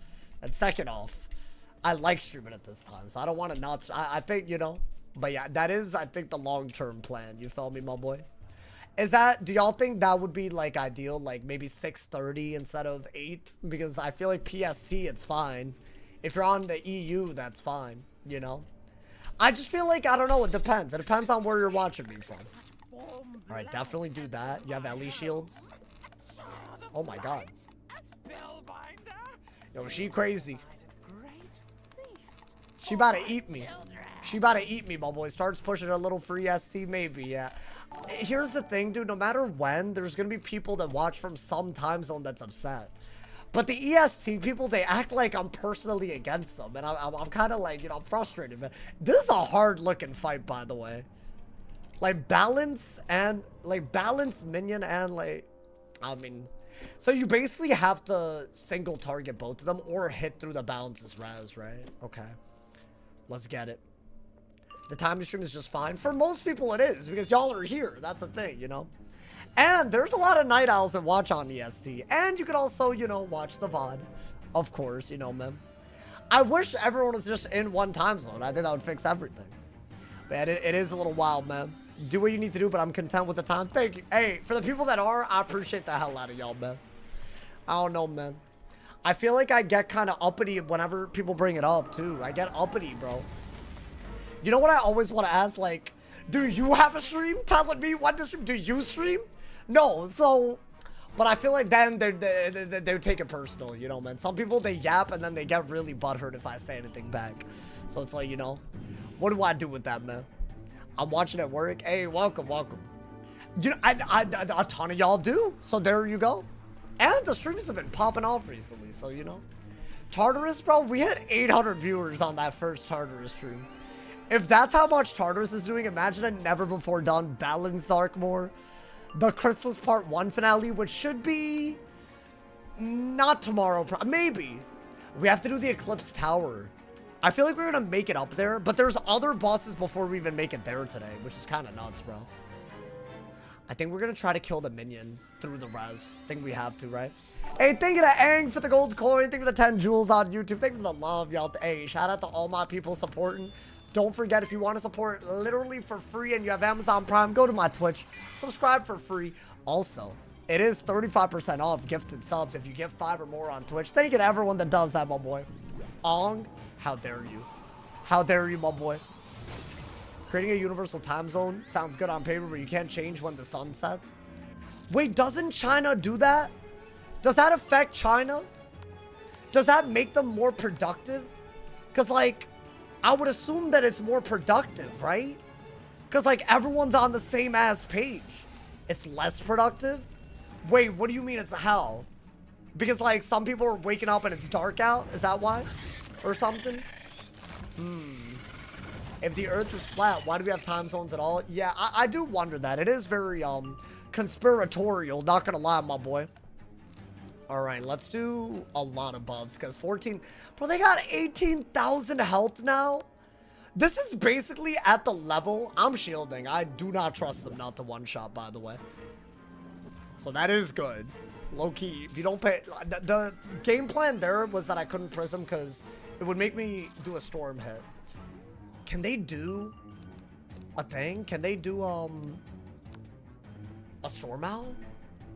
And second off, I like streaming at this time. So I don't want to not... I think, you know... But yeah, that is, I think, the long-term plan. You feel me, my boy? Is that... Do y'all think that would be, like, ideal? Like, maybe 6:30 instead of 8? Because I feel like PST, it's fine. If you're on the EU, that's fine, you know? I just feel like, I don't know, it depends. It depends on where you're watching me from. Alright, definitely do that. You have Ellie shields. Oh my god. Yo, she crazy. She about to eat me. She about to eat me, my boy. Starts pushing a little free ST, maybe, yeah. Here's the thing, dude. No matter when, there's gonna be people that watch from some time zone that's upset. But the EST people, they act like I'm personally against them. And I'm kind of like, you know, I'm frustrated, man. This is a hard-looking fight, by the way. Like, balance minion and, like, I mean... So you basically have to single target both of them or hit through the balances res, right? Okay. Let's get it. The time stream is just fine. For most people it is, because y'all are here. That's the thing, you know? And there's a lot of night owls that watch on EST. And you could also, you know, watch the VOD. Of course, you know, man. I wish everyone was just in one time zone. I think that would fix everything. Man, it is a little wild, man. Do what you need to do, but I'm content with the time. Thank you. Hey, for the people that are, I appreciate the hell out of y'all, man. I don't know, man. I feel like I get kind of uppity whenever people bring it up, too. I get uppity, bro. You know what I always want to ask? Like, do you have a stream telling me when to stream? Do you stream? No, so... But I feel like then they take it personal, you know, man. Some people, they yap and then they get really butthurt if I say anything back. So it's like, you know, what do I do with that, man? I'm watching at work. Hey, welcome, welcome. You know, a ton of y'all do. So there you go. And the streams have been popping off recently, so you know. Tartarus, bro, we had 800 viewers on that first Tartarus stream. If that's how much Tartarus is doing, imagine a never before done Balance Darkmoor. The Chrysalis Part 1 finale, which should be not tomorrow, maybe. We have to do the Eclipse Tower. I feel like we're gonna make it up there, but there's other bosses before we even make it there today, which is kind of nuts, bro. I think we're gonna try to kill the minion through the res. I think we have to, right? Hey, thank you to Aang for the gold coin. Thank you for the 10 jewels on YouTube. Thank you for the love, y'all. Hey, shout out to all my people supporting. Don't forget, if you want to support literally for free and you have Amazon Prime, go to my Twitch. Subscribe for free. Also, it is 35% off gifted subs if you give 5 or more on Twitch. Thank you to everyone that does that, my boy. Ong, how dare you? How dare you, my boy? Creating a universal time zone sounds good on paper, but you can't change when the sun sets. Wait, doesn't China do that? Does that affect China? Does that make them more productive? Because, like... I would assume that it's more productive, right? Because, like, everyone's on the same ass page. It's less productive? Wait, what do you mean it's how? Because, like, some people are waking up and it's dark out? Is that why? Or something? If the Earth is flat, why do we have time zones at all? Yeah, I do wonder that. It is very, conspiratorial, not gonna lie, my boy. Alright, let's do a lot of buffs, because 14... Bro, they got 18,000 health now? This is basically at the level... I'm shielding. I do not trust them not to one-shot, by the way. So that is good. Low-key, if you don't pay... The game plan there was that I couldn't prism, because it would make me do a storm hit. Can they do a thing? Can they do, a storm owl?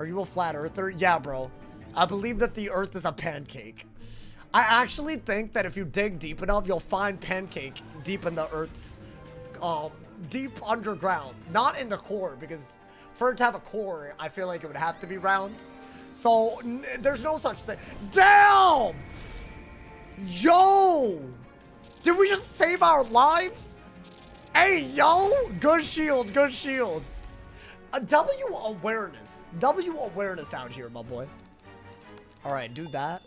Are you a flat earther? Yeah, bro. I believe that the Earth is a pancake. I actually think that if you dig deep enough, you'll find pancake deep in the Earth's, deep underground. Not in the core, because for it to have a core, I feel like it would have to be round. So, there's no such thing. Damn! Yo! Did we just save our lives? Hey, yo! Good shield, good shield. W awareness. W awareness out here, my boy. Alright, do that.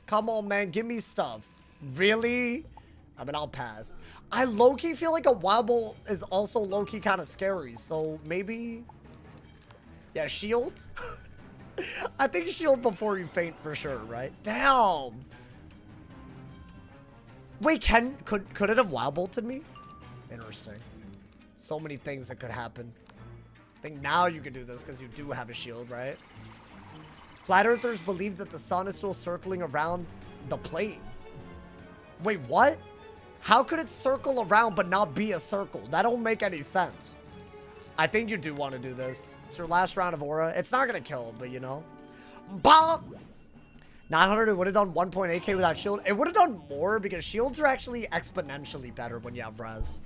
Come on, man. Give me stuff. Really? I mean, I'll pass. I low-key feel like a wobble is also low-key kind of scary. So, maybe... Yeah, shield? I think shield before you faint for sure, right? Damn! Wait, could it have wobbled me? Interesting. So many things that could happen. I think now you can do this because you do have a shield, right? Flat Earthers believe that the sun is still circling around the plane. Wait, what? How could it circle around but not be a circle? That don't make any sense. I think you do want to do this. It's your last round of aura. It's not going to kill, but you know. Bop! 900, it would have done 1.8k without shield. It would have done more because shields are actually exponentially better when you have res.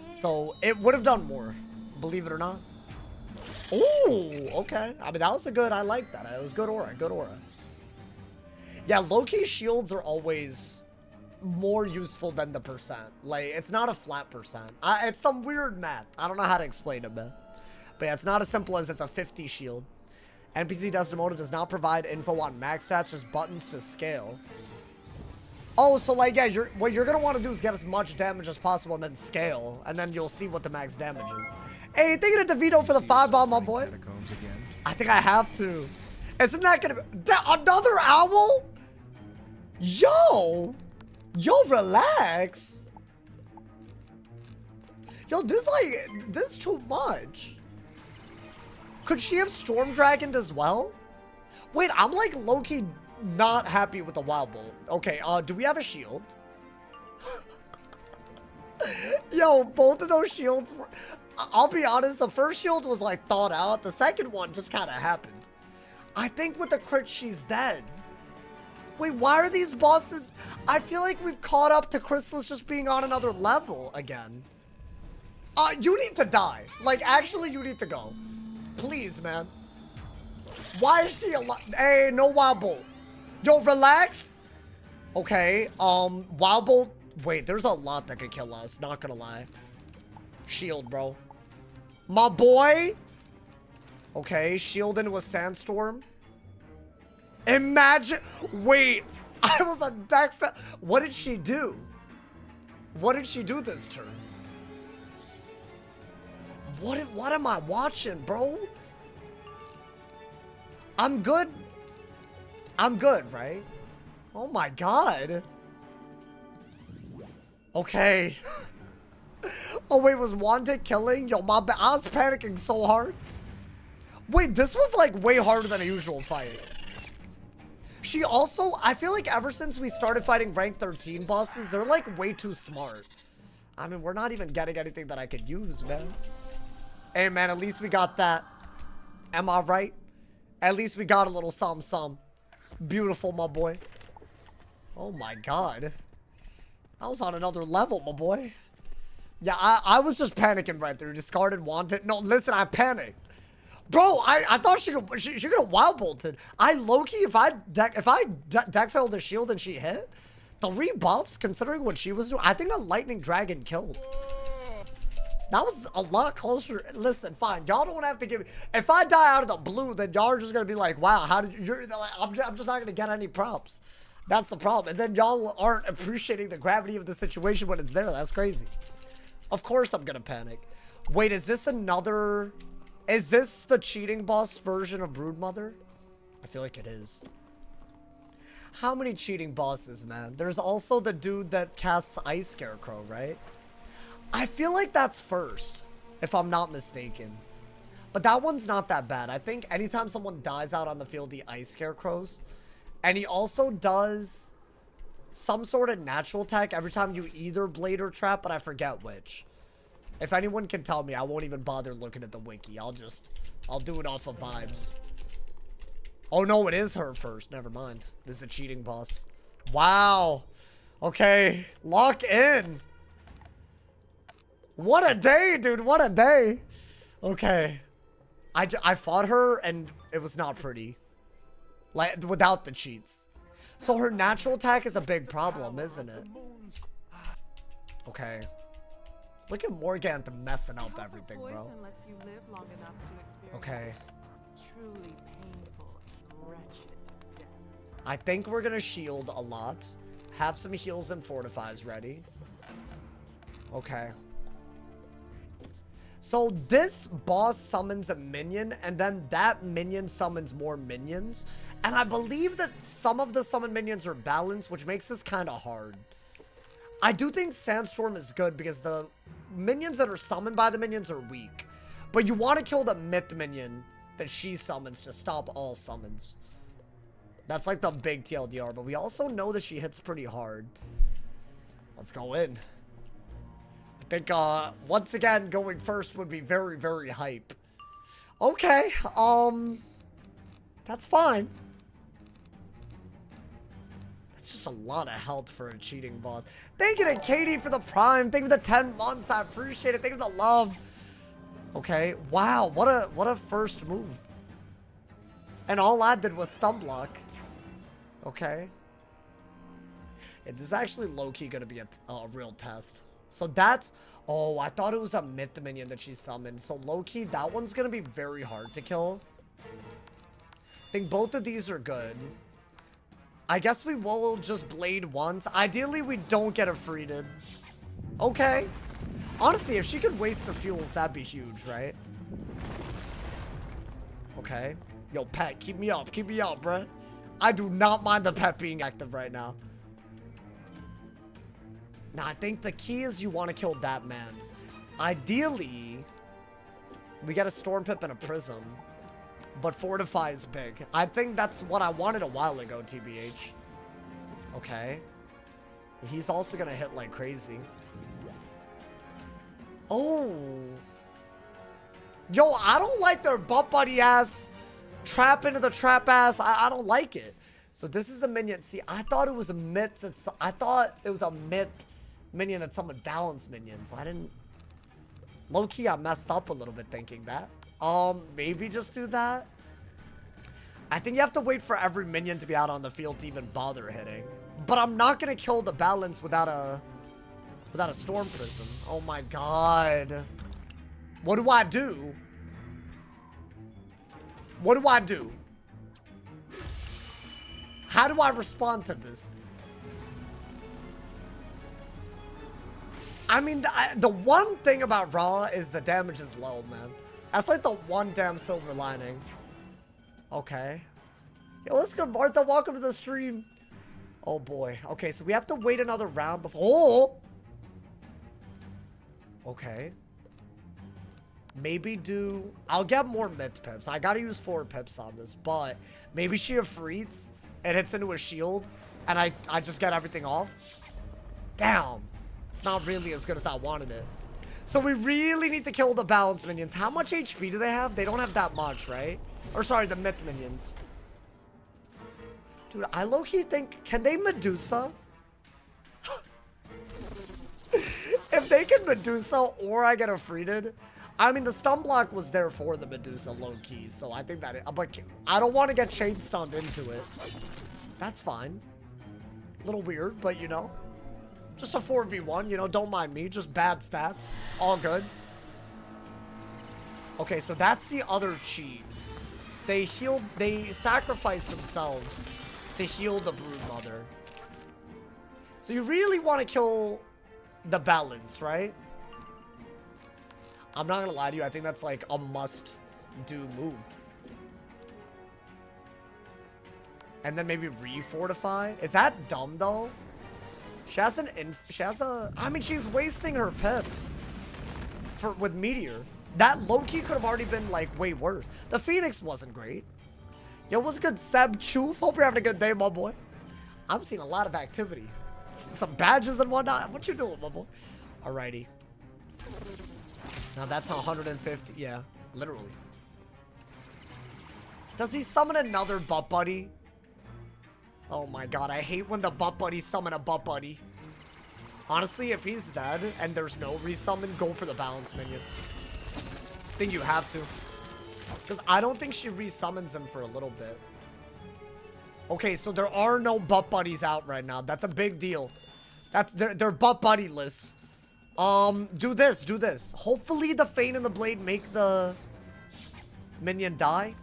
So it would have done more, believe it or not. Ooh, okay. I mean, that was a good, I like that. It was good aura, good aura. Yeah, low-key shields are always more useful than the percent. Like, it's not a flat percent. It's some weird math. I don't know how to explain it, man. But yeah, it's not as simple as it's a 50 shield. NPC Desdemoda does not provide info on max stats, just buttons to scale. Oh, so like, yeah, what you're going to want to do is get as much damage as possible and then scale. And then you'll see what the max damage is. Hey, thank you to DeVito for the 5-bomb, my boy. I think I have to. Isn't that going to be... Another owl? Yo, relax. Yo, this is too much. Could she have Storm Dragoned as well? Wait, I'm like low-key not happy with the Wild Bolt. Okay, do we have a shield? Yo, both of those shields were... I'll be honest, the first shield was like thought out. The second one just kind of happened. I think with the crit, she's dead. Wait, why are these bosses... I feel like we've caught up to Chrysalis just being on another level again. You need to die. Like, actually, you need to go. Please, man. Why is she alive? Hey, no Wild Bolt. Yo, relax. Okay, Wild Bolt. Wait, there's a lot that could kill us. Not gonna lie. Shield, bro. My boy. Okay, shield into a sandstorm. Imagine. Wait, I was on deck. What did she do? What did she do this turn? What am I watching, bro? I'm good. I'm good, right? Oh my god. Okay. Oh wait, was Wanted killing? Yo, my bad. I was panicking so hard. Wait, this was like way harder than a usual fight. She also, I feel like ever since we started fighting rank 13 bosses, they're like way too smart. I mean, we're not even getting anything that I could use, man. Hey, man, at least we got that. Am I right? At least we got a little some. Beautiful, my boy. Oh, my God. I was on another level, my boy. Yeah, I was just panicking right there. Discarded, Wanted. No, listen, I panicked. Bro, I thought she could have wild bolted. I low-key, if I deck failed the shield and she hit, the rebuffs, considering what she was doing, I think the lightning dragon killed. That was a lot closer. Listen, fine. Y'all don't have to give me... If I die out of the blue, then y'all are just going to be like, wow, how did you... I'm just not going to get any props. That's the problem. And then y'all aren't appreciating the gravity of the situation when it's there. That's crazy. Of course I'm going to panic. Wait, is this another... Is this the cheating boss version of Broodmother? I feel like it is. How many cheating bosses, man? There's also the dude that casts Ice Scarecrow, right? I feel like that's first, if I'm not mistaken. But that one's not that bad. I think anytime someone dies out on the field, he Ice Scarecrows. And he also does some sort of natural attack every time you either blade or trap, but I forget which. If anyone can tell me, I won't even bother looking at the wiki. I'll do it off of vibes. Oh no, it is her first. Never mind. This is a cheating boss. Wow. Okay. Lock in. What a day, dude. What a day. Okay. I fought her and it was not pretty. Like, without the cheats. So her natural attack is a big problem, isn't it? Okay. Look at Morgantha messing up everything, bro. Okay. Truly painful and wretched death. I think we're gonna shield a lot. Have some heals and fortifies ready. Okay. So this boss summons a minion, and then that minion summons more minions. And I believe that some of the summon minions are balanced, which makes this kind of hard. I do think Sandstorm is good because the minions that are summoned by the minions are weak. But you want to kill the myth minion that she summons to stop all summons. That's like the big TLDR, but we also know that she hits pretty hard. Let's go in. I think, once again, going first would be very, very hype. Okay, that's fine. It's just a lot of health for a cheating boss. Thank you to Katie for the prime. Thank you for the 10 months. I appreciate it. Thank you for the love. Okay. Wow. What a first move. And all I did was stun block. Okay. It is actually low-key going to be a real test. So that's... Oh, I thought it was a myth minion that she summoned. So low-key, that one's going to be very hard to kill. I think both of these are good. I guess we will just blade once. Ideally, we don't get a freeded. Okay. Honestly, if she could waste the fuels, that'd be huge, right? Okay. Yo, pet, keep me up. Keep me up, bruh. I do not mind the pet being active right now. Now, I think the key is you want to kill that man's. Ideally, we get a Storm Pip and a Prism. But Fortify is big. I think that's what I wanted a while ago, TBH. Okay. He's also going to hit like crazy. Oh. Yo, I don't like their butt buddy ass. Trap into the trap ass. I don't like it. So this is a minion. See, I thought it was a myth. I thought it was a myth minion that someone balanced minions. So I didn't... Low-key, I messed up a little bit thinking that. Maybe just do that. I think you have to wait for every minion to be out on the field to even bother hitting. But I'm not gonna kill the balance without a Storm Prism. Oh my god. What do I do? What do I do? How do I respond to this? I mean, the one thing about Raw is the damage is low, man. That's like the one damn silver lining. Okay. Yo, what's good, Martha? Welcome to the stream. Oh, boy. Okay, so we have to wait another round before... Oh! Okay. Maybe do... I'll get more mid pips. I gotta use 4 pips on this, but maybe she Ifrits and hits into a shield, and I just get everything off. Damn. It's not really as good as I wanted it. So we really need to kill the balance minions. How much HP do they have? They don't have that much, right? Or sorry, the myth minions. Dude, I low-key think... Can they Medusa? If they can Medusa or I get a Freeded... I mean, the stun block was there for the Medusa low-key. So I think that... But I don't want to get chain stunned into it. That's fine. A little weird, but you know... Just a 4v1, you know, don't mind me. Just bad stats. All good. Okay, so that's the other cheat. They sacrifice themselves to heal the Broodmother. So you really want to kill the balance, right? I'm not gonna lie to you, I think that's like a must-do move. And then maybe re-fortify? Is that dumb, though? I mean, she's wasting her pips with Meteor. That low-key could have already been, like, way worse. The Phoenix wasn't great. Yo, what's good, Seb Choof? Hope you're having a good day, my boy. I'm seeing a lot of activity. Some badges and whatnot. What you doing, my boy? Alrighty. Now that's 150. Yeah, literally. Does he summon another butt buddy? Oh my god, I hate when the butt buddies summon a butt buddy. Honestly, if he's dead and there's no resummon, go for the balance minion. I think you have to. Because I don't think she resummons him for a little bit. Okay, so there are no butt buddies out right now. That's a big deal. They're butt buddy-less. Do this. Hopefully the Fane and the Blade make the minion die.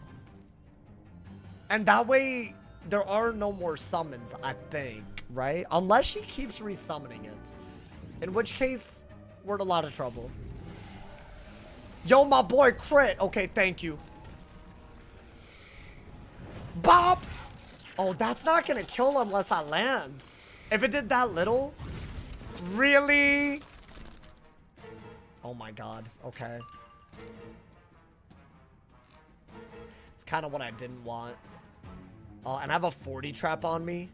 And that way... There are no more summons, I think, right? Unless she keeps resummoning it. In which case, we're in a lot of trouble. Yo, my boy, crit. Okay, thank you. Bop! Oh, that's not gonna kill unless I land. If it did that little? Really? Oh my god. Okay. It's kind of what I didn't want. And I have a 40 trap on me.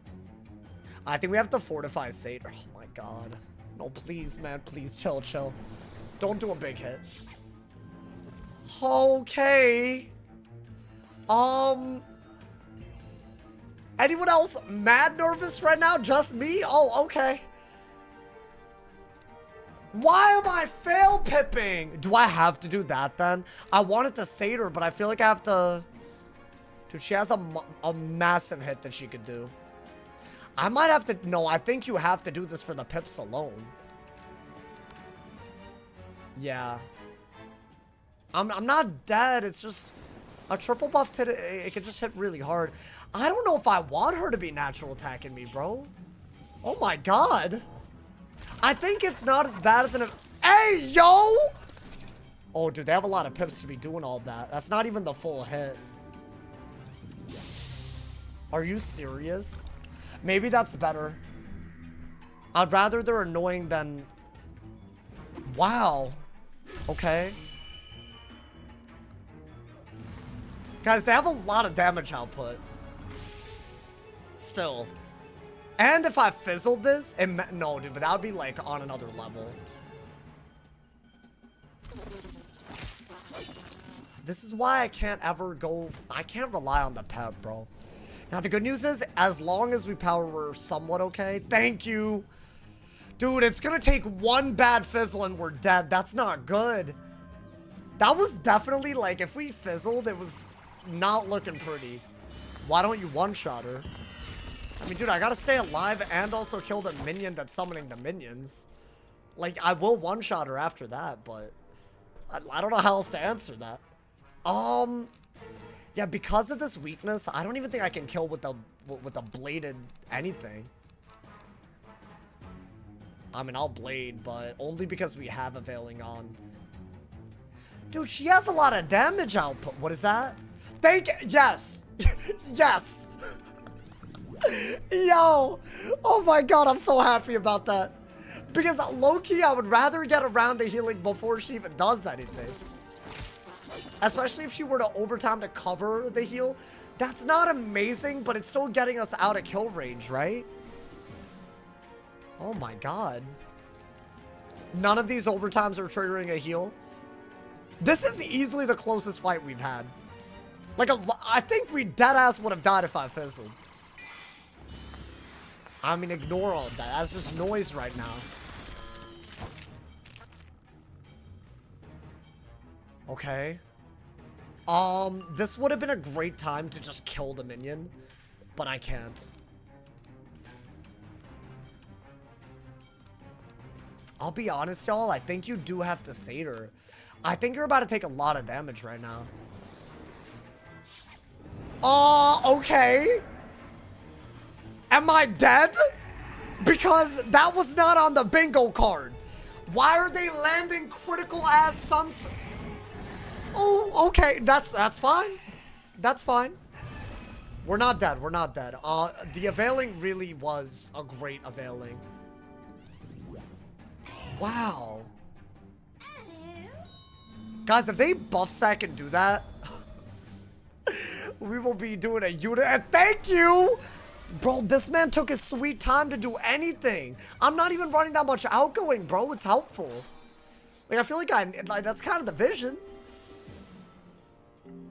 I think we have to fortify Satyr. Oh my god. No, please, man. Please, chill. Don't do a big hit. Okay. Anyone else mad nervous right now? Just me? Oh, okay. Why am I fail pipping? Do I have to do that then? I wanted to satyr, but I feel like I have to... Dude, she has a massive hit that she could do. I might have to... No, I think you have to do this for the pips alone. Yeah. I'm not dead. It's just a triple buff hit. It can just hit really hard. I don't know if I want her to be natural attacking me, bro. Oh my god. I think it's not as bad as an... Hey, yo! Oh, dude, they have a lot of pips to be doing all that. That's not even the full hit. Are you serious? Maybe that's better. I'd rather they're annoying than... Wow. Okay. Guys, they have a lot of damage output. Still. And if I fizzled this, no, dude, but that would be like on another level. This is why I can't ever go, I can't rely on the pep, bro. Now, the good news is, as long as we power, we're somewhat okay. Thank you. Dude, it's gonna take one bad fizzle and we're dead. That's not good. That was definitely like, if we fizzled, it was not looking pretty. Why don't you one-shot her? I mean, dude, I gotta stay alive and also kill the minion that's summoning the minions. Like, I will one-shot her after that, but I don't know how else to answer that. Yeah, because of this weakness, I don't even think I can kill with the bladed anything. I mean, I'll blade, but only because we have a veiling on. Dude, she has a lot of damage output. What is that? Yes. Yes. Yo. Oh my god, I'm so happy about that. Because low-key, I would rather get around the healing before she even does anything. Especially if she were to overtime to cover the heal. That's not amazing, but it's still getting us out of kill range, right? Oh my god. None of these overtimes are triggering a heal. This is easily the closest fight we've had. Like, I think we deadass would have died if I fizzled. I mean, ignore all of that. That's just noise right now. Okay. This would have been a great time to just kill the minion, but I can't. I'll be honest, y'all. I think you do have to satyr. I think you're about to take a lot of damage right now. Okay. Am I dead? Because that was not on the bingo card. Why are they landing critical ass suns? Oh, okay. That's fine. That's fine. We're not dead. We're not dead. The availing really was a great availing. Wow. Guys, if they buff stack and do that, we will be doing a unit. And thank you! Bro, this man took his sweet time to do anything. I'm not even running that much outgoing, bro. It's helpful. Like, I feel like that's kind of the vision.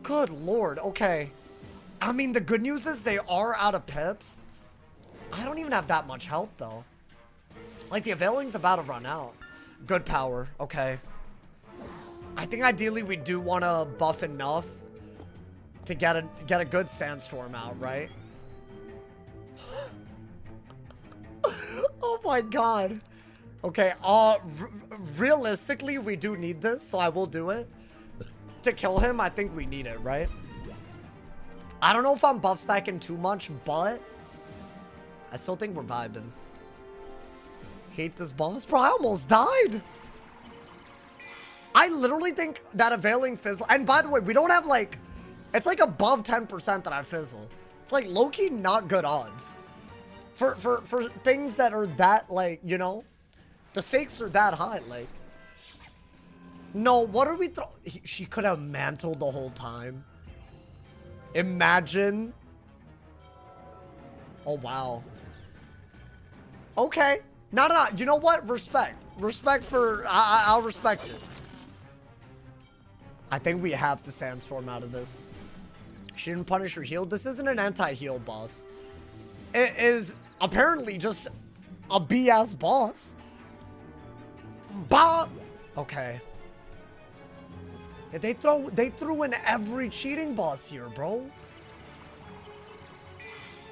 Good lord. Okay. I mean, the good news is they are out of pips. I don't even have that much health, though. Like, the availing's about to run out. Good power. Okay. I think ideally we do want to buff enough to get a good sandstorm out, right? Oh my god. Okay, realistically, we do need this, so I will do it. To kill him, I think we need it, right? I don't know if I'm buff stacking too much, but I still think we're vibing. Hate this boss. Bro, I almost died. I literally think that availing fizzle. And by the way, we don't have like, it's like above 10% that I fizzle. It's like low-key not good odds. For things that are that, like, you know, the stakes are that high, like. No, what are we she could have mantled the whole time. Imagine. Oh, wow. Okay. No. You know what? Respect. Respect for, I'll respect it. I think we have to sandstorm out of this. She didn't punish her heal. This isn't an anti-heal boss. is apparently just a BS boss. Bah! Okay. They threw in every cheating boss here, bro.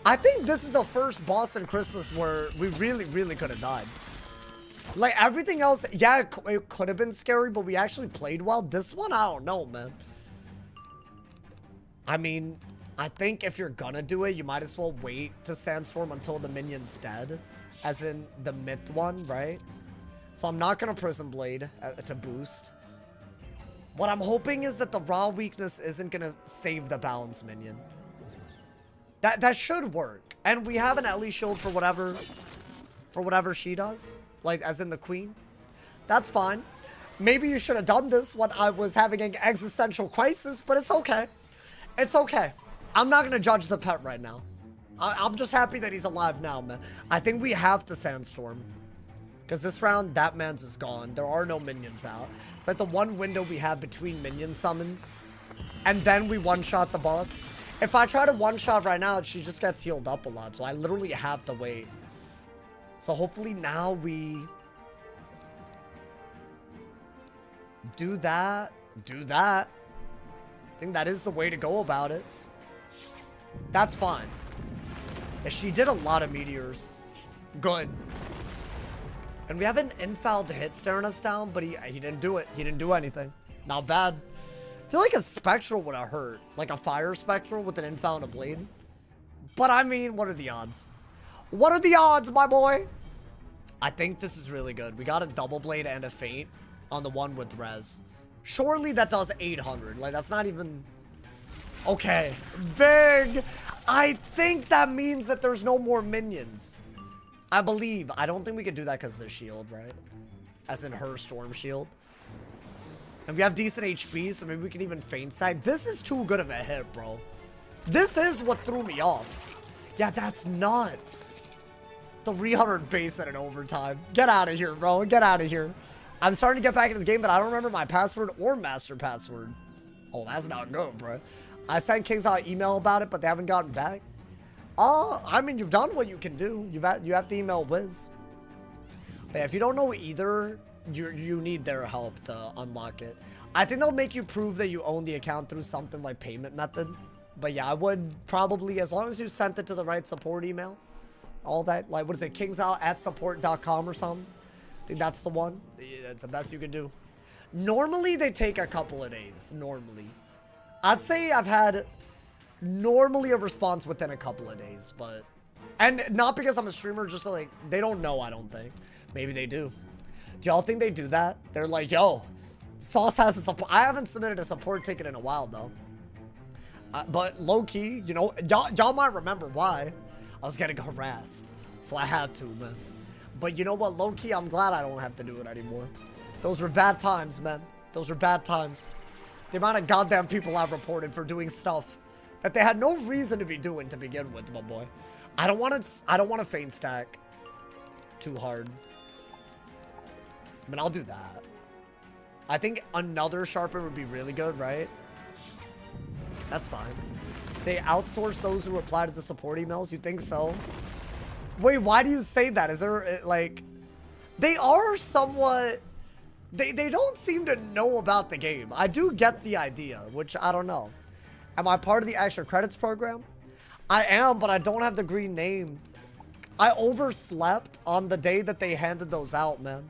I think this is the first boss in Chrysalis where we really could have died. Like, everything else, yeah, it could have been scary, but we actually played well. This one, I don't know, man. I mean, I think if you're gonna do it, you might as well wait to Sandstorm until the minion's dead. As in the myth one, right? So I'm not gonna Prison Blade to boost. What I'm hoping is that the raw weakness isn't gonna save the balance minion. That should work. And we have an Ellie shield for whatever she does. Like, as in the queen. That's fine. Maybe you should have done this when I was having an existential crisis, but it's okay. It's okay. I'm not gonna judge the pet right now. I'm just happy that he's alive now, man. I think we have to Sandstorm. Because this round, that man's is gone. There are no minions out. It's like the one window we have between minion summons. And then we one-shot the boss. If I try to one-shot right now, she just gets healed up a lot. So I literally have to wait. So hopefully now we do that. Do that. I think that is the way to go about it. That's fine. Yeah, she did a lot of meteors. Good. And we have an infouled hit staring us down, but he didn't do it. He didn't do anything. Not bad. I feel like a Spectral would have hurt. Like a Fire Spectral with an infound and a blade. But I mean, what are the odds? What are the odds, my boy? I think this is really good. We got a double blade and a feint on the one with res. Surely that does 800. Like, that's not even... Okay. Big. I think that means that there's no more minions. I believe. I don't think we could do that because of the shield, right? As in her storm shield. And we have decent HP, so maybe we can even feint stack. This is too good of a hit, bro. This is what threw me off. Yeah, that's nuts. 300 base at an overtime. Get out of here, bro. Get out of here. I'm starting to get back into the game, but I don't remember my password or master password. Oh, that's not good, bro. I sent Kings out email about it, but they haven't gotten back. I mean, you've done what you can do. You have to email Wiz. But yeah, if you don't know either, you need their help to unlock it. I think they'll make you prove that you own the account through something like payment method. But yeah, I would probably, as long as you sent it to the right support email, all that, like, what is it, kingsout@support.com or something? I think that's the one. That's the best you can do. Normally, they take a couple of days. Normally. I'd say I've had normally a response within a couple of days, but... And not because I'm a streamer, just like, they don't know, I don't think. Maybe they do. Do y'all think they do that? They're like, yo, Sauce has a support. I haven't submitted a support ticket in a while, though. But low-key, you know, y'all might remember why. I was getting harassed, so I had to, man. But you know what, low-key, I'm glad I don't have to do it anymore. Those were bad times, man. Those were bad times. The amount of goddamn people I've reported for doing stuff that they had no reason to be doing to begin with, my boy. I don't want to feint stack too hard. I mean, I'll do that. I think another sharpen would be really good, right? That's fine. They outsource those who reply to the support emails? You think so? Wait, why do you say that? Is there, like... They are somewhat... They don't seem to know about the game. I do get the idea, which I don't know. Am I part of the extra credits program? I am, but I don't have the green name. I overslept on the day that they handed those out, man.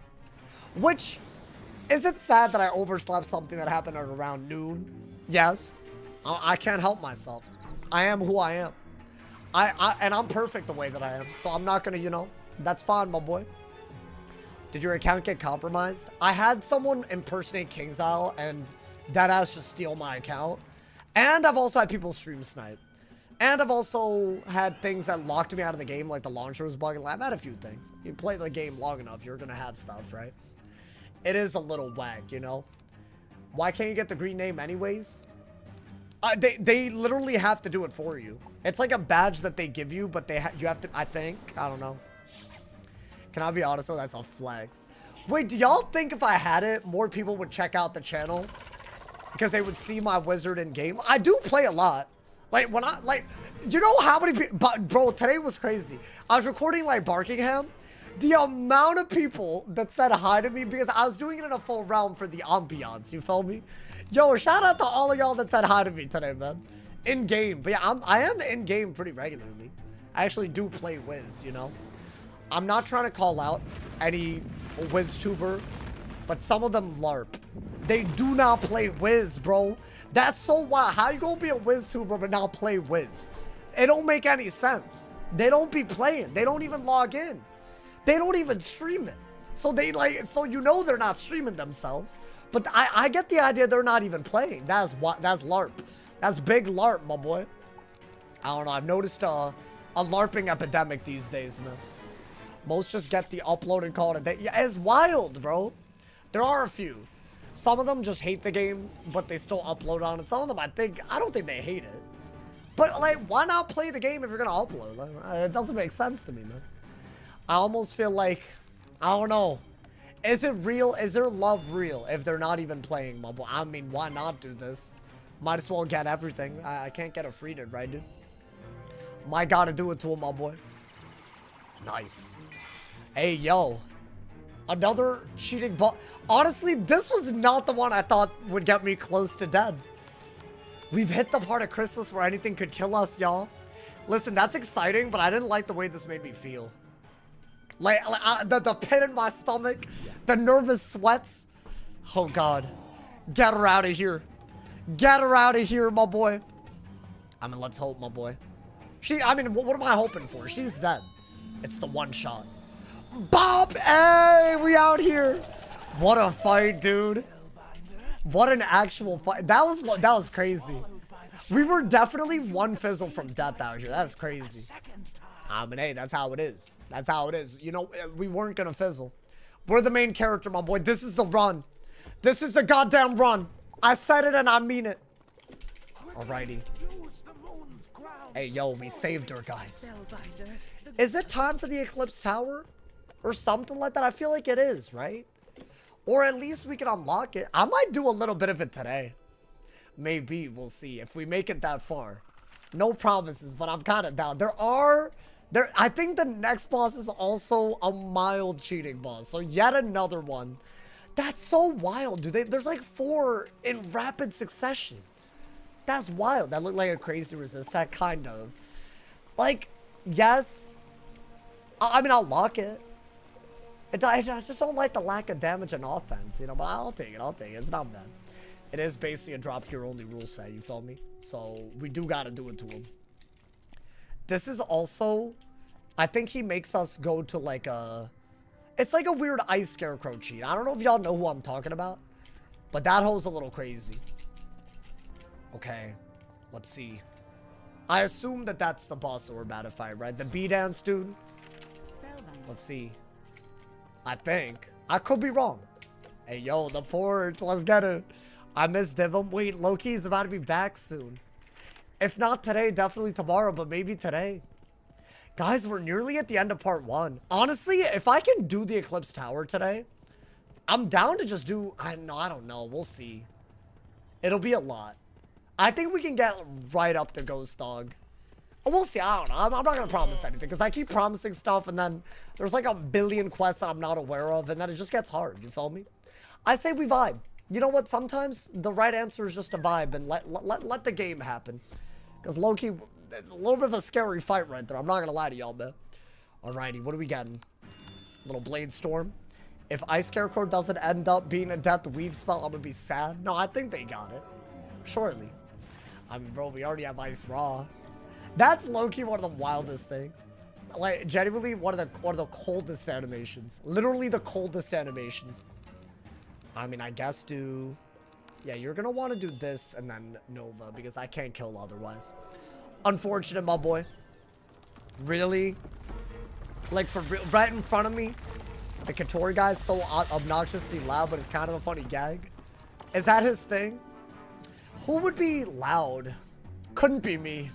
Which, is it sad that I overslept something that happened at around noon? Yes. I can't help myself. I am who I am. And I'm perfect the way that I am. So I'm not gonna, you know, that's fine, my boy. Did your account get compromised? I had someone impersonate KingsIsle and deadass just steal my account. And I've also had people stream snipe. And I've also had things that locked me out of the game, like the launcher was bugging. I've had a few things. You play the game long enough, you're gonna have stuff, right? It is a little whack, you know? Why can't you get the green name anyways? They literally have to do it for you. It's like a badge that they give you, but you have to, I think. I don't know. Can I be honest though? That's a flex. Wait, do y'all think if I had it, more people would check out the channel? Because they would see my wizard in game? I do play a lot. Like, when I, like, You know how many people, but bro, today was crazy. I was recording like Barkingham. The amount of people that said hi to me because I was doing it in a full round for the ambiance, you feel me? Yo, shout out to all of y'all that said hi to me today, man. In game, but yeah, I am in game pretty regularly. I actually do play Wiz, you know? I'm not trying to call out any WizTuber, but some of them LARP. They do not play Wiz, bro. That's so wild. How you gonna be a WizTuber but not play Wiz? It don't make any sense. They don't be playing. They don't even log in. They don't even stream it. So they like, so you know they're not streaming themselves. But I get the idea they're not even playing. That's what, that's LARP. That's big LARP, my boy. I don't know. I've noticed a LARPing epidemic these days, man. Most just get the upload and call it a day. Yeah, it's wild, bro. There are a few. Some of them just hate the game, but they still upload on it. Some of them, I don't think they hate it. But, like, why not play the game if you're going to upload? Like, it doesn't make sense to me, man. I almost feel like, I don't know. Is it real? Is their love real if they're not even playing, my boy? I mean, why not do this? Might as well get everything. I can't get a free did, right, dude? Might gotta do it to him, my boy. Nice. Hey, yo. Another cheating ball. Honestly, this was not the one I thought would get me close to dead. We've hit the part of Christmas where anything could kill us, y'all. Listen, that's exciting, but I didn't like the way this made me feel. Like the pit in my stomach, the nervous sweats. Oh, God. Get her out of here. Get her out of here, my boy. I mean, let's hope, my boy. I mean, what am I hoping for? She's dead. It's the one shot. Bob! Hey, we out here. What a fight, dude. What an actual fight. That was crazy. We were definitely one fizzle from death out here. That's crazy. I mean, hey, that's how it is. That's how it is. You know, we weren't gonna fizzle. We're the main character, my boy. This is the run. This is the goddamn run. I said it and I mean it. Alrighty. Hey, yo, we saved her, guys. Is it time for the Eclipse Tower? Or something like that? I feel like it is, right? Or at least we can unlock it. I might do a little bit of it today. Maybe. We'll see. If we make it that far. No promises, but I'm kind of down. I think the next boss is also a mild cheating boss. So yet another one. That's so wild, dude. There's like 4 in rapid succession. That's wild. That looked like a crazy resist attack, kind of. Like, yes. I mean, I'll lock it. I just don't like the lack of damage and offense, you know, but I'll take it. I'll take it. It's not bad. It is basically a drop tier only rule set, you feel me? So, we do gotta do it to him. This is also, I think he makes us go to like a, it's like a weird ice scarecrow cheat. I don't know if y'all know who I'm talking about, but that hoe's a little crazy. Okay, let's see. I assume that that's the boss that we're about to fight, right? The B-dance dude. Let's see. I think. I could be wrong. Hey, yo, the ports. Let's get it. I missed him. Wait, Loki's about to be back soon. If not today, definitely tomorrow, but maybe today. Guys, we're nearly at the end of part 1. Honestly, if I can do the Eclipse Tower today, I'm down to just do... I don't know. We'll see. It'll be a lot. I think we can get right up to Ghost Dog. We'll see. I don't know. I'm not going to promise anything because I keep promising stuff and then there's like a billion quests that I'm not aware of and then it just gets hard. You feel me? I say we vibe. You know what? Sometimes the right answer is just to vibe and let the game happen. Because low-key, a little bit of a scary fight right there. I'm not going to lie to y'all, man. Alrighty. What are we getting? Little Blade Storm. If Ice Scarecrow doesn't end up being a Death Weave spell, I'm going to be sad. No, I think they got it. Surely. I mean, bro, we already have Ice Raw. That's low-key one of the wildest things. Like, genuinely, one of the coldest animations. Literally the coldest animations. I mean, I guess do... Yeah, you're gonna want to do this and then Nova, because I can't kill otherwise. Unfortunate, my boy. Really? Like, for real, right in front of me? The Katori guy's so obnoxiously loud, but it's kind of a funny gag. Is that his thing? Who would be loud? Couldn't be me.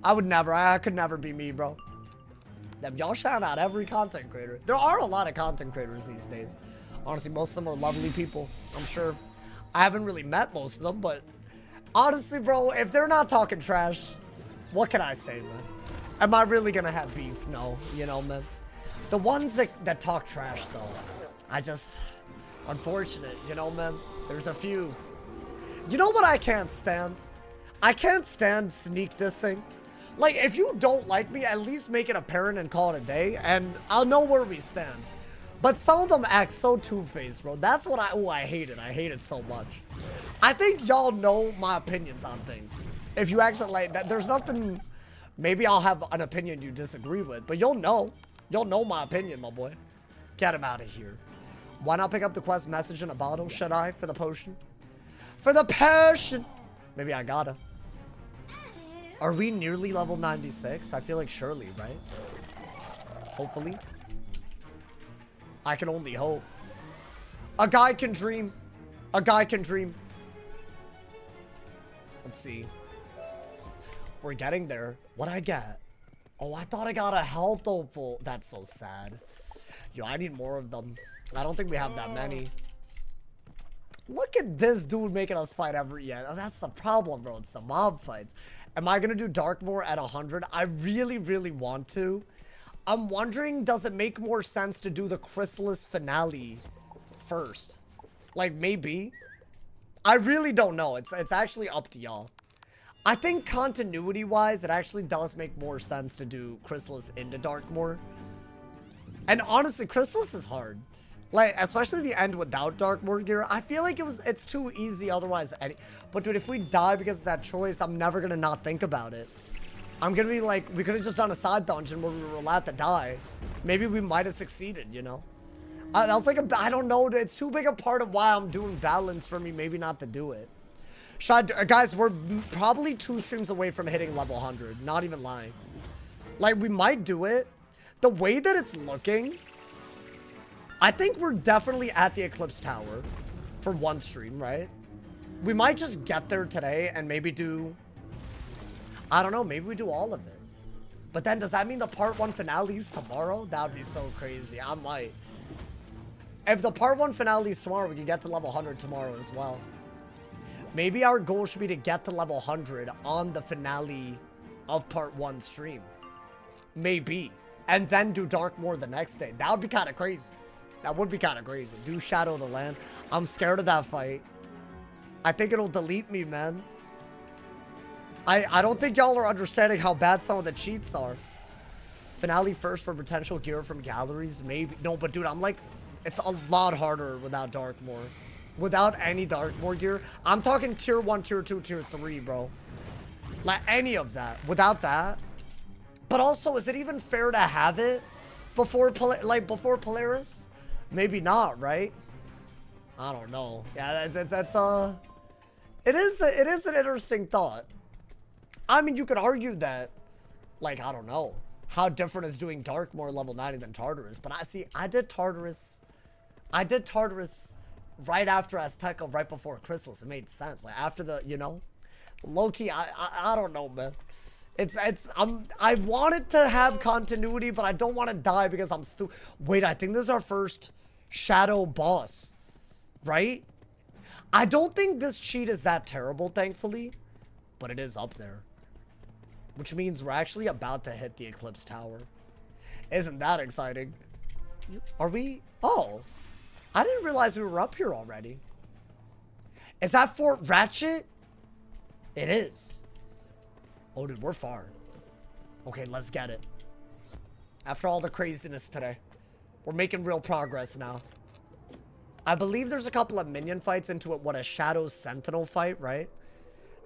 I would never. I could never be me, bro. Y'all shout out every content creator. There are a lot of content creators these days. Honestly, most of them are lovely people, I'm sure. I haven't really met most of them, but honestly, bro, if they're not talking trash, What can I say, man? Am I really gonna have beef? No, you know, man. The ones that talk trash, though, I just, unfortunate, you know, man. There's a few. You know what I can't stand? I can't stand sneak dissing. Like, if you don't like me, at least make it apparent and call it a day, and I'll know where we stand. But some of them act so two-faced, bro. That's what I hate it. I hate it so much. I think y'all know my opinions on things. If you actually like that, there's nothing. Maybe I'll have an opinion you disagree with, but you'll know. You'll know my opinion, my boy. Get him out of here. Why not pick up the quest message in a bottle? Should I? For the potion? For the potion! Maybe I gotta. Are we nearly level 96? I feel like surely, right? Hopefully. I can only hope. A guy can dream. A guy can dream. Let's see. We're getting there. What'd I get? Oh, I thought I got a health opal. That's so sad. Yo, I need more of them. I don't think we have that many. Look at this dude making us fight every... Yeah, that's the problem, bro. It's the mob fights. Am I going to do Darkmoor at 100? I really, really want to. I'm wondering, does it make more sense to do the Chrysalis finale first? Like, maybe. I really don't know. It's actually up to y'all. I think continuity-wise, it actually does make more sense to do Chrysalis into Darkmoor. And honestly, Chrysalis is hard. Like, especially the end without Darkmoor gear. I feel like it's too easy otherwise. But dude, if we die because of that choice, I'm never gonna not think about it. I'm gonna be like, we could have just done a side dungeon where we were allowed to die. Maybe we might have succeeded, you know? That was like I don't know, it's too big a part of why I'm doing balance for me maybe not to do it. Guys, we're probably 2 streams away from hitting level 100. Not even lying. Like, we might do it. The way that it's looking, I think we're definitely at the Eclipse Tower for 1 stream, right? We might just get there today and maybe do... I don't know, maybe we do all of it. But then does that mean the part 1 finale's tomorrow? That would be so crazy. I might. If the part 1 finale's tomorrow, we can get to level 100 tomorrow as well. Maybe our goal should be to get to level 100 on the finale of part 1 stream. Maybe. And then do Darkmoor the next day. That would be kind of crazy. That would be kind of crazy. Do Shadow of the Land. I'm scared of that fight. I think it'll delete me, man. I don't think y'all are understanding how bad some of the cheats are. Finale first for potential gear from galleries. Maybe. No, but dude, I'm like... It's a lot harder without Darkmoor. Without any Darkmoor gear. I'm talking tier 1, tier 2, tier 3, bro. Like, any of that. Without that. But also, is it even fair to have it before Polaris? Maybe not, right? I don't know. Yeah, it is an interesting thought. I mean, you could argue that, like, I don't know. How different is doing Darkmoor level 90 than Tartarus? But I did Tartarus right after Azteca, right before Chrysalis. It made sense. Like, after the, you know? So low-key, I don't know, man. I wanted to have continuity, but I don't want to die because I'm Wait, I think this is our first shadow boss, right? I don't think this cheat is that terrible, thankfully, but it is up there. Which means we're actually about to hit the Eclipse Tower. Isn't that exciting? Are we? Oh, I didn't realize we were up here already. Is that Fort Ratchet? It is. Oh, dude, we're far. Okay, let's get it. After all the craziness today, we're making real progress now. I believe there's a couple of minion fights into it. What, a Shadow Sentinel fight, right?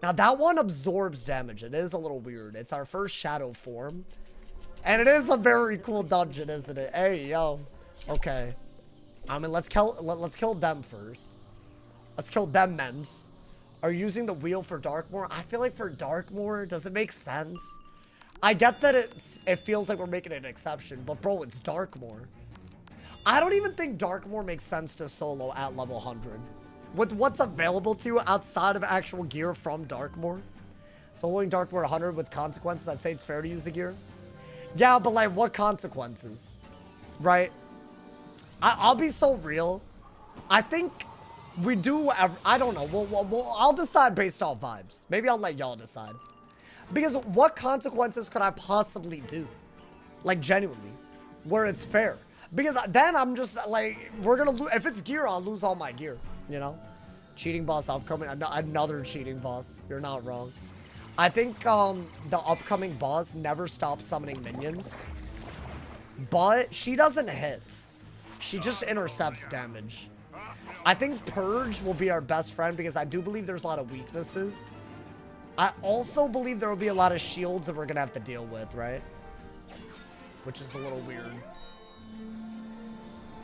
Now, that one absorbs damage. It is a little weird. It's our first Shadow form. And it is a very cool dungeon, isn't it? Hey, yo. Okay. I mean, let's kill them first. Let's kill them, mens. Are you using the wheel for Darkmoor? I feel like for Darkmoor, does it make sense? I get that it feels like we're making an exception, but bro, it's Darkmoor. I don't even think Darkmoor makes sense to solo at level 100. With what's available to you outside of actual gear from Darkmoor. Soloing Darkmoor 100 with consequences, I'd say it's fair to use the gear. Yeah, but like, what consequences? Right? I'll be so real. I think we do, I don't know. I'll decide based off vibes. Maybe I'll let y'all decide. Because what consequences could I possibly do? Like, genuinely. Where it's fair. Because then I'm just, like, we're gonna lose. If it's gear, I'll lose all my gear. You know? Cheating boss upcoming. Another cheating boss. You're not wrong. I think the upcoming boss never stops summoning minions. But she doesn't hit. She just intercepts damage. I think Purge will be our best friend because I do believe there's a lot of weaknesses. I also believe there will be a lot of shields that we're going to have to deal with, right? Which is a little weird.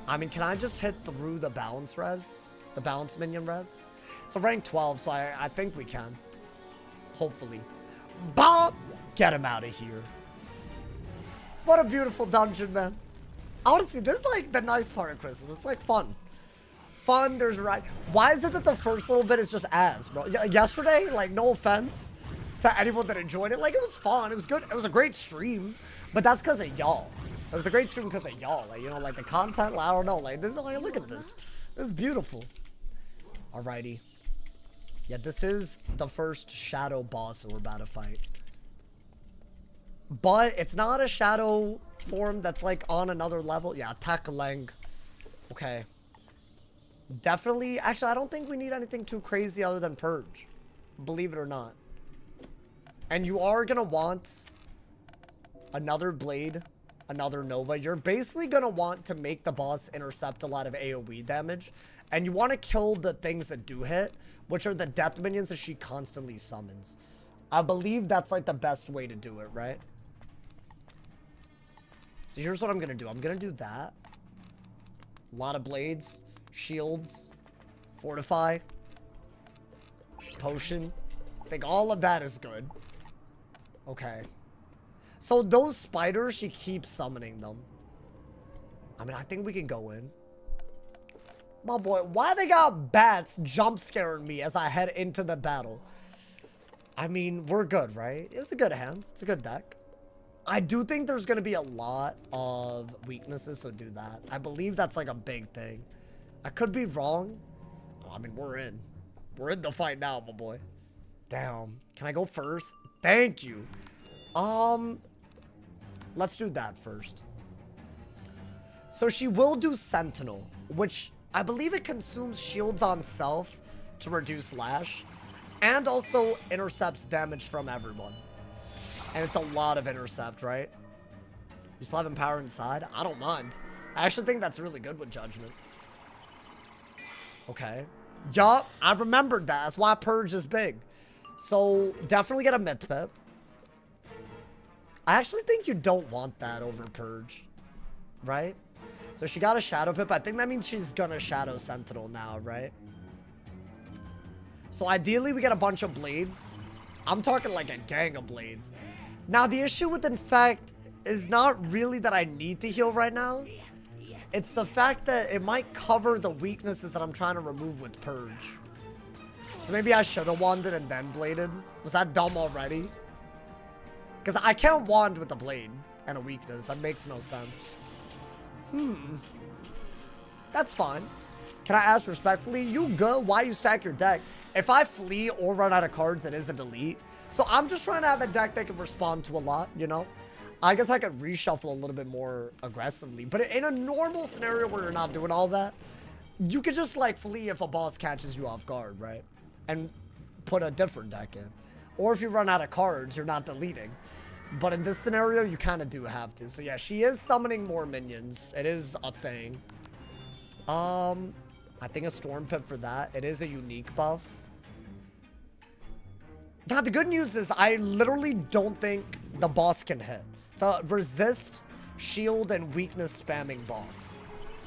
I mean, can I just hit through the balance res? The balance minion res? It's a rank 12, so I think we can. Hopefully. Bob! Get him out of here. What a beautiful dungeon, man. Honestly, this is like the nice part of Christmas. It's like fun. Fun, there's right. Why is it that the first little bit is just ass, bro? Yesterday, like, no offense to anyone that enjoyed it. Like, it was fun. It was good. It was a great stream. But that's because of y'all. It was a great stream because of y'all. Like, you know, like the content, I don't know. Like, this, like, look at this. This is beautiful. Alrighty. Yeah, this is the first shadow boss that we're about to fight. But it's not a shadow form that's like on another level. Yeah, attack Leng. Okay. Definitely. Actually, I don't think we need anything too crazy other than Purge. Believe it or not. And you are going to want another Blade, another Nova. You're basically going to want to make the boss intercept a lot of AoE damage. And you want to kill the things that do hit, which are the death minions that she constantly summons. I believe that's like the best way to do it, right? So here's what I'm going to do. I'm going to do that. A lot of blades, shields, fortify, potion. I think all of that is good. Okay. So those spiders, she keeps summoning them. I mean, I think we can go in. My boy, why they got bats jump scaring me as I head into the battle? I mean, we're good, right? It's a good hand. It's a good deck. I do think there's going to be a lot of weaknesses, so do that. I believe that's like a big thing. I could be wrong. Oh, I mean, we're in. We're in the fight now, my boy. Damn. Can I go first? Thank you. Let's do that first. So she will do Sentinel, which I believe it consumes shields on self to reduce lash, and also intercepts damage from everyone. And it's a lot of intercept, right? You still have Empower inside? I don't mind. I actually think that's really good with Judgment. Okay. Yup, I remembered that. That's why Purge is big. So, definitely get a Myth Pip. I actually think you don't want that over Purge. Right? So she got a Shadow Pip. I think that means she's gonna Shadow Sentinel now, right? So ideally we get a bunch of blades. I'm talking like a gang of blades. Now the issue with Infect is not really that I need to heal right now. It's the fact that it might cover the weaknesses that I'm trying to remove with Purge. So maybe I should have wanded and then bladed. Was that dumb already? Because I can't wand with a blade and a weakness. That makes no sense. That's fine. Can I ask respectfully? You good? Why you stack your deck? If I flee or run out of cards, it is a delete. So I'm just trying to have a deck that can respond to a lot, you know? I guess I could reshuffle a little bit more aggressively. But in a normal scenario where you're not doing all that, you could just like flee if a boss catches you off guard, right? And put a different deck in. Or if you run out of cards, you're not deleting. But in this scenario, you kind of do have to. So yeah, she is summoning more minions. It is a thing. I think a Storm Pip for that. It is a unique buff. Now, the good news is I literally don't think the boss can hit. It's a resist, shield, and weakness spamming boss.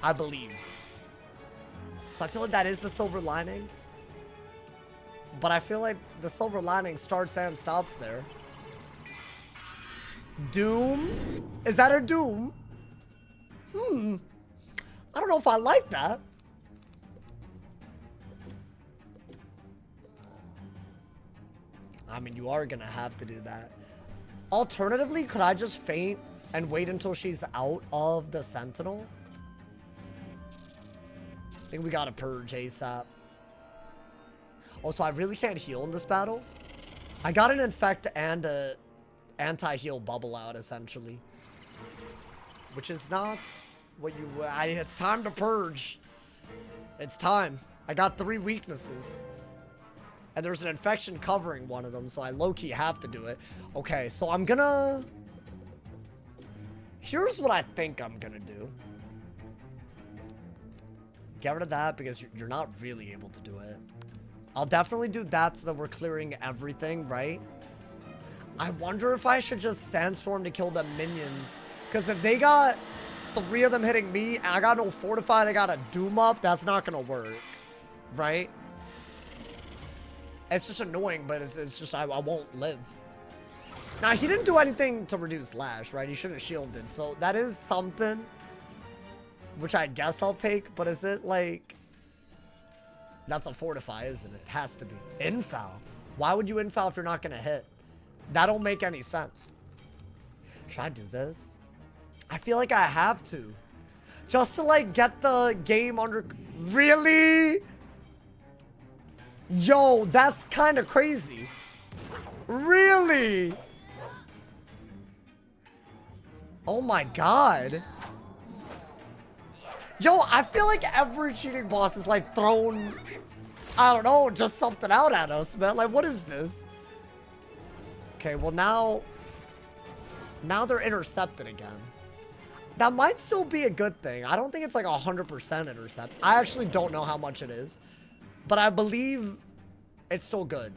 I believe. So I feel like that is the silver lining. But I feel like the silver lining starts and stops there. Doom? Is that her Doom? I don't know if I like that. I mean, you are gonna have to do that. Alternatively, could I just feint and wait until she's out of the Sentinel? I think we gotta Purge ASAP. Oh, so I really can't heal in this battle? I got an infect and a anti-heal bubble out, essentially. Which is not what you... it's time to purge. It's time. I got 3 weaknesses. And there's an infection covering one of them, so I low-key have to do it. Okay, so I'm gonna... Here's what I think I'm gonna do. Get rid of that because you're not really able to do it. I'll definitely do that so that we're clearing everything, right? I wonder if I should just Sandstorm to kill the minions. Because if they got 3 of them hitting me, and I got no Fortify, they got a Doom up, that's not going to work. Right? It's just annoying, but it's just, I won't live. Now, he didn't do anything to reduce Lash, right? He should have shielded. So that is something, which I guess I'll take. But is it like... That's a Fortify, isn't it? It has to be. Infoul. Why would you infoul if you're not going to hit? That don't make any sense. Should I do this? I feel like I have to. Just to, like, get the game under... Really? Yo, that's kind of crazy. Really? Oh my god. Yo, I feel like every cheating boss is like thrown, I don't know, just something out at us, man. Like, what is this? Okay, well now they're intercepted again. That might still be a good thing. I don't think it's like 100% intercept. I actually don't know how much it is, but I believe it's still good.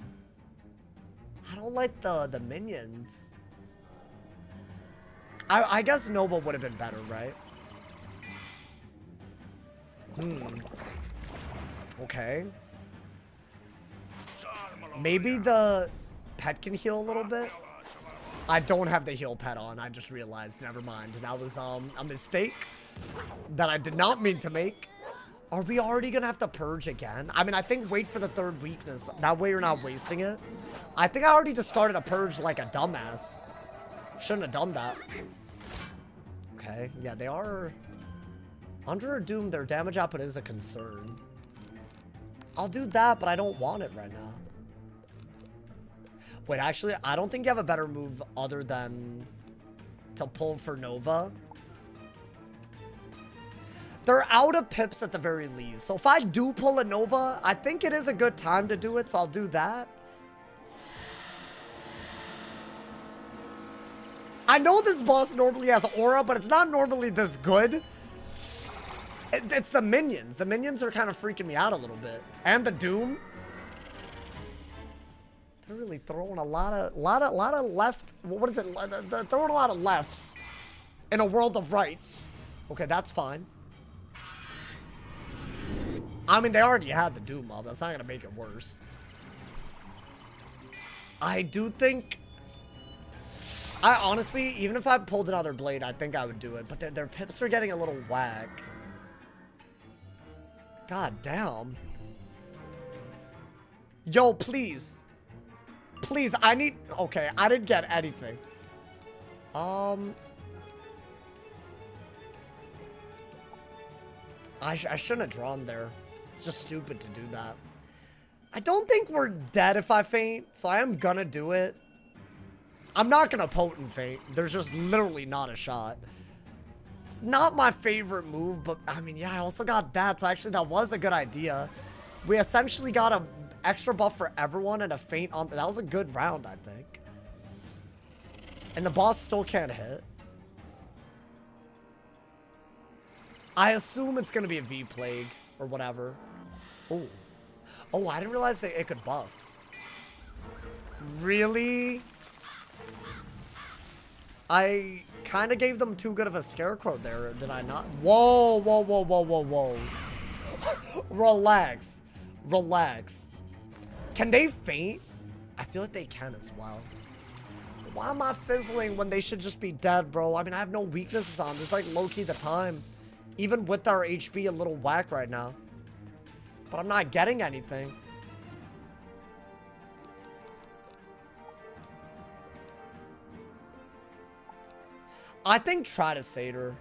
I don't like the minions. I guess Nova would have been better, right? Okay. Maybe the pet can heal a little bit. I don't have the heal pet on. I just realized. Never mind. That was a mistake that I did not mean to make. Are we already gonna have to purge again? I mean, I think wait for the 3rd weakness. That way you're not wasting it. I think I already discarded a purge like a dumbass. Shouldn't have done that. Okay. Yeah, they are... Under a Doom, their damage output is a concern. I'll do that, but I don't want it right now. Wait, actually, I don't think you have a better move other than to pull for Nova. They're out of pips at the very least. So if I do pull a Nova, I think it is a good time to do it, so I'll do that. I know this boss normally has aura, but it's not normally this good. It's the minions. The minions are kind of freaking me out a little bit. And the Doom. They're really throwing a lot of left. What is it? They're throwing a lot of lefts in a world of rights. Okay, that's fine. I mean, they already had the Doom up. That's not going to make it worse. I do think... I honestly, even if I pulled another blade, I think I would do it. But their pips are getting a little whack. God damn. Yo, please. Please, I need... Okay, I didn't get anything. I shouldn't have drawn there. It's just stupid to do that. I don't think we're dead if I faint, so I am gonna do it. I'm not gonna potent faint. There's just literally not a shot. It's not my favorite move, but I mean, yeah, I also got that, so actually that was a good idea. We essentially got an extra buff for everyone and a feint on... That was a good round, I think. And the boss still can't hit. I assume it's gonna be a V-Plague or whatever. Oh. Oh, I didn't realize it could buff. Really? I kind of gave them too good of a scarecrow there, did I not? Whoa, whoa, whoa, whoa, whoa, whoa. Relax. Relax. Can they faint? I feel like they can as well. Why am I fizzling when they should just be dead, bro? I mean, I have no weaknesses on. This is like low-key the time. Even with our HP a little whack right now. But I'm not getting anything. I think try to Satyr.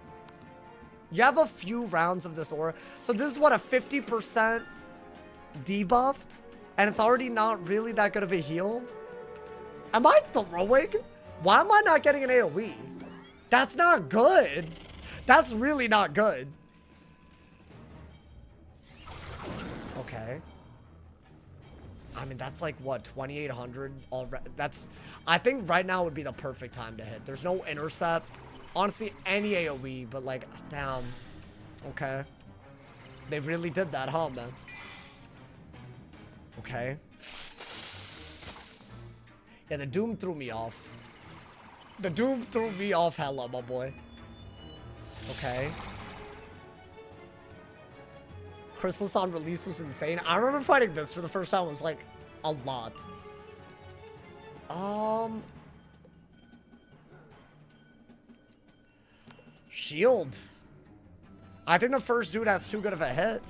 You have a few rounds of this aura. So this is what, a 50% debuffed? And it's already not really that good of a heal? Am I throwing? Why am I not getting an AoE? That's not good. That's really not good. Okay. I mean, that's like, what, 2,800 already? That's, I think right now would be the perfect time to hit. There's no intercept. Honestly, any AoE, but like, damn. Okay. They really did that, huh, man? Okay. Yeah, the Doom threw me off. The Doom threw me off hella, my boy. Okay. Crystals on release was insane. I remember fighting this for the first time. It was like a lot. Shield. I think the first dude has too good of a hit.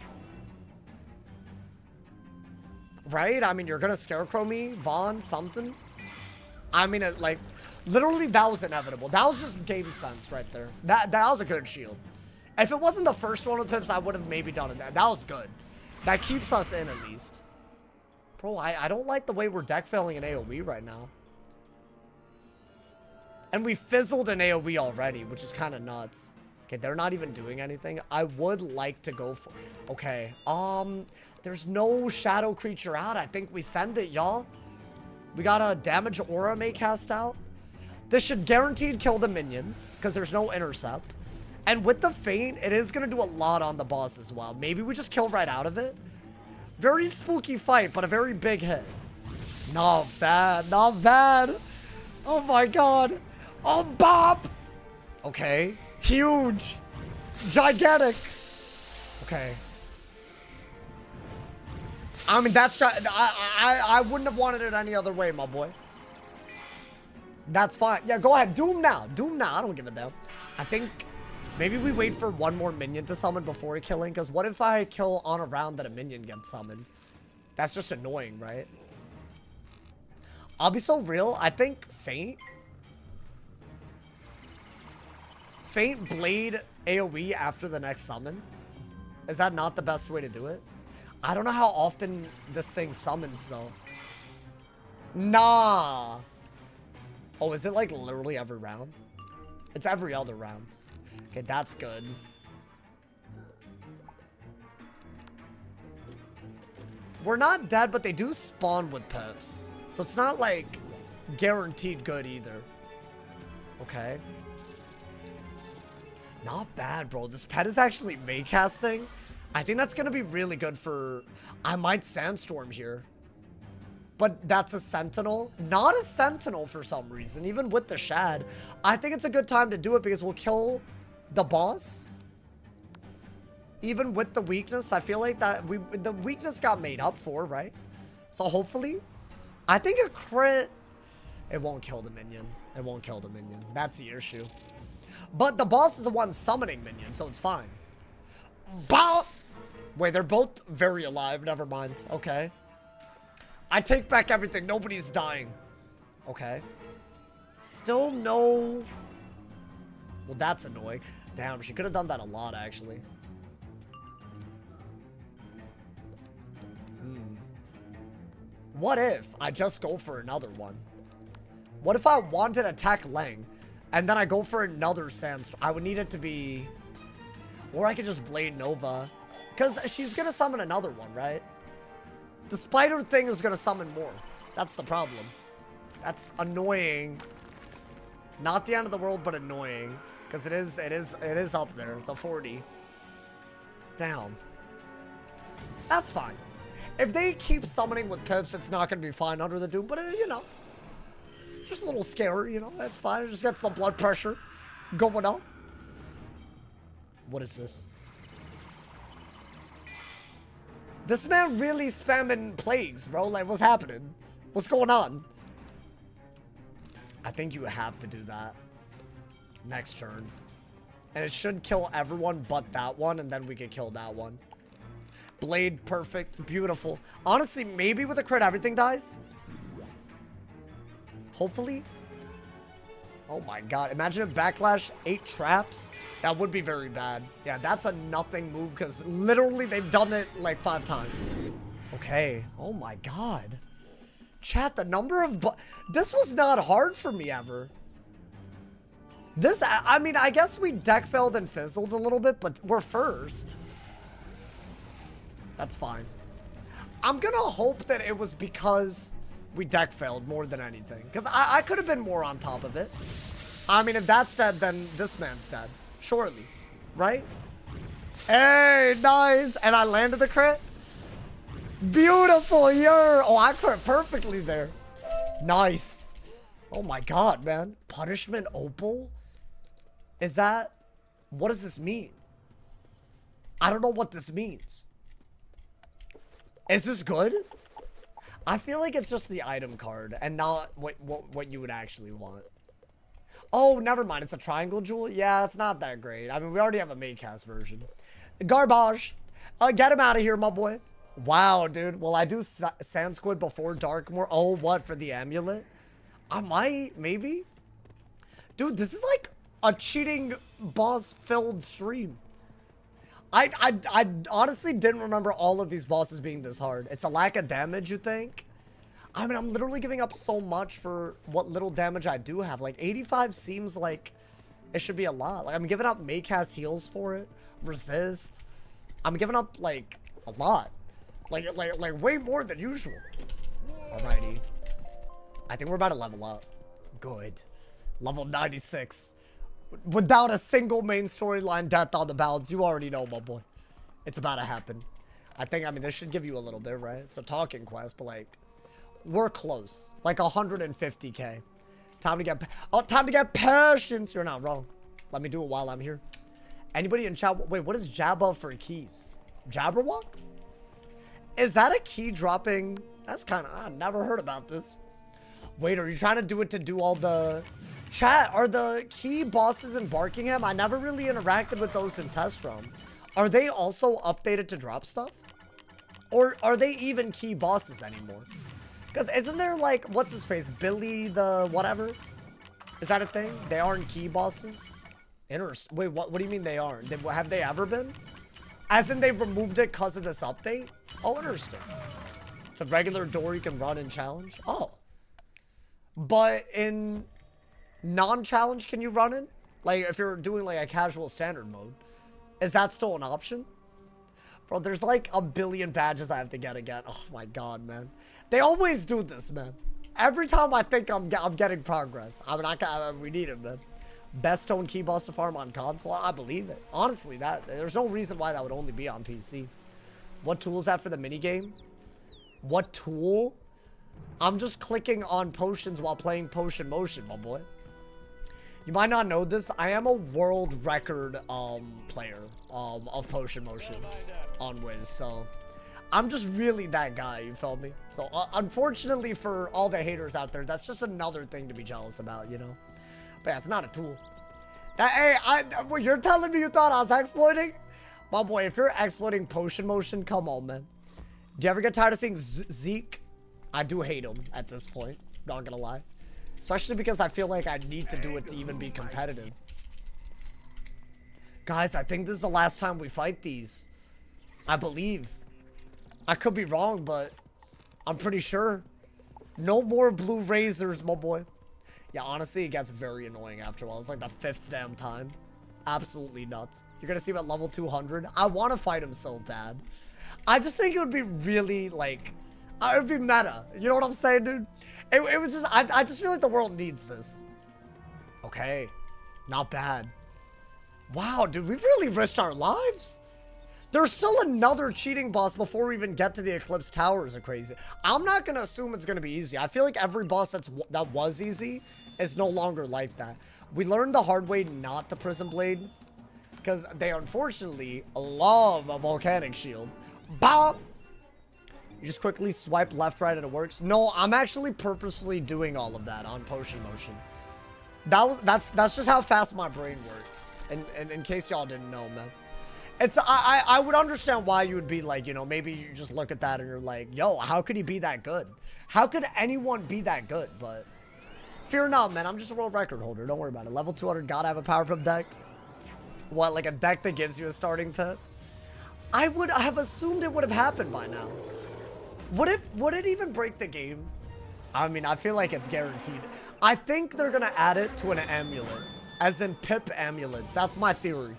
Right? I mean, you're gonna Scarecrow me, Vaughn, something. I mean, it, like, literally that was inevitable. That was just game sense right there. That was a good shield. If it wasn't the first one with pips, I would have maybe done it. That was good. That keeps us in at least. Bro, I don't like the way we're deck failing an AoE right now. And we fizzled an AoE already, which is kind of nuts. Okay, they're not even doing anything. I would like to go for... Okay, there's no shadow creature out. I think we send it, y'all. We got a damage aura may cast out. This should guaranteed kill the minions, because there's no intercept. And with the feint, it is going to do a lot on the boss as well. Maybe we just kill right out of it. Very spooky fight, but a very big hit. Not bad, not bad. Oh my god. Oh, Bob. Okay. Huge. Gigantic. Okay. I mean, that's... I wouldn't have wanted it any other way, my boy. That's fine. Yeah, go ahead. Doom now. Doom now. I don't give a damn. I think... Maybe we wait for one more minion to summon before killing, because what if I kill on a round that a minion gets summoned? That's just annoying, right? I'll be so real. I think Feint. Feint Blade AoE after the next summon. Is that not the best way to do it? I don't know how often this thing summons, though. Nah. Oh, is it like literally every round? It's every other round. Okay, that's good. We're not dead, but they do spawn with pips. So it's not like guaranteed good either. Okay. Not bad, bro. This pet is actually Maycasting. I think that's going to be really good for... I might Sandstorm here. But that's a Sentinel. Not a Sentinel for some reason, even with the Shad. I think it's a good time to do it because we'll kill the boss. Even with the weakness, I feel like that the weakness got made up for, right? So hopefully, I think a crit... It won't kill the minion. It won't kill the minion. That's the issue. But the boss is the one summoning minions, so it's fine. Bah! Wait, they're both very alive. Never mind. Okay. I take back everything. Nobody's dying. Okay. Still no... Well, that's annoying. Damn, she could have done that a lot, actually. What if I just go for another one? What if I wanted to attack Lang, and then I go for another Sandstorm? I would need it to be... Or I could just Blade Nova. Because she's going to summon another one, right? The spider thing is going to summon more. That's the problem. That's annoying. Not the end of the world, but annoying. Because it is up there. It's a 40. Damn. That's fine. If they keep summoning with pips, it's not going to be fine under the Doom. But, you know, just a little scary, you know. That's fine. Just get some blood pressure going up. What is this? This man really spamming plagues, bro. Like, what's happening? What's going on? I think you have to do that next turn. And it should kill everyone but that one, and then we can kill that one. Blade, perfect, beautiful. Honestly, maybe with a crit, everything dies. Hopefully. Oh my god. Imagine if Backlash 8 traps. That would be very bad. Yeah, that's a nothing move because literally they've done it like 5 times. Okay. Oh my god. Chat, the number of this was not hard for me ever. This, I mean, I guess we deck failed and fizzled a little bit, but we're first. That's fine. I'm gonna hope that it was because we deck failed more than anything. Because I could have been more on top of it. I mean, if that's dead, then this man's dead. Surely. Right? Hey, nice. And I landed the crit. Beautiful, oh, I crit perfectly there. Nice. Oh my god, man. Punishment opal? Is that... What does this mean? I don't know what this means. Is this good? I feel like it's just the item card and not what you would actually want. Oh, never mind. It's a triangle jewel? Yeah, it's not that great. I mean, we already have a Maycast version. Garbage. Get him out of here, my boy. Wow, dude. Will I do Sand Squid before Darkmoor? Oh, what? For the amulet? I might. Maybe. Dude, this is like a cheating boss-filled stream. I honestly didn't remember all of these bosses being this hard. It's a lack of damage, you think? I mean, I'm literally giving up so much for what little damage I do have. Like, 85 seems like it should be a lot. Like, I'm giving up Maycast heals for it. Resist. I'm giving up, like, a lot. Like way more than usual. Alrighty. I think we're about to level up. Good. Level 96. Without a single main storyline death on the balance, you already know, my boy. It's about to happen. I mean, this should give you a little bit, right? It's a talking quest, but like, we're close. Like 150k. Time to get patience. You're not wrong. Let me do it while I'm here. Anybody in chat? Wait, what is Jabba for keys? Jabberwock? Is that a key dropping? That's kind of, I never heard about this. Wait, are you trying to do it to do all the... Chat, are the key bosses in Barkingham? I never really interacted with those in Test Realm. Are they also updated to drop stuff? Or are they even key bosses anymore? Because isn't there like, what's his face? Billy the whatever? Is that a thing? They aren't key bosses? Interesting. Wait, what do you mean they aren't? Have they ever been? As in they've removed it because of this update? Oh, interesting. It's a regular door you can run in challenge? Oh. But in non-challenge, can you run in? Like, if you're doing like a casual standard mode. Is that still an option? Bro, there's like a billion badges I have to get again. Oh my god, man. They always do this, man. Every time I think I'm getting progress. We need it, man. Best stone key boss to farm on console? I believe it. Honestly, there's no reason why that would only be on PC. What tool is that for the minigame? What tool? I'm just clicking on potions while playing Potion Motion, my boy. You might not know this. I am a world record player of Potion Motion on Wiz, so I'm just really that guy, you feel me? So unfortunately for all the haters out there, that's just another thing to be jealous about, you know? But yeah, it's not a tool. Hey, you're telling me you thought I was exploiting? My boy, if you're exploiting Potion Motion, come on, man. Do you ever get tired of seeing Zeke? I do hate him at this point, not gonna lie. Especially because I feel like I need to do it to even be competitive. Guys, I think this is the last time we fight these. I believe. I could be wrong, but I'm pretty sure. No more blue razors, my boy. Yeah, honestly, it gets very annoying after a while. It's like the 5th damn time. Absolutely nuts. You're gonna see him at level 200. I want to fight him so bad. I just think it would be really, like... it would be meta. You know what I'm saying, dude? It was just... I just feel like the world needs this. Okay. Not bad. Wow, dude. We've really risked our lives. There's still another cheating boss before we even get to the Eclipse Towers are crazy. I'm not going to assume it's going to be easy. I feel like every boss that was easy is no longer like that. We learned the hard way not to Prison Blade because they unfortunately love a volcanic shield. Bop! You just quickly swipe left, right, and it works. No, I'm actually purposely doing all of that on Potion Motion. That's just how fast my brain works. And in case y'all didn't know, man. I would understand why you would be like, you know, maybe you just look at that and you're like, yo, how could he be that good? How could anyone be that good? But fear not, man. I'm just a world record holder. Don't worry about it. Level 200, gotta have a power pip deck. What, like a deck that gives you a starting pit? I would have assumed it would have happened by now. Would it even break the game I mean, I feel like it's guaranteed. I think they're gonna add it to an amulet, as in pip amulets. That's my theory.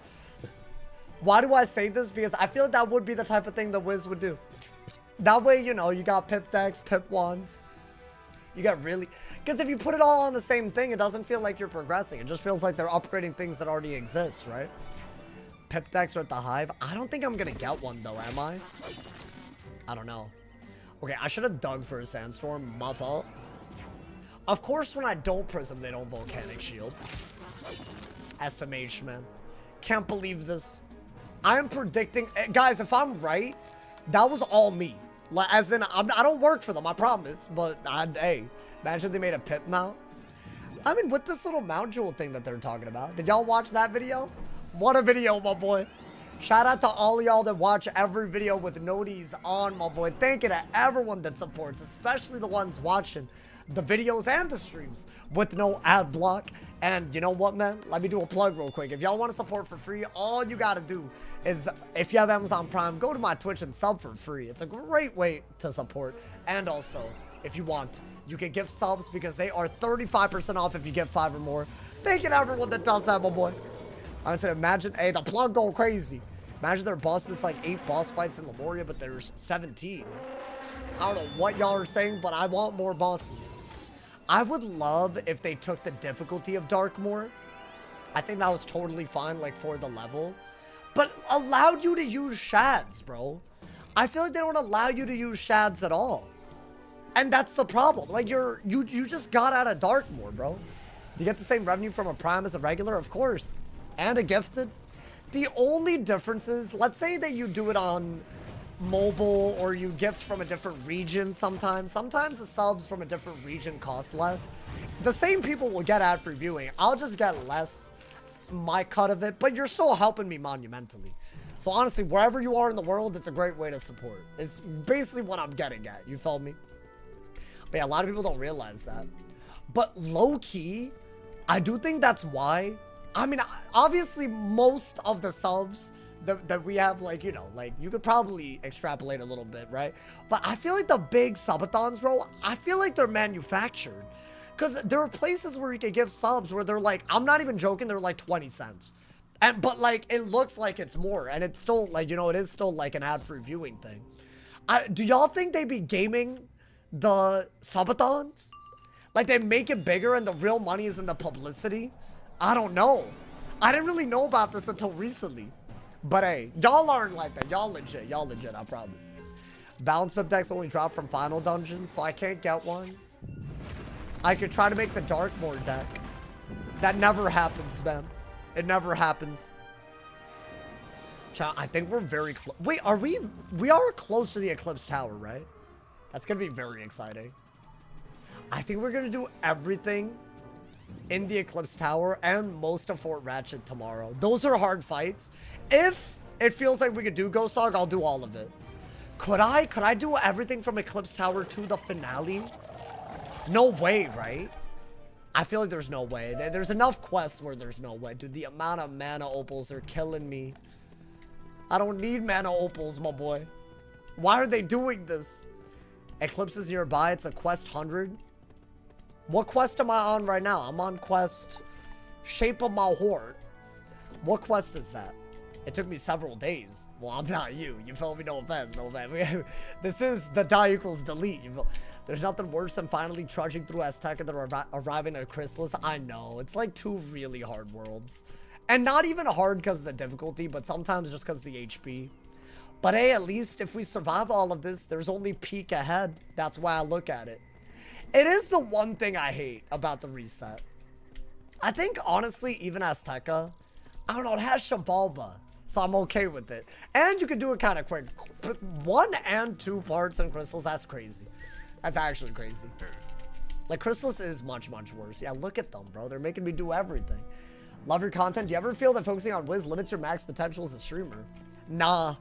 Why do I say this? Because I feel like that would be the type of thing the Wiz would do. That way, you know, you got pip decks, pip wands. You got really... Because if you put it all on the same thing, it doesn't feel like you're progressing. It just feels like they're upgrading things that already exist, right? Pip decks are at the hive. I don't think I'm gonna get one, though, am I? I don't know. Okay, I should have dug for a sandstorm. My fault. Of course, when I don't prism, they don't volcanic shield. SMH, man. Can't believe this. I'm predicting... Guys, if I'm right, that was all me. Like, as in, I don't work for them, I promise. But, hey, imagine they made a pip mount. I mean, with this little mount jewel thing that they're talking about. Did y'all watch that video? What a video, my boy. Shout out to all y'all that watch every video with noties on, my boy. Thank you to everyone that supports, especially the ones watching the videos and the streams with no ad block. And you know what, man? Let me do a plug real quick. If y'all want to support for free, all you got to do is, if you have Amazon Prime, go to my Twitch and sub for free. It's a great way to support. And also, if you want, you can gift subs because they are 35% off if you get 5 or more. Thank you to everyone that does that, my boy. I said, imagine, hey, the plug go crazy. Imagine their bosses, it's like 8 boss fights in Lemuria, but there's 17. I don't know what y'all are saying, but I want more bosses. I would love if they took the difficulty of Dark more. I think that was totally fine, like, for the level. But allowed you to use shads, bro. I feel like they don't allow you to use shads at all. And that's the problem. Like, you just got out of Dark more, bro. You get the same revenue from a Prime as a regular? Of course. And a gifted. The only difference is, let's say that you do it on mobile or you gift from a different region sometimes. Sometimes the subs from a different region cost less. The same people will get ad-free viewing. I'll just get less, my cut of it, but you're still helping me monumentally. So honestly, wherever you are in the world, it's a great way to support. It's basically what I'm getting at. You feel me? But yeah, a lot of people don't realize that. But low-key, I do think that's why. I mean, obviously, most of the subs that we have, like, you know, like, you could probably extrapolate a little bit, right? But I feel like the big subathons, bro, I feel like they're manufactured. Because there are places where you can give subs where they're like, I'm not even joking, they're like 20 cents. But, like, it looks like it's more. And it's still, like, you know, it is still, like, an ad-free viewing thing. Do y'all think they be gaming the subathons? Like, they make it bigger and the real money is in the publicity? I don't know. I didn't really know about this until recently. But hey, y'all aren't like that. Y'all legit, I promise. Balance pip decks only drop from final dungeon, so I can't get one. I could try to make the Darkmoor deck. That never happens, man. It never happens. Chat, I think we're very close. Wait, we are close to the Eclipse Tower, right? That's gonna be very exciting. I think we're gonna do everything in the Eclipse Tower and most of Fort Ratchet tomorrow. Those are hard fights. If it feels like we could do Ghost Hog, I'll do all of it. Could I do everything from Eclipse Tower to the finale? No way, right? I feel like there's no way. There's enough quests where there's no way. Dude, the amount of mana opals are killing me. I don't need mana opals, my boy. Why are they doing this? Eclipse is nearby. It's a quest 100. What quest am I on right now? I'm on quest Shape of My Heart. What quest is that? It took me several days. Well, I'm not you. You feel me? No offense. No offense. This is the die equals delete. You feel? There's nothing worse than finally trudging through Azteca than arriving at Chrysalis. I know. It's like 2 really hard worlds. And not even hard because of the difficulty, but sometimes just because of the HP. But hey, at least if we survive all of this, there's only peak ahead. That's why I look at it. It is the one thing I hate about the reset. I think, honestly, even Azteca, I don't know, it has Shabalba. So I'm okay with it. And you can do it kind of quick. 1 and 2 parts in Chrysalis, that's crazy. That's actually crazy. Like, Chrysalis is much, much worse. Yeah, look at them, bro. They're making me do everything. Love your content. Do you ever feel that focusing on Wiz limits your max potential as a streamer? Nah.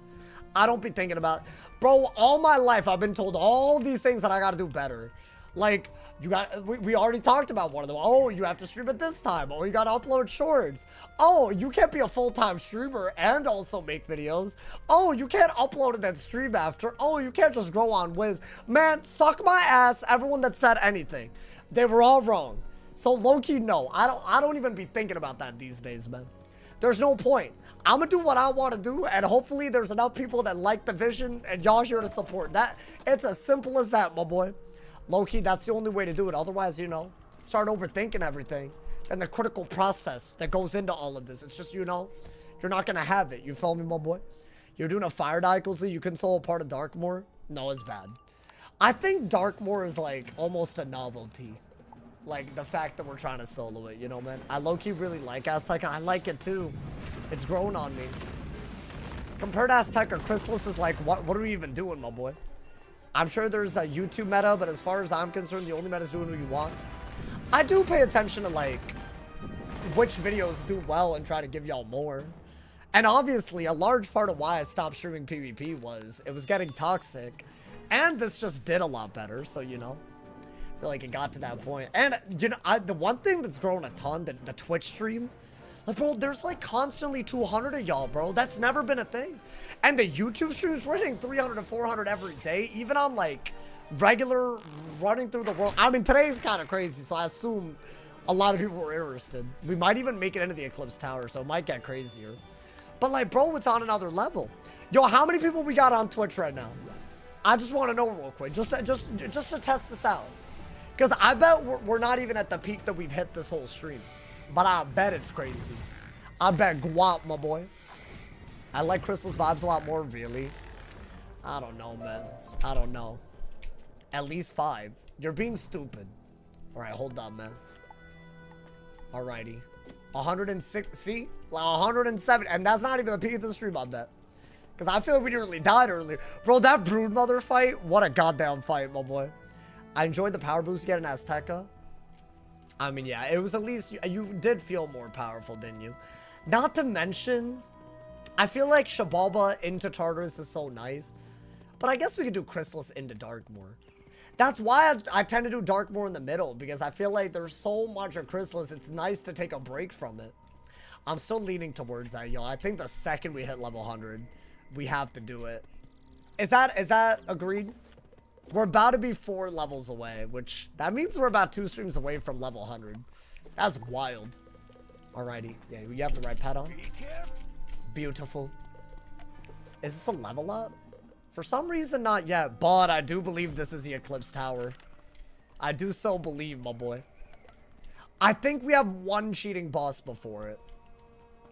I don't be thinking about... Bro, all my life, I've been told all these things that I gotta do better. Like, you got, we already talked about one of them. Oh, you have to stream at this time. Oh, you got to upload shorts. Oh, you can't be a full-time streamer and also make videos. Oh, you can't upload and then stream after. Oh, you can't just grow on Wiz. Man, suck my ass, everyone that said anything. They were all wrong. So low-key, no. I don't even be thinking about that these days, man. There's no point. I'm gonna do what I want to do, and hopefully there's enough people that like the vision, and y'all here to support that. It's as simple as that, my boy. Low-key, that's the only way to do it. Otherwise, you know, start overthinking everything. And the critical process that goes into all of this. It's just, you know, you're not gonna have it. You feel me, my boy? You're doing a fire dichotomy, you console a part of Darkmoor? No, it's bad. I think Darkmoor is like almost a novelty. Like the fact that we're trying to solo it, you know, man. I low-key really like Azteca. I like it too. It's grown on me. Compared to Azteca, Chrysalis is like, what are we even doing, my boy? I'm sure there's a YouTube meta, but as far as I'm concerned, the only meta is doing what you want. I do pay attention to like which videos do well and try to give y'all more. And obviously, a large part of why I stopped streaming PvP was it was getting toxic, and this just did a lot better. So you know, I feel like it got to that point. And you know, the one thing that's grown a ton, the Twitch stream. Like, bro, there's like constantly 200 of y'all, bro. That's never been a thing. And the YouTube streams, we're hitting 300 to 400 every day, even on like regular running through the world. I mean, today's kind of crazy, so I assume a lot of people were interested. We might even make it into the Eclipse Tower, so it might get crazier. But like, bro, it's on another level. Yo, how many people we got on Twitch right now? I just want to know real quick, just to test this out. Because I bet we're not even at the peak that we've hit this whole stream. But I bet it's crazy. I bet guap, my boy. I like Crystal's vibes a lot more, really. I don't know, man. I don't know. At least 5. You're being stupid. Alright, hold on, man. Alrighty. 106, see? Like 107. And that's not even the peak of the stream, I bet. Because I feel like we nearly died earlier. Bro, that Broodmother fight, what a goddamn fight, my boy. I enjoyed the power boost getting Azteca. I mean, yeah, it was at least, you did feel more powerful, didn't you? Not to mention, I feel like Shabalba into Tartarus is so nice. But I guess we could do Chrysalis into Darkmoor. That's why I tend to do Darkmoor in the middle, because I feel like there's so much of Chrysalis, it's nice to take a break from it. I'm still leaning towards that, yo. I think the second we hit level 100, we have to do it. Is that agreed? We're about to be 4 levels away, which that means we're about 2 streams away from level 100. That's wild. Alrighty. Yeah, you have the right pet on. Beautiful. Is this a level up? For some reason, not yet, but I do believe this is the Eclipse Tower. I do so believe, my boy. I think we have 1 cheating boss before it.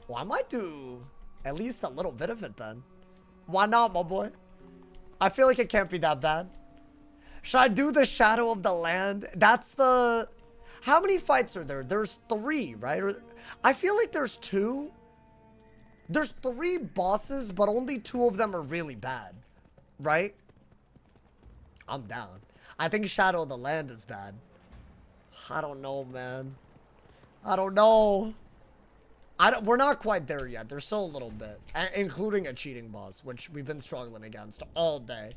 Well, I might do at least a little bit of it then. Why not, my boy? I feel like it can't be that bad. Should I do the Shadow of the Land? That's the... How many fights are there? There's 3, right? Or... I feel like there's 2. There's 3 bosses, but only 2 of them are really bad. Right? I'm down. I think Shadow of the Land is bad. I don't know, man. I don't know. We're not quite there yet. There's still a little bit. Including a cheating boss, which we've been struggling against all day.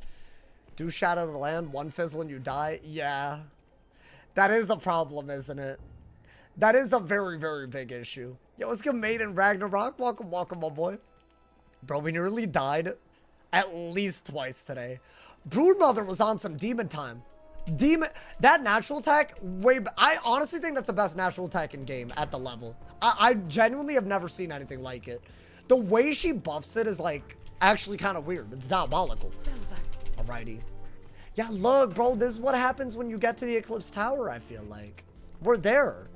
Do Shadow of the Land, 1 fizzle and you die? Yeah. That is a problem, isn't it? That is a very, very big issue. Yo, let's get Maiden Ragnarok. Welcome, welcome, my boy. Bro, we nearly died at least twice today. Broodmother was on some demon time. That natural attack, I honestly think that's the best natural attack in game at the level. I genuinely have never seen anything like it. The way she buffs it is like actually kind of weird. It's diabolical. Alrighty. Yeah, look, bro, this is what happens when you get to the Eclipse Tower, I feel like. We're there.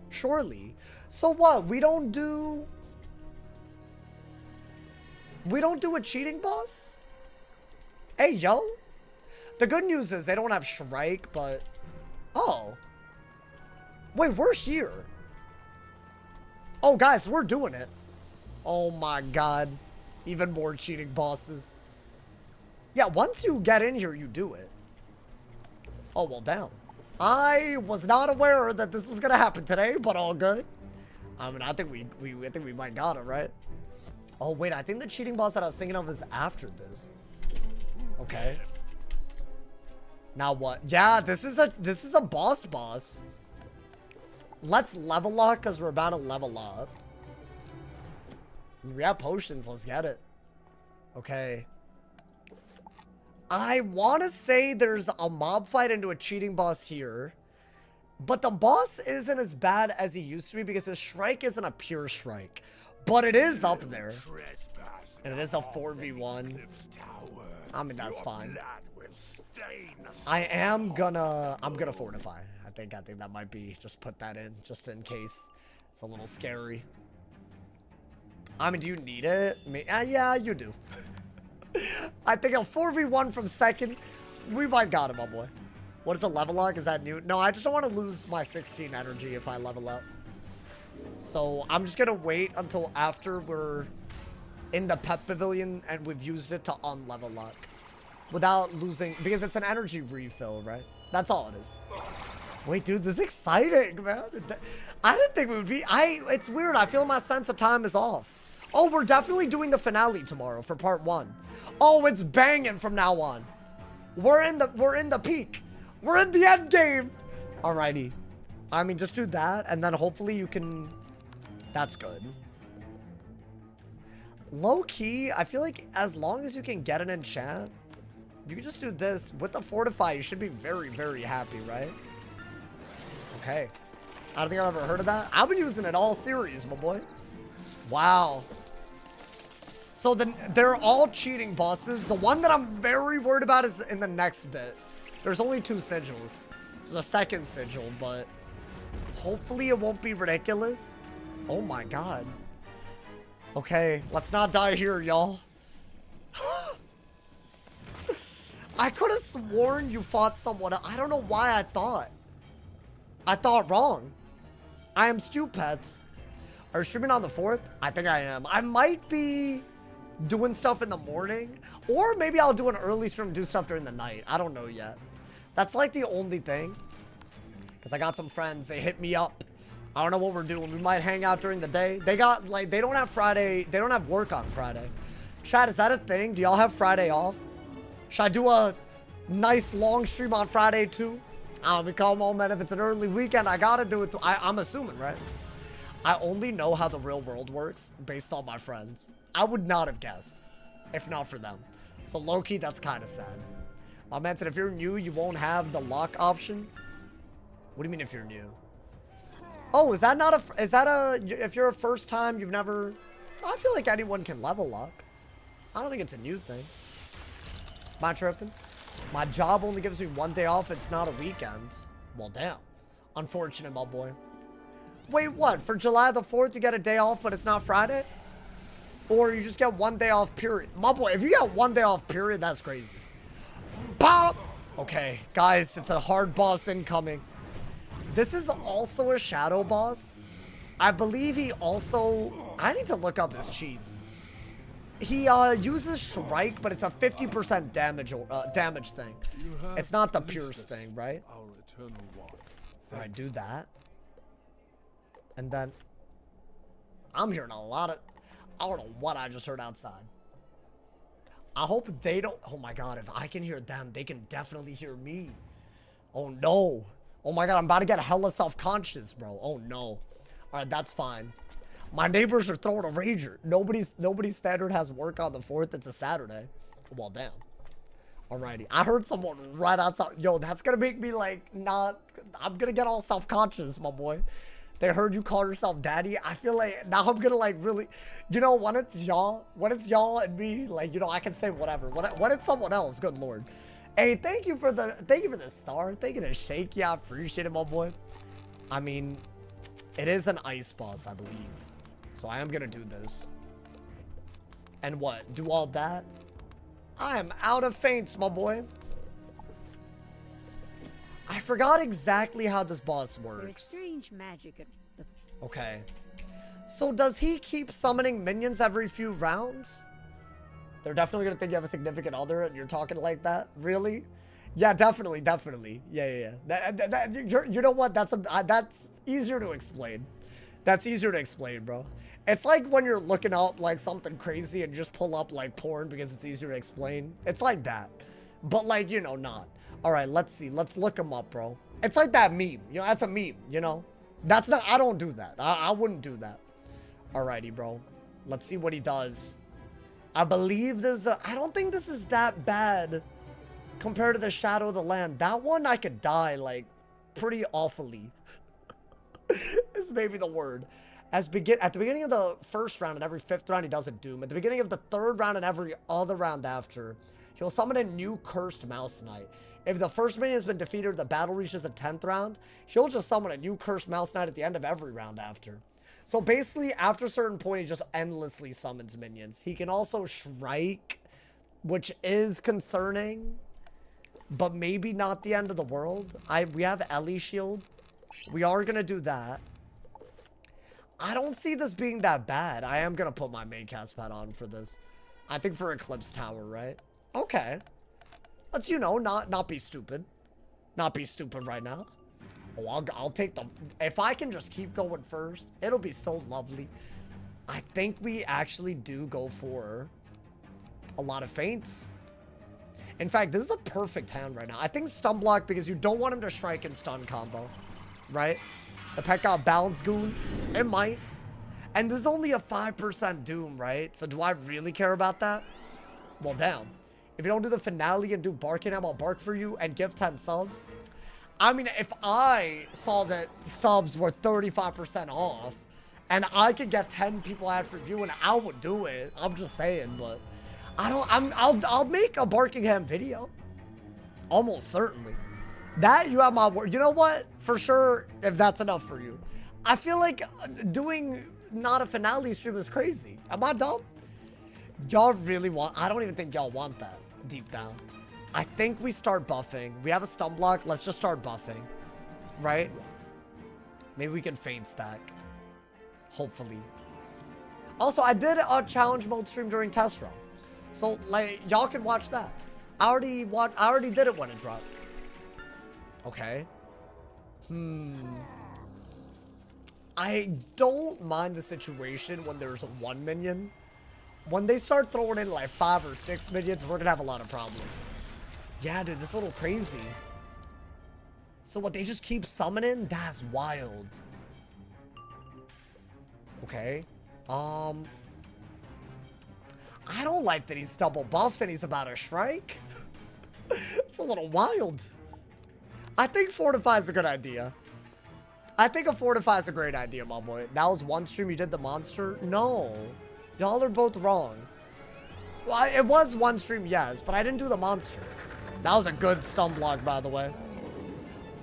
Surely. So what? We don't do a cheating boss? Hey, yo. The good news is they don't have Shrike, but... Oh. Wait, we're here. Oh, guys, we're doing it. Oh, my God. Even more cheating bosses. Yeah, once you get in here, you do it. Oh, well, damn. I was not aware that this was going to happen today, but all good. I mean, I think we might got it, right? Oh, wait, I think the cheating boss that I was thinking of is after this. Okay. Now what? Yeah, this is a boss. Let's level up because we're about to level up. We have potions. Let's get it. Okay. I want to say there's a mob fight into a cheating boss here. But the boss isn't as bad as he used to be because his Shrike isn't a pure Shrike. But it is up there. And it is a 4v1. I mean, that's fine. I'm gonna fortify. I think that might be, just put that in just in case. It's a little scary. I mean, do you need it? Yeah, you do. I think a 4v1 from second, we might got him, my boy. What is a level up? Is that new? No, I just don't want to lose my 16 energy if I level up. So I'm just gonna wait until after we're in the pet pavilion and we've used it to unlevel up. Without losing, because it's an energy refill, right? That's all it is. Wait, dude, this is exciting, man. I didn't think it would be. It's weird. I feel my sense of time is off. Oh, we're definitely doing the finale tomorrow for part 1. Oh, it's banging from now on. We're in the peak. We're in the end game. Alrighty. I mean, just do that, and then hopefully you can. That's good. Low key, I feel like as long as you can get an enchant, you can just do this with the fortify. You should be very, very happy, right? Okay. I don't think I've ever heard of that. I've been using it all series, my boy. Wow. So then they're all cheating bosses. The one that I'm very worried about is in the next bit. There's only 2 sigils. So the second sigil, but hopefully it won't be ridiculous. Oh my god. Okay, let's not die here, y'all. I could have sworn you fought someone. I don't know why I thought. I thought wrong. I am stupid. Are you streaming on the 4th? I think I am. I might be doing stuff in the morning. Or maybe I'll do an early stream and do stuff during the night. I don't know yet. That's like the only thing. Because I got some friends. They hit me up. I don't know what we're doing. We might hang out during the day. They got, like, they don't have Friday. They don't have work on Friday. Chat, is that a thing? Do y'all have Friday off? Should I do a nice long stream on Friday too? I don't come home, man. If it's an early weekend, I gotta do it too. I'm assuming, right? I only know how the real world works based on my friends. I would not have guessed if not for them. So low-key, that's kind of sad. My man said, if you're new, you won't have the lock option. What do you mean if you're new? Oh, is that not a, is that a, if you're a first time, you've never, I feel like anyone can level lock. I don't think it's a new thing. Am I tripping? My job only gives me 1 day off. It's not a weekend. Well, damn. Unfortunate, my boy. Wait, what? For July the 4th, you get a day off, but it's not Friday? Or you just get 1 day off, period. My boy, if you got 1 day off, period, that's crazy. Pop! Okay, guys, it's a hard boss incoming. This is also a shadow boss. I believe he also, I need to look up his cheats. He uses Shrike, but it's a 50% damage thing. It's not the Pierce thing, right? Alright, do that. And then I'm hearing a lot of, I don't know what I just heard outside. I hope they don't, oh my god, if I can hear them, they can definitely hear me. Oh no. Oh my god, I'm about to get hella self-conscious, bro. Oh no. Alright, that's fine. My neighbors are throwing a rager. Nobody's standard has work on the 4th. It's a Saturday. Well, damn. Alrighty. I heard someone right outside. Yo, that's gonna make me like not, I'm gonna get all self-conscious, my boy. They heard you call yourself daddy. I feel like now I'm gonna like really, you know, when it's y'all and me, like, you know, I can say whatever. When it's someone else, good lord. Hey, thank you for the star. Thank you to Shake. Yeah, I appreciate it, my boy. I mean, it is an ice boss, I believe. So I am gonna do this. And what? Do all that? I am out of feints, my boy. I forgot exactly how this boss works. Strange magic at the... Okay. So does he keep summoning minions every few rounds? They're definitely gonna think you have a significant other and you're talking like that? Really? Yeah, definitely. Yeah. You know what? That's easier to explain. That's easier to explain, bro. It's like when you're looking up like something crazy and just pull up like porn because it's easier to explain. It's like that. But like, you know, not. All right, let's see. Let's look him up, bro. It's like that meme. You know, that's a meme, you know? That's not, I don't do that. I wouldn't do that. Alrighty, bro. Let's see what he does. I believe there's a, I don't think this is that bad compared to the Shadow of the Land. That one I could die, like, pretty awfully. This may be the word. At the beginning of the first round and every 5th round, he does a Doom. At the beginning of the 3rd round and every other round after, he'll summon a new Cursed Mouse Knight. If the first minion has been defeated or the battle reaches the 10th round, he'll just summon a new Cursed Mouse Knight at the end of every round after. So basically, after a certain point, he just endlessly summons minions. He can also Shrike, which is concerning, but maybe not the end of the world. We have Ellie Shield. We are going to do that. I don't see this being that bad. I am going to put my main cast pad on for this. I think for Eclipse Tower, right? Okay. Let's, you know, not be stupid. Not be stupid right now. Oh, I'll take the... If I can just keep going first, it'll be so lovely. I think we actually do go for a lot of feints. In fact, this is a perfect hand right now. I think stun block because you don't want him to Shrike and stun combo, right? The pet got Balance Goon. It might. And this is only a 5% Doom, right? So do I really care about that? Well, damn. If you don't do the finale and do Barking, I'll bark for you and give 10 subs. I mean, if I saw that subs were 35% off and I could get 10 people ad for viewing, I would do it. I'm just saying, but I'll make a Barkingham video. Almost certainly. That you have my word. You know what? For sure, if that's enough for you. I feel like doing not a finale stream is crazy. Am I dumb? Y'all really want... I don't even think y'all want that deep down. I think we start buffing. We have a stun block. Let's just start buffing. Right? Maybe we can feint stack. Hopefully. Also, I did a challenge mode stream during test run. So, like, y'all can watch that. I already did it when it dropped. Okay. I don't mind the situation when there's one minion. When they start throwing in like 5 or 6 minions, we're gonna have a lot of problems. Yeah, dude, this is a little crazy. So what, they just keep summoning? That's wild. Okay. I don't like that he's double buffed and he's about to Shrike. It's a little wild. I think Fortify is a good idea. I think a Fortify is a great idea, my boy. That was one stream you did the monster? No. Y'all are both wrong. Well, it was one stream, yes, but I didn't do the monster. That was a good stun block, by the way.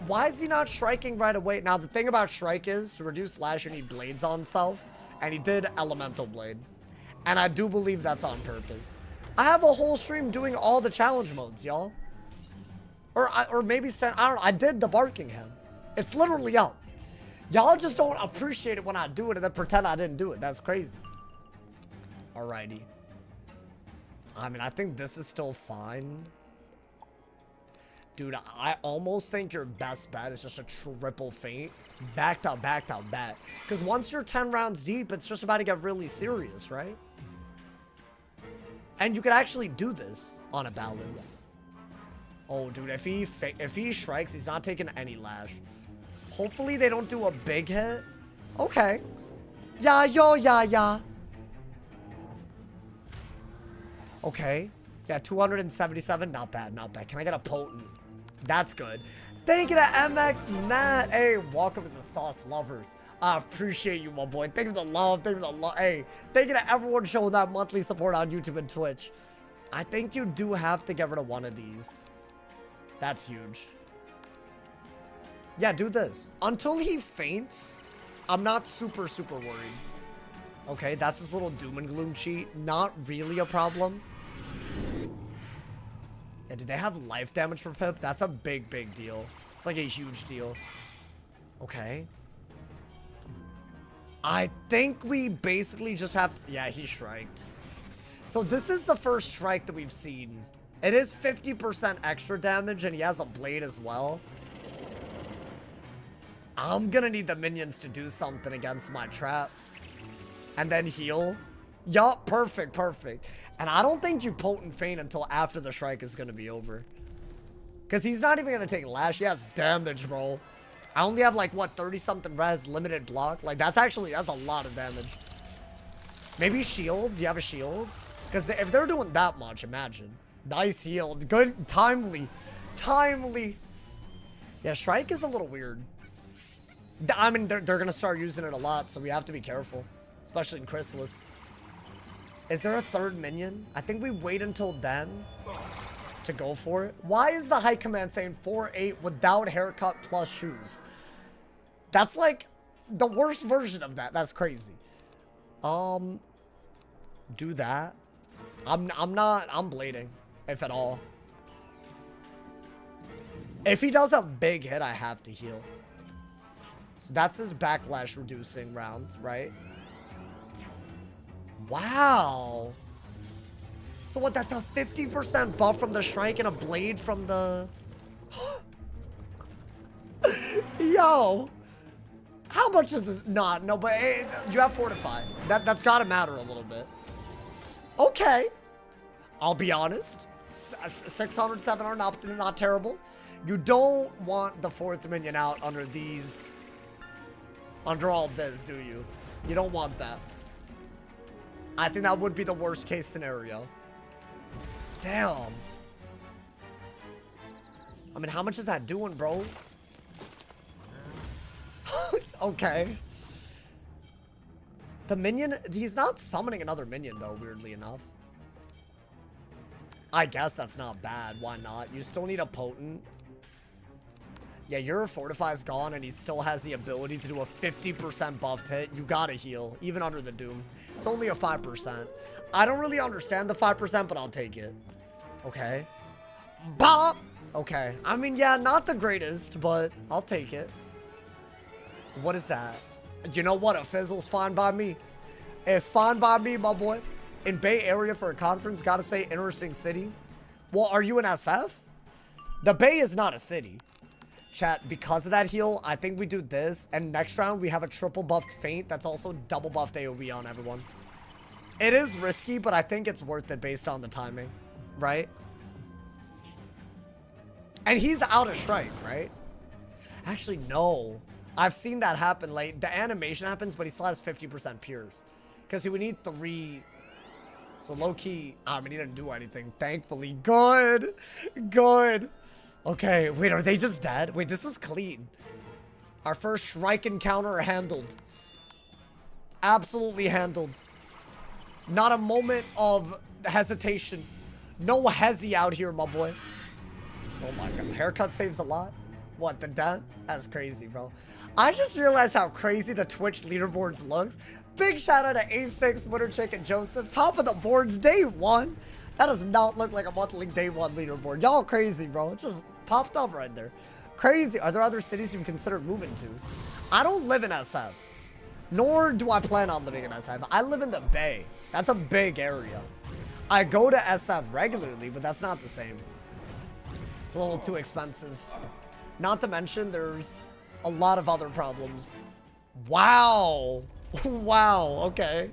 Why is he not Shriking right away? Now, the thing about Shrike is, to reduce slash, you need blades on himself. And he did Elemental Blade. And I do believe that's on purpose. I have a whole stream doing all the challenge modes, y'all. Or maybe, I don't know, I did the Barkingham. It's literally up. Y'all just don't appreciate it when I do it and then pretend I didn't do it. That's crazy. Alrighty. I mean, I think this is still fine. Dude, I almost think your best bet is just a triple feint. Back to back to back. Because once you're 10 rounds deep, it's just about to get really serious, right? And you could actually do this on a balance. Oh, dude, if he Shrikes, he's not taking any lash. Hopefully they don't do a big hit. Okay. Yeah, yo, yeah, yeah. Okay. Yeah, 277. Not bad, not bad. Can I get a potent? That's good. Thank you to MX Matt. Hey, welcome to the Sauce Lovers. I appreciate you, my boy. Thank you for the love. Thank you for the love. Hey, thank you to everyone showing that monthly support on YouTube and Twitch. I think you do have to get rid of one of these. That's huge. Yeah, do this. Until he faints, I'm not super worried. Okay, that's his little doom and gloom cheat. Not really a problem. Yeah, do they have life damage for Pip? That's a big deal. It's like a huge deal. Okay. I think we basically just have to... Yeah, he Shriked. So this is the first Shrike that we've seen. It is 50% extra damage, and he has a blade as well. I'm gonna need the minions to do something against my trap. And then heal. Yup, perfect. And I don't think you potent feint until after the Shrike is gonna be over. Because he's not even going to take lash. He has damage, bro. I only have like, what, 30-something res, limited block. Like, that's a lot of damage. Maybe shield? Do you have a shield? Because if they're doing that much, imagine. Nice healed. Good. Timely. Timely. Yeah, strike is a little weird. I mean, they're going to start using it a lot, so we have to be careful. Especially in Chrysalis. Is there a third minion? I think we wait until then to go for it. Why is the high command saying 4-8 without haircut plus shoes? That's like the worst version of that. That's crazy. Do that. I'm blading, if at all. If he does a big hit, I have to heal. So that's his backlash reducing round, right? Wow. So what, that's a 50% buff from the strike and a blade from the... Yo. How much is this? Nah, no, but hey, you have Fortify. That's gotta matter a little bit. Okay. I'll be honest. 600, 700, not terrible. You don't want the 4th minion out under these... Under all this, do you? You don't want that. I think that would be the worst case scenario. Damn. I mean, how much is that doing, bro? Okay. The minion, he's not summoning another minion, though, weirdly enough. I guess that's not bad. Why not? You still need a potent. Yeah, your Fortify is gone, and he still has the ability to do a 50% buffed hit. You gotta heal, even under the Doom. It's only a 5%. I don't really understand the 5%, but I'll take it. Okay. Bop! Okay. I mean, yeah, not the greatest, but I'll take it. What is that? You know what? A fizzle's fine by me. It's fine by me, my boy. In Bay Area for a conference, gotta say, interesting city. Well, are you an SF? The Bay is not a city. Chat, because of that heal, I think we do this. And next round, we have a triple buffed feint that's also double buffed AoE on everyone. It is risky, but I think it's worth it based on the timing. Right? And he's out of strike, right? Actually, no. I've seen that happen. Like, the animation happens, but he still has 50% Pures. Because he would need 3... So low-key, I mean, he didn't do anything. Thankfully. Good. Good. Okay, wait, are they just dead? Wait, this was clean. Our first strike encounter handled. Absolutely handled. Not a moment of hesitation. No hezzy out here, my boy. Oh my god, haircut saves a lot. What, the death? That's crazy, bro. I just realized how crazy the Twitch leaderboards looks. Big shout out to A6, Winter Chick, and Joseph. Top of the boards, day 1. That does not look like a monthly day 1 leaderboard. Y'all crazy, bro. It just popped up right there. Crazy. Are there other cities you've considered moving to? I don't live in SF. Nor do I plan on living in SF. I live in the Bay. That's a big area. I go to SF regularly, but that's not the same. It's a little too expensive. Not to mention, there's a lot of other problems. Wow. Wow. Okay.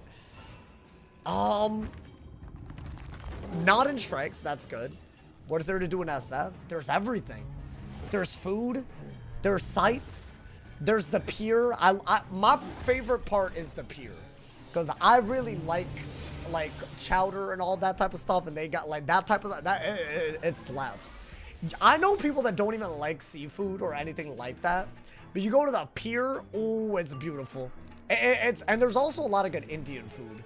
Not in strikes. That's good. What is there to do in SF? There's everything. There's food. There's sights. There's the pier. My favorite part is the pier. Because I really like chowder and all that type of stuff. And they got like that type of... It slaps. I know people that don't even like seafood or anything like that. But you go to the pier. Oh, it's beautiful. And there's also a lot of good Indian food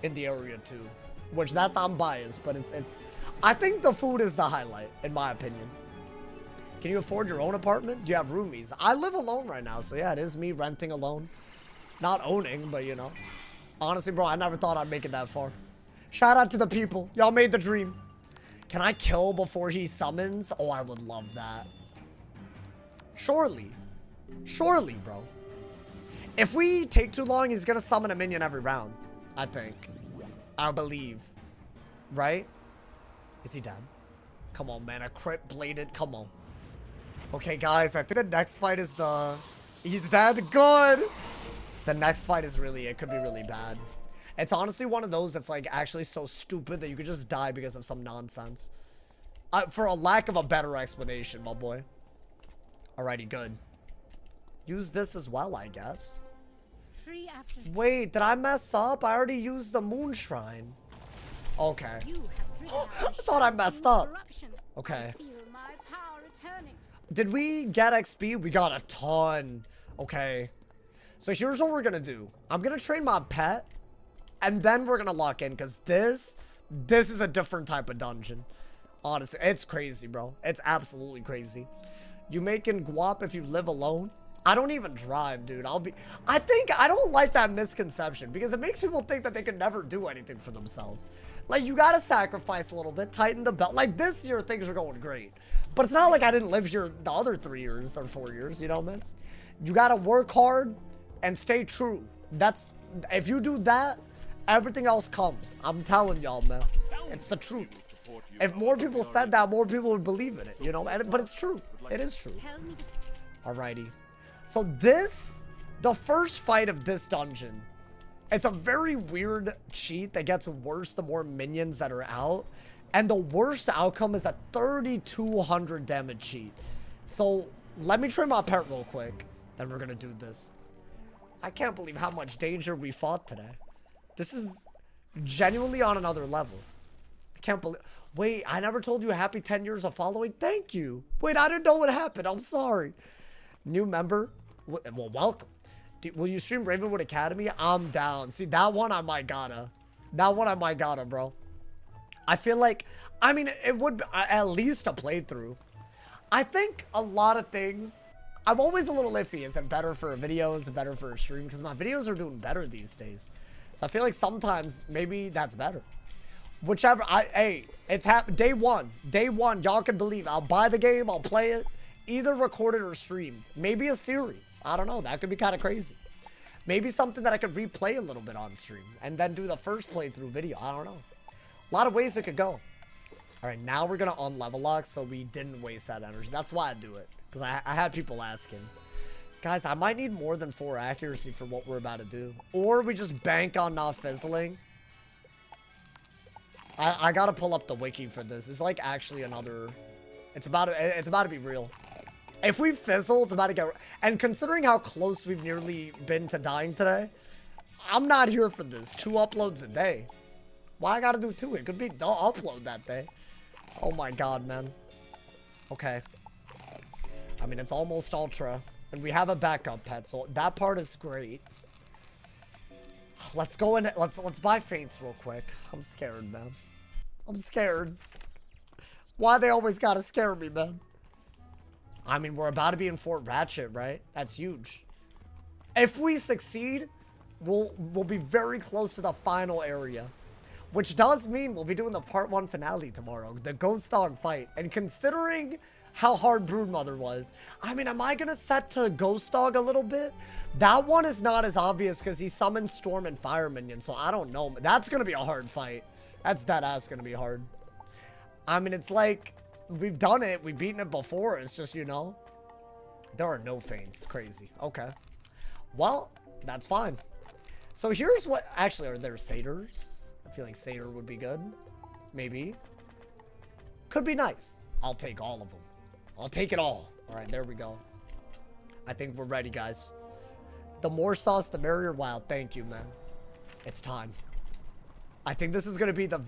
in the area too. Which I'm biased, but it's I think the food is the highlight, in my opinion. Can you afford your own apartment? Do you have roomies? I live alone right now, so yeah, it is me renting alone. Not owning, but you know. Honestly, bro, I never thought I'd make it that far. Shout out to the people. Y'all made the dream. Can I kill before he summons? Oh, I would love that. Surely. Surely, bro. If we take too long, he's gonna summon a minion every round. I think. I believe. Right? Is he dead? Come on, man. A crit bladed. Come on. Okay, guys. I think the next fight is the... He's dead. Good. The next fight is really... It could be really bad. It's honestly one of those that's like actually so stupid that you could just die because of some nonsense. For a lack of a better explanation, my boy. Alrighty, good. Use this as well, I guess. Free after. Wait, did I mess up? I already used the moon shrine. Okay. You have driven out I thought I messed up. corruption. Okay. I feel my power returning. Did we get XP? We got a ton. Okay. So here's what we're gonna do. I'm gonna train my pet, and then we're gonna lock in, because this is a different type of dungeon. Honestly, it's crazy, bro. It's absolutely crazy. You making guap if you live alone? I don't even drive, dude. I don't like that misconception, because it makes people think that they can never do anything for themselves. Like, you gotta sacrifice a little bit, tighten the belt. Like, this year, things are going great. But it's not like I didn't live here the other 3 years or 4 years, you know, man? You gotta work hard and stay true. If you do that, everything else comes. I'm telling y'all, man. It's the truth. If more people said that, more people would believe in it, you know? But it's true. It is true. Tell me this. Alrighty. So the first fight of this dungeon, it's a very weird cheat that gets worse the more minions that are out. And the worst outcome is a 3,200 damage cheat. So let me train my pet real quick. Then we're going to do this. I can't believe how much danger we fought today. This is genuinely on another level. I can't believe... Wait, I never told you happy 10 years of following? Thank you. Wait, I didn't know what happened. I'm sorry. New member? Well, welcome. Will you stream Ravenwood Academy? I'm down. See, that one I might gotta. That one I might gotta, bro. I feel like... I mean, it would be at least a playthrough. I think a lot of things... I'm always a little iffy. Is it better for a video? Is it better for a stream? Because my videos are doing better these days. So I feel like sometimes maybe that's better. Whichever. Hey, it's day one. Day one. Y'all can believe. I'll buy the game. I'll play it. Either recorded or streamed. Maybe a series. I don't know. That could be kind of crazy. Maybe something that I could replay a little bit on stream. And then do the first playthrough video. I don't know. A lot of ways it could go. Alright, now we're going to unlevel lock so we didn't waste that energy. That's why I do it. Because I had people asking. Guys, I might need more than 4 accuracy for what we're about to do. Or we just bank on not fizzling. I got to pull up the wiki for this. It's like actually another... It's about to be real. If we fizzle, it's about to get... And considering how close we've nearly been to dying today, I'm not here for this. 2 uploads a day. Why I gotta do 2? It could be the upload that day. Oh my god, man. Okay. I mean, it's almost ultra. And we have a backup pet, so that part is great. Let's go in. Let's buy faints real quick. I'm scared, man. I'm scared. Why they always gotta scare me, man? I mean, we're about to be in Fort Ratchet, right? That's huge. If we succeed, we'll be very close to the final area. Which does mean we'll be doing the part 1 finale tomorrow. The ghost dog fight. And considering how hard Broodmother was, I mean, am I going to set to ghost dog a little bit? That one is not as obvious because he summons storm and fire minions. So I don't know. That's going to be a hard fight. That's dead ass going to be hard. I mean, it's like, we've done it. We've beaten it before. It's just, you know, there are no feints. Crazy. Okay. Well, that's fine. So here's what, actually, are there satyrs? I feel like satyr would be good. Maybe. Could be nice. I'll take all of them. I'll take it all. All right, there we go. I think we're ready, guys. The more sauce, the merrier. Wow, thank you, man. It's time. I think this is going to be the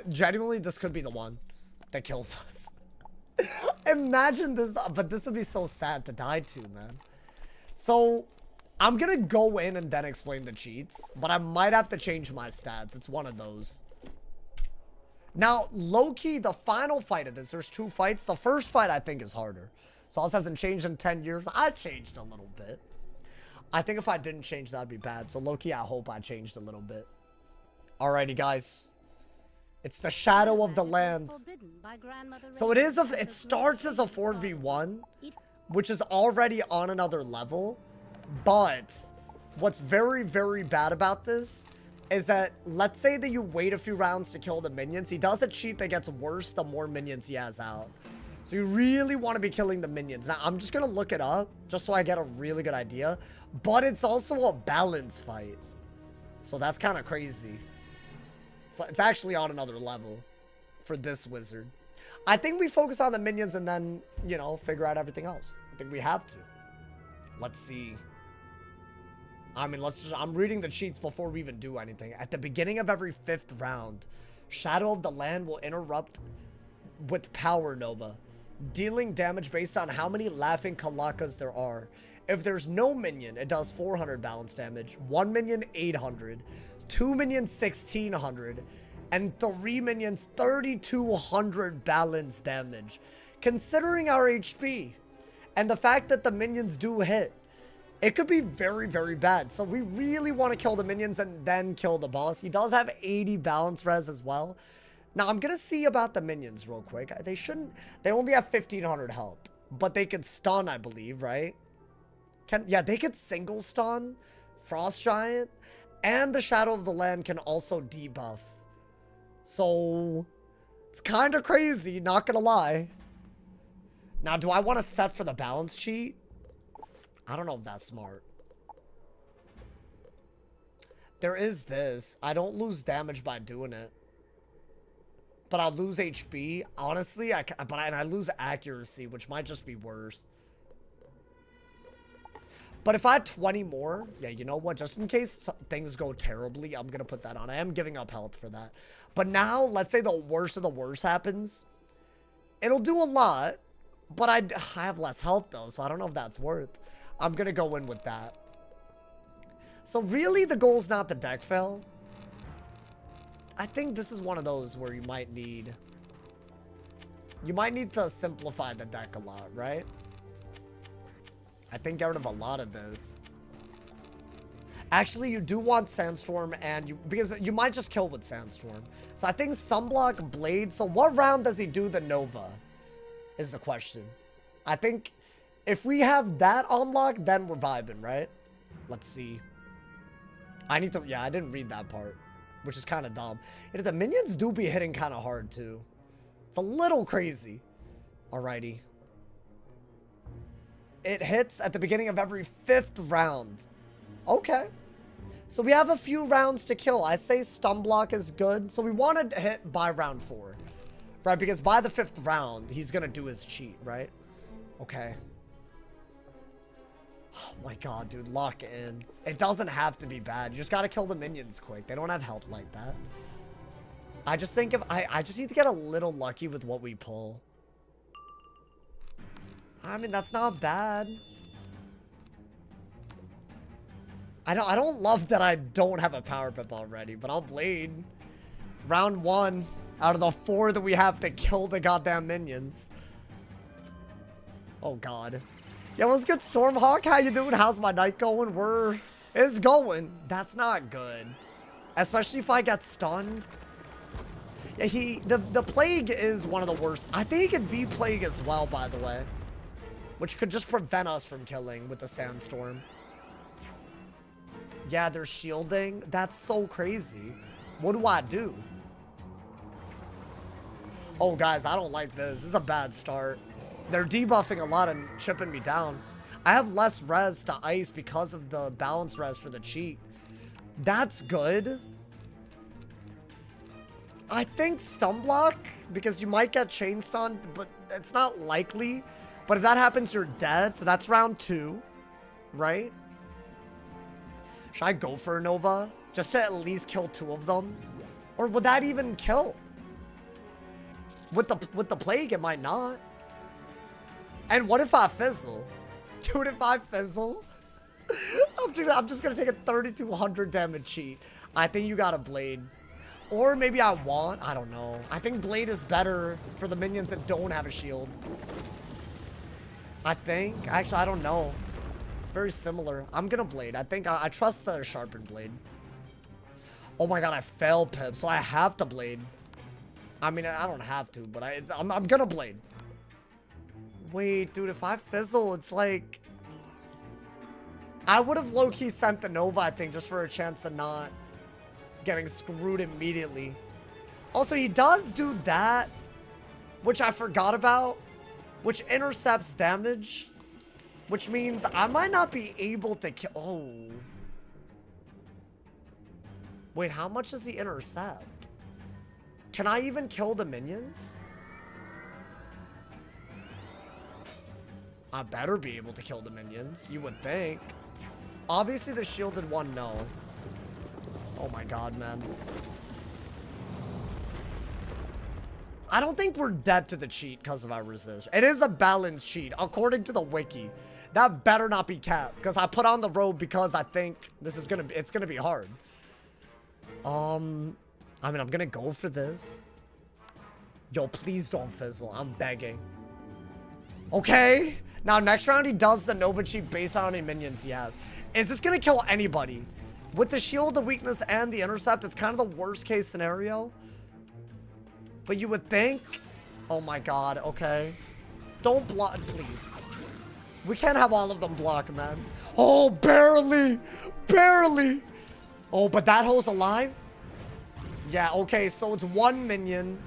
genuinely, this could be the one that kills us. Imagine this, but this would be so sad to die to, man. So, I'm going to go in and then explain the cheats, but I might have to change my stats. It's one of those. Now, low-key, the final fight of this, there's 2 fights. The first fight, I think, is harder. Sauce hasn't changed in 10 years. I changed a little bit. I think if I didn't change, that'd be bad. So, low-key, I hope I changed a little bit. Alrighty, guys. It's the Shadow of the Land. So, it starts as a 4v1, which is already on another level. But what's very, very bad about this is that, let's say that you wait a few rounds to kill the minions. He does a cheat that gets worse the more minions he has out. So you really want to be killing the minions. Now, I'm just going to look it up just so I get a really good idea. But it's also a balance fight. So that's kind of crazy. So it's actually on another level for this wizard. I think we focus on the minions and then, you know, figure out everything else. I think we have to. Let's see. I mean, I'm reading the cheats before we even do anything. At the beginning of every 5th round, Shadow of the Land will interrupt with Power Nova, dealing damage based on how many Laughing Kalakas there are. If there's no minion, it does 400 balance damage, 1 minion 800, 2 minions 1600, and 3 minions 3200 balance damage. Considering our HP and the fact that the minions do hit, it could be very, very bad. So we really want to kill the minions and then kill the boss. He does have 80 balance res as well. Now, I'm going to see about the minions real quick. They only have 1500 health, but they could stun, I believe, right? Yeah, they could single stun, Frost Giant, and the Shadow of the Land can also debuff. So, it's kind of crazy, not going to lie. Now, do I want to set for the balance cheat? I don't know if that's smart. There is this. I don't lose damage by doing it. But I'll lose HP. Honestly, I lose accuracy, which might just be worse. But if I had 20 more, yeah, you know what? Just in case things go terribly, I'm going to put that on. I am giving up health for that. But now, let's say the worst of the worst happens. It'll do a lot. But I have less health, though, so I don't know if that's worth. I'm going to go in with that. So really, the goal's not the deck fail. I think this is one of those where you might need to simplify the deck a lot, right? I think get rid of a lot of this. Actually, you do want Sandstorm because you might just kill with Sandstorm. So I think Sunblock, Blade. So what round does he do the Nova? Is the question. I think if we have that unlocked, then we're vibing, right? Let's see. I didn't read that part, which is kind of dumb. The minions do be hitting kind of hard, too. It's a little crazy. Alrighty. It hits at the beginning of every 5th round. Okay. So we have a few rounds to kill. I say stun block is good. So we want to hit by round 4. Right? Because by the 5th round, he's going to do his cheat, right? Okay. Oh my god, dude. Lock in. It doesn't have to be bad. You just got to kill the minions quick. They don't have health like that. I just think I just need to get a little lucky with what we pull. I mean, that's not bad. I don't love that I don't have a power pip already, but I'll blade. Round 1 out of the 4 that we have to kill the goddamn minions. Oh god. Yeah, what's good, Stormhawk? How you doing? How's my night going? It's going. That's not good. Especially if I get stunned. Yeah, the Plague is one of the worst. I think he can V-Plague as well, by the way. Which could just prevent us from killing with the Sandstorm. Yeah, they're shielding. That's so crazy. What do I do? Oh, guys, I don't like this. This is a bad start. They're debuffing a lot and chipping me down. I have less res to ice because of the balance res for the cheat. That's good. I think stun block, because you might get chain stunned, but it's not likely. But if that happens, you're dead. So that's round 2, right? Should I go for a Nova? Just to at least kill 2 of them? Or would that even kill? With the Plague, it might not. And what if I fizzle? Dude, if I fizzle, I'm just going to take a 3200 damage cheat. I think you got a Blade. Or maybe I don't know. I think Blade is better for the minions that don't have a shield. I think. Actually, I don't know. It's very similar. I'm going to Blade. I think I trust the sharpened Blade. Oh my god, I failed Pip, so I have to Blade. I mean, I don't have to, but I'm going to Blade. Wait, dude, if I fizzle, it's like... I would have low-key sent the Nova, I think, just for a chance of not getting screwed immediately. Also, he does do that, which I forgot about, which intercepts damage, which means I might not be able to kill... Oh. Wait, how much does he intercept? Can I even kill the minions? I better be able to kill the minions. You would think. Obviously, the shielded one, no. Oh my god, man. I don't think we're dead to the cheat because of our resist. It is a balanced cheat, according to the wiki. That better not be capped, because I put on the robe because I think this is it's gonna be hard. I mean, I'm gonna go for this. Yo, please don't fizzle. I'm begging. Okay. Now, next round, he does the Nova cheat based on how many minions he has. Is this gonna kill anybody? With the shield, the weakness, and the intercept, it's kind of the worst case scenario. But you would think... Oh my god, okay. Don't block, please. We can't have all of them block, man. Oh, barely! Barely! Oh, but that hole's alive? Yeah, okay, so it's 1 minion.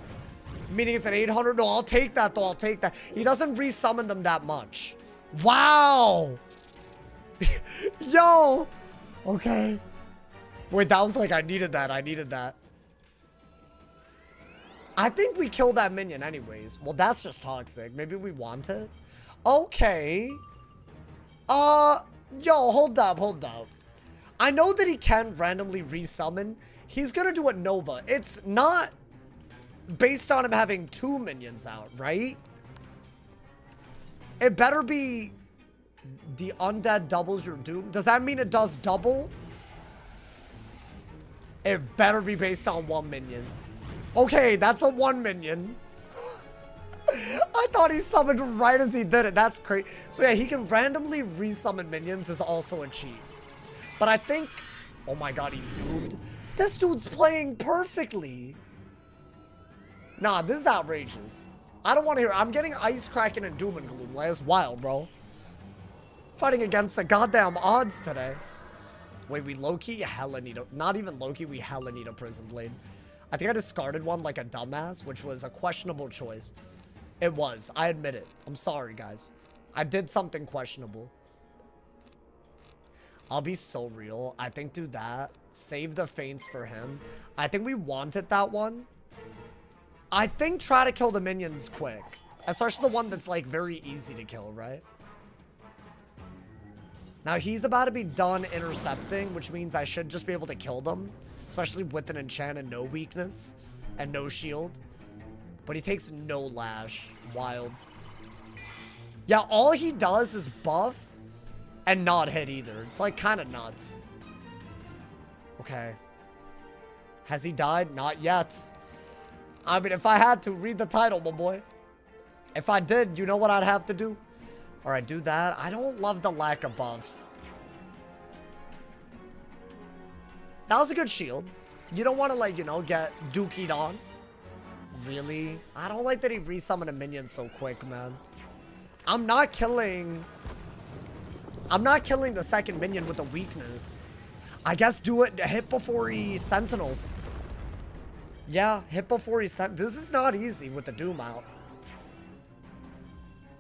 Meaning it's an 800. No, I'll take that, though. I'll take that. He doesn't resummon them that much. Wow! Yo! Okay. Wait, that was like, I needed that. I needed that. I think we killed that minion anyways. Well, that's just toxic. Maybe we want it. Okay. Yo, hold up, hold up. I know that he can randomly resummon. He's gonna do a Nova. It's not based on him having 2 minions out, right? It better be the undead doubles your doom. Does that mean it does double? It better be based on 1 minion. Okay, that's a 1 minion. I thought he summoned right as he did it. That's crazy. So yeah, he can randomly resummon minions is also a cheat. But I think... Oh my god, he doomed. This dude's playing perfectly. Nah, this is outrageous. I don't want to hear... I'm getting Ice Kraken and Doom and Gloom. Like, it's wild, bro. Fighting against the goddamn odds today. Wait, we low-key hella need a... Not even low-key, we hella need a Prison Blade. I think I discarded one like a dumbass, which was a questionable choice. It was. I admit it. I'm sorry, guys. I did something questionable. I'll be so real. I think do that. Save the feints for him. I think we wanted that one. I think try to kill the minions quick. Especially the one that's like very easy to kill, right? Now he's about to be done intercepting, which means I should just be able to kill them. Especially with an enchant and no weakness. And no shield. But he takes no lash. Wild. Yeah, all he does is buff. And not hit either. It's like kind of nuts. Okay. Has he died? Not yet. I mean, if I had to, read the title, my boy. If I did, you know what I'd have to do? Alright, do that. I don't love the lack of buffs. That was a good shield. You don't want to, like, you know, get dookied on. Really? I don't like that he resummoned a minion so quick, man. I'm not killing the second minion with a weakness. I guess do it, hit before he sentinels. Yeah, hit before he this is not easy with the Doom out.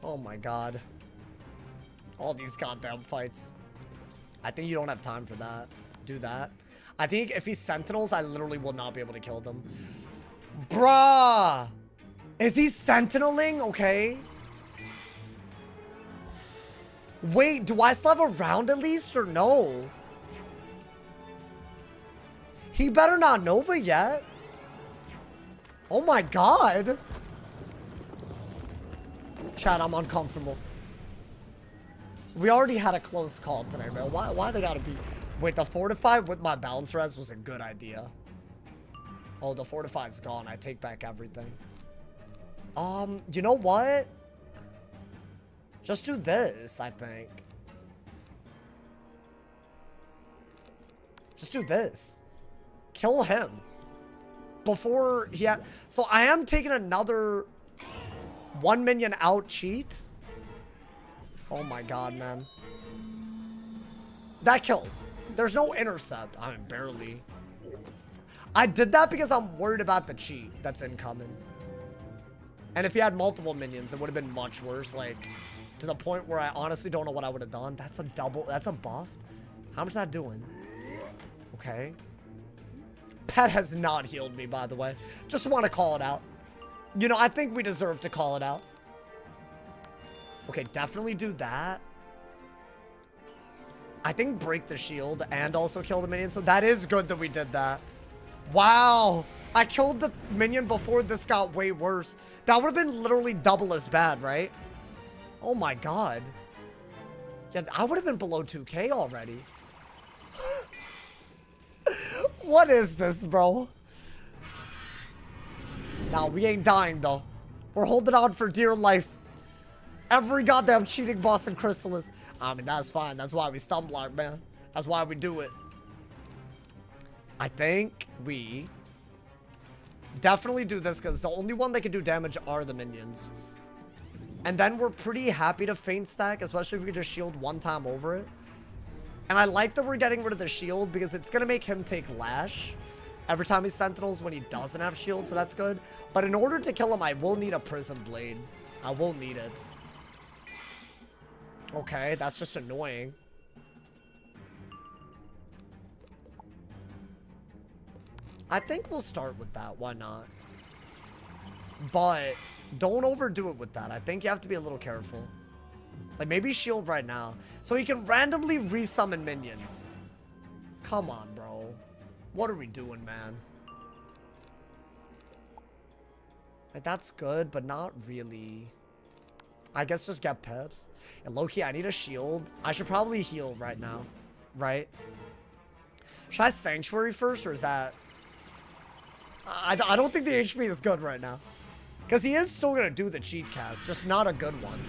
Oh my god. All these goddamn fights. I think you don't have time for that. Do that. I think if he sentinels, I literally will not be able to kill them. Bruh! Is he sentineling? Okay. Wait, do I still have a round at least or no? He better not Nova yet. Oh my god. Chat, I'm uncomfortable. We already had a close call today, man. Why they gotta be... Wait, the Fortify with my balance res was a good idea. Oh, the Fortify's gone. I take back everything. You know what? Just do this, I think. Just do this. Kill him. Before he had... So I am taking another 1 minion out cheat. Oh my god, man. That kills. There's no intercept. I mean, barely. I did that because I'm worried about the cheat that's incoming. And if he had multiple minions, it would have been much worse. Like, to the point where I honestly don't know what I would have done. That's a double. That's a buff. How much is that doing? Okay. Pet has not healed me, by the way. Just want to call it out. You know, I think we deserve to call it out. Okay, definitely do that. I think break the shield and also kill the minion. So that is good that we did that. Wow. I killed the minion before this got way worse. That would have been literally double as bad, right? Oh my god. Yeah, I would have been below 2K already. What is this, bro? Nah, we ain't dying, though. We're holding on for dear life. Every goddamn cheating boss in Chrysalis. I mean, that's fine. That's why we Stunblock, man. That's why we do it. I think we definitely do this because the only one that can do damage are the minions. And then we're pretty happy to feint stack, especially if we could just shield one time over it. And I like that we're getting rid of the shield because it's going to make him take Lash every time he Sentinels when he doesn't have shield, so that's good. But in order to kill him, I will need a Prism Blade. I will need it. Okay, that's just annoying. I think we'll start with that. Why not? But don't overdo it with that. I think you have to be a little careful. Like, maybe shield right now. So he can randomly resummon minions. Come on, bro. What are we doing, man? Like, that's good, but not really. I guess just get pips. And low-key, I need a shield. I should probably heal right now. Right? Should I Sanctuary first, or is that... I don't think the HP is good right now. Because he is still going to do the cheat cast. Just not a good one.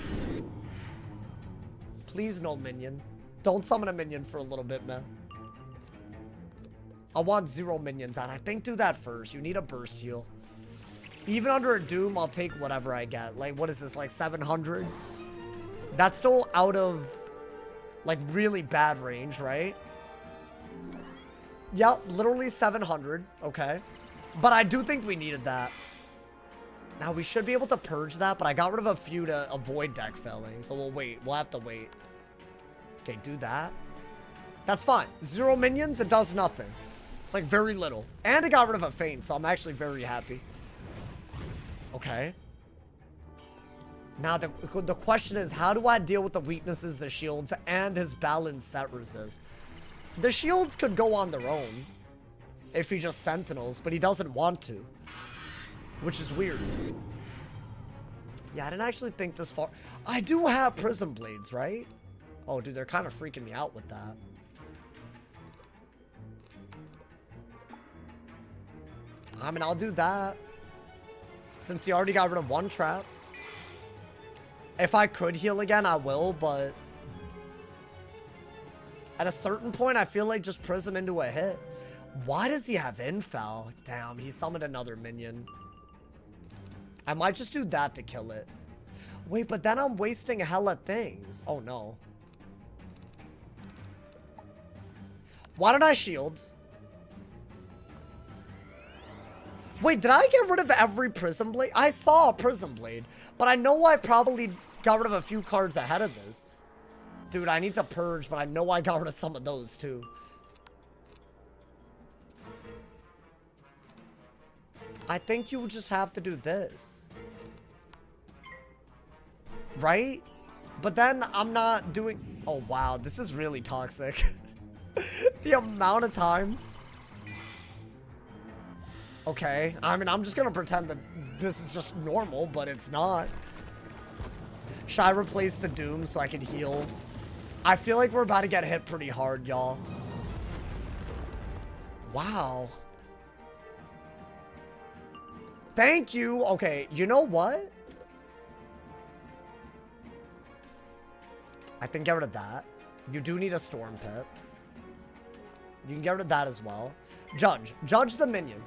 Please no minion. Don't summon a minion for a little bit, man. I want 0 minions out. I think do that first. You need a burst heal. Even under a Doom, I'll take whatever I get. Like, what is this? Like 700? That's still out of, like, really bad range, right? Yep, literally 700. Okay. But I do think we needed that. Now, we should be able to purge that, but I got rid of a few to avoid deck failing. So we'll wait. We'll have to wait. Okay, do that. That's fine. 0 minions, it does nothing. It's like very little. And it got rid of a feint, so I'm actually very happy. Okay. Now, the question is, how do I deal with the weaknesses, the shields, and his balanced set resist? The shields could go on their own if he just Sentinels, but he doesn't want to. Which is weird. Yeah, I didn't actually think this far. I do have Prism Blades, right? Oh, dude, they're kind of freaking me out with that. I mean, I'll do that. Since he already got rid of one trap. If I could heal again, I will, but... at a certain point, I feel like just Prism into a hit. Why does he have Infel? Damn, he summoned another minion. I might just do that to kill it. Wait, but then I'm wasting hella things. Oh, no. Why don't I shield? Wait, did I get rid of every Prism Blade? I saw a Prism Blade, but I know I probably got rid of a few cards ahead of this. Dude, I need to purge, but I know I got rid of some of those, too. I think you just have to do this. Right? But then I'm not doing... oh, wow. This is really toxic. The amount of times. Okay. I mean, I'm just going to pretend that this is just normal, but it's not. Should I replace the Doom so I can heal? I feel like we're about to get hit pretty hard, y'all. Wow. Thank you. Okay, you know what? I think get rid of that. You do need a Storm Pit. You can get rid of that as well. Judge the minion.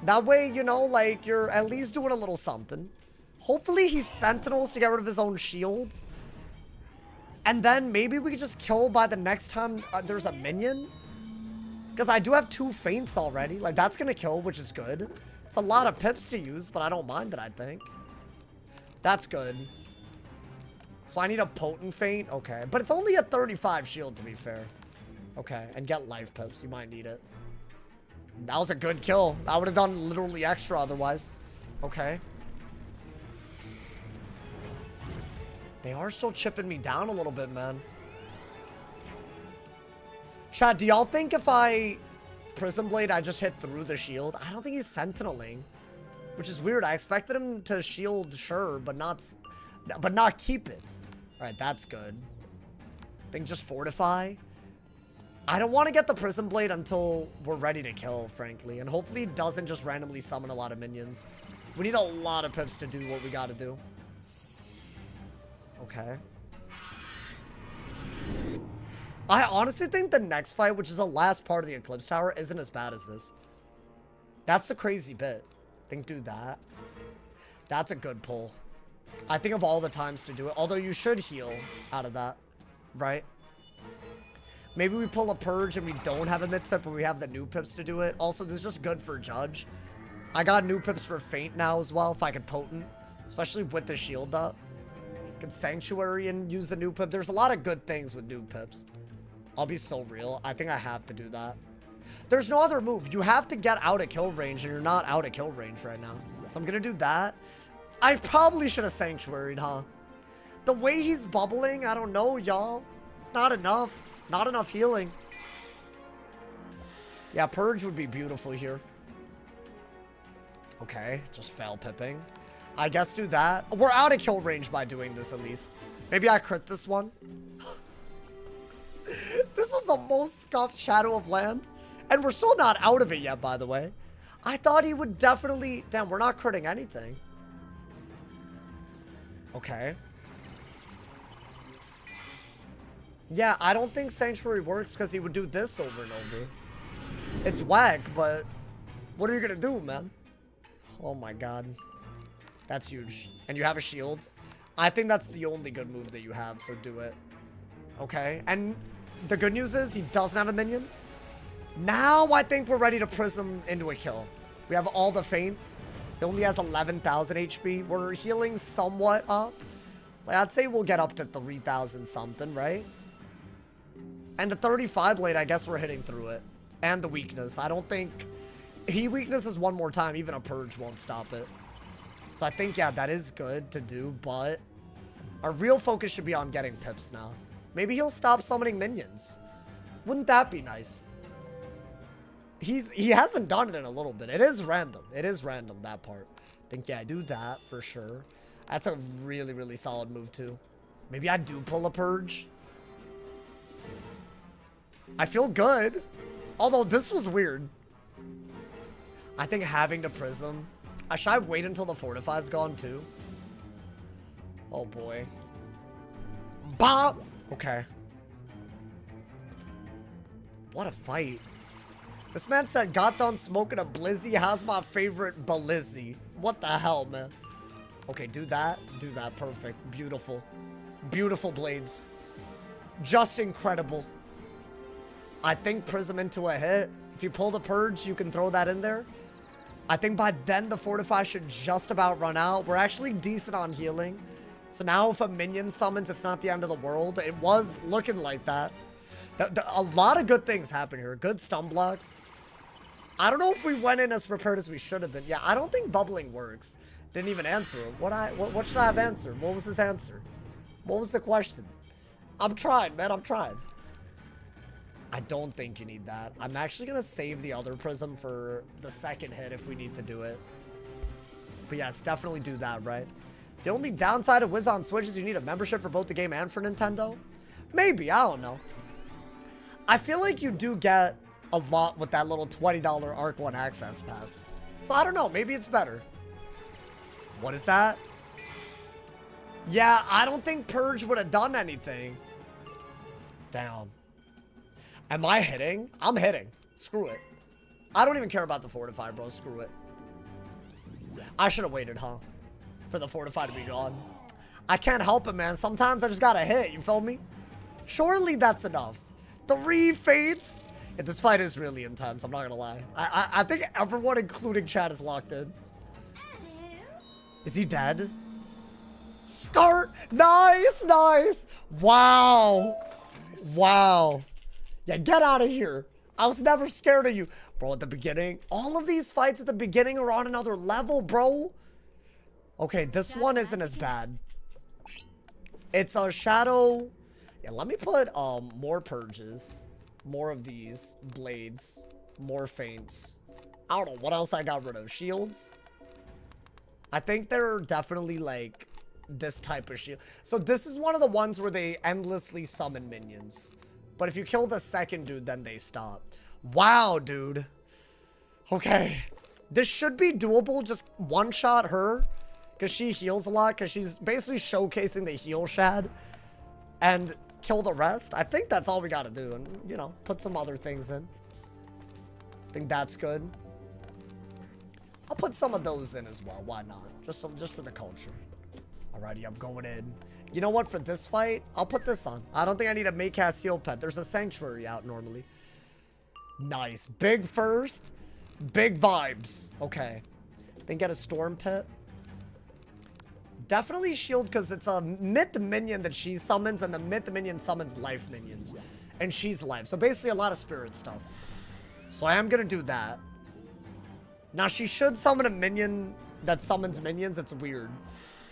That way, you know, like, you're at least doing a little something. Hopefully he Sentinels to get rid of his own shields. And then maybe we could just kill by the next time there's a minion. Because I do have 2 feints already. Like, that's going to kill, which is good. It's a lot of pips to use, but I don't mind it, I think. That's good. So I need a potent feint? Okay. But it's only a 35 shield, to be fair. Okay. And get life pips. You might need it. That was a good kill. I would have done literally extra otherwise. Okay. They are still chipping me down a little bit, man. Chat, do y'all think if I Prism Blade, I just hit through the shield? I don't think he's sentineling, which is weird. I expected him to shield, sure, but not keep it. All right, that's good. I think just fortify. I don't want to get the Prism Blade until we're ready to kill, frankly, and hopefully it doesn't just randomly summon a lot of minions. We need a lot of pips to do what we got to do. Okay. I honestly think the next fight, which is the last part of the Eclipse Tower, isn't as bad as this. That's the crazy bit. I think do that. That's a good pull. I think of all the times to do it. Although you should heal out of that, right? Maybe we pull a Purge and we don't have a Myth Pip, but we have the new pips to do it. Also, this is just good for Judge. I got new pips for Feint now as well, if I could Potent. Especially with the shield up. Could Sanctuary and use the new pip. There's a lot of good things with new pips. I'll be so real. I think I have to do that. There's no other move. You have to get out of kill range, and you're not out of kill range right now. So I'm going to do that. I probably should have Sanctuaried, huh? The way he's bubbling, I don't know, y'all. It's not enough. Not enough healing. Yeah, Purge would be beautiful here. Okay, just fail pipping. I guess do that. We're out of kill range by doing this at least. Maybe I crit this one. This was the most scuffed Shadow of Land. And we're still not out of it yet, by the way. I thought he would definitely... Damn, we're not critting anything. Okay. Yeah, I don't think Sanctuary works because he would do this over and over. It's whack, but what are you going to do, man? Oh my god. That's huge. And you have a shield. I think that's the only good move that you have, so do it. Okay. And the good news is he doesn't have a minion. Now I think we're ready to Prism into a kill. We have all the feints. He only has 11,000 HP. We're healing somewhat up. Like, I'd say we'll get up to 3,000 something, right? And the 35 blade, I guess we're hitting through it. And the weakness. I don't think... He weaknesses one more time. Even a Purge won't stop it. So I think, yeah, that is good to do. But our real focus should be on getting pips now. Maybe he'll stop summoning minions. Wouldn't that be nice? He hasn't done it in a little bit. It is random. It is random, that part. I think, yeah, I do that for sure. That's a really, really solid move, too. Maybe I do pull a Purge. I feel good. Although, this was weird. I think having to Prism... Should I wait until the Fortify's gone, too? Oh, boy. Bop! Okay. What a fight. This man said, got done smoking a Blizzy. How's my favorite Blizzy? What the hell, man? Okay, do that. Do that. Perfect. Beautiful. Beautiful blades. Just incredible. I think Prism into a hit. If you pull the Purge, you can throw that in there. I think by then the Fortify should just about run out. We're actually decent on healing. So now if a minion summons, it's not the end of the world. It was looking like that. A lot of good things happen here. Good stun blocks. I don't know if we went in as prepared as we should have been. Yeah, I don't think bubbling works. Didn't even answer him. What should I have answered? What was his answer? What was the question? I'm trying, man. I'm trying. I don't think you need that. I'm actually going to save the other Prism for the second hit if we need to do it. But yes, definitely do that, right? The only downside of Wiz on Switch is you need a membership for both the game and for Nintendo. Maybe, I don't know. I feel like you do get a lot with that little $20 Arc 1 Access Pass. So I don't know, maybe it's better. What is that? Yeah, I don't think Purge would have done anything. Damn. Am I hitting? I'm hitting. Screw it. I don't even care about the Fortify, bro. Screw it. I should have waited, huh? For the Fortify to be gone. I can't help it, man. Sometimes I just gotta hit. You feel me? Surely that's enough. 3 fates. Yeah, this fight is really intense. I'm not gonna lie. I think everyone, including chat, is locked in. Is he dead? Start. Nice, nice. Wow. Wow. Yeah, get out of here. I was never scared of you. Bro, at the beginning, all of these fights at the beginning are on another level, bro. Okay, this one isn't as bad. It's a shadow. Yeah, let me put more purges, more of these blades, more feints. I don't know what else I got rid of. Shields. I think they're definitely like this type of shield. So this is one of the ones where they endlessly summon minions. But if you kill the second dude, then they stop. Wow, dude. Okay. This should be doable. Just one-shot her. Because she heals a lot. Because she's basically showcasing the heal shad. And kill the rest. I think that's all we got to do. And, you know, put some other things in. I think that's good. I'll put some of those in as well. Why not? Just for the culture. Alrighty, I'm going in. You know what? For this fight, I'll put this on. I don't think I need a Maycast heal pet. There's a sanctuary out normally. Nice. Big first. Big vibes. Okay. Then get a storm pit. Definitely shield because it's a myth minion that she summons, and the myth minion summons life minions. And she's life. So basically a lot of spirit stuff. So I am going to do that. Now she should summon a minion that summons minions. It's weird.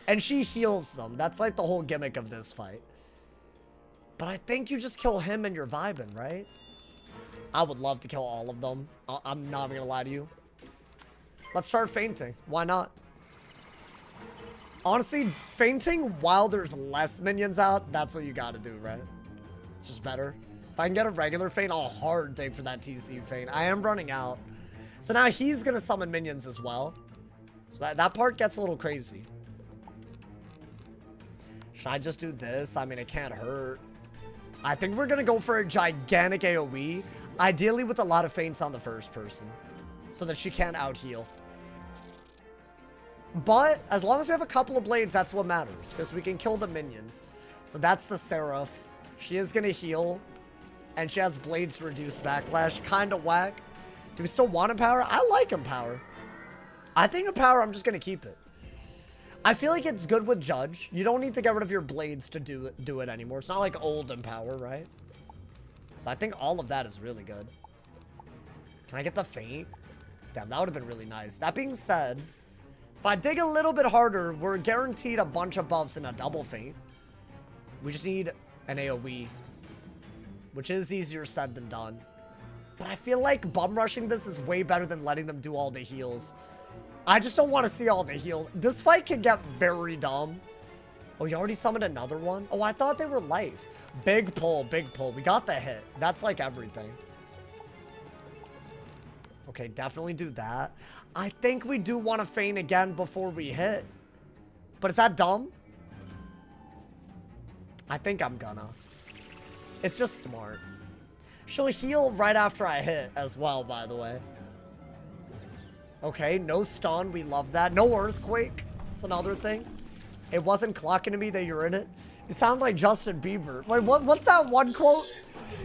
And she heals them. That's like the whole gimmick of this fight. But I think you just kill him and you're vibing, right? I would love to kill all of them. I'm not going to lie to you. Let's start fainting. Why not? Honestly, fainting while there's less minions out, that's what you got to do, right? It's just better. If I can get a regular feint, I'll hard dig for that TC feint. I am running out. So now he's going to summon minions as well. So that part gets a little crazy. Should I just do this? I mean, it can't hurt. I think we're going to go for a gigantic AoE. Ideally with a lot of feints on the first person. So that she can't out-heal. But as long as we have a couple of blades, that's what matters. Because we can kill the minions. So that's the Seraph. She is going to heal. And she has blades to reduce backlash. Kind of whack. Do we still want Empower? I like Empower. I think Empower, I'm just going to keep it. I feel like it's good with Judge. You don't need to get rid of your blades to do it anymore. It's not like old Empower, right? So I think all of that is really good. Can I get the feint? Damn, that would have been really nice. That being said, if I dig a little bit harder, we're guaranteed a bunch of buffs and a double feint. We just need an AoE, which is easier said than done. But I feel like bum rushing this is way better than letting them do all the heals. I just don't want to see all the heals. This fight can get very dumb. Oh, you already summoned another one? Oh, I thought they were life. Big pull, big pull. We got the hit. That's like everything. Okay, definitely do that. I think we do want to feint again before we hit. But is that dumb? I think I'm gonna. It's just smart. She'll heal right after I hit as well, by the way. Okay, no stun. We love that. No earthquake. It's another thing. It wasn't clocking to me that you're in it. You sound like Justin Bieber. Wait, what's that one quote?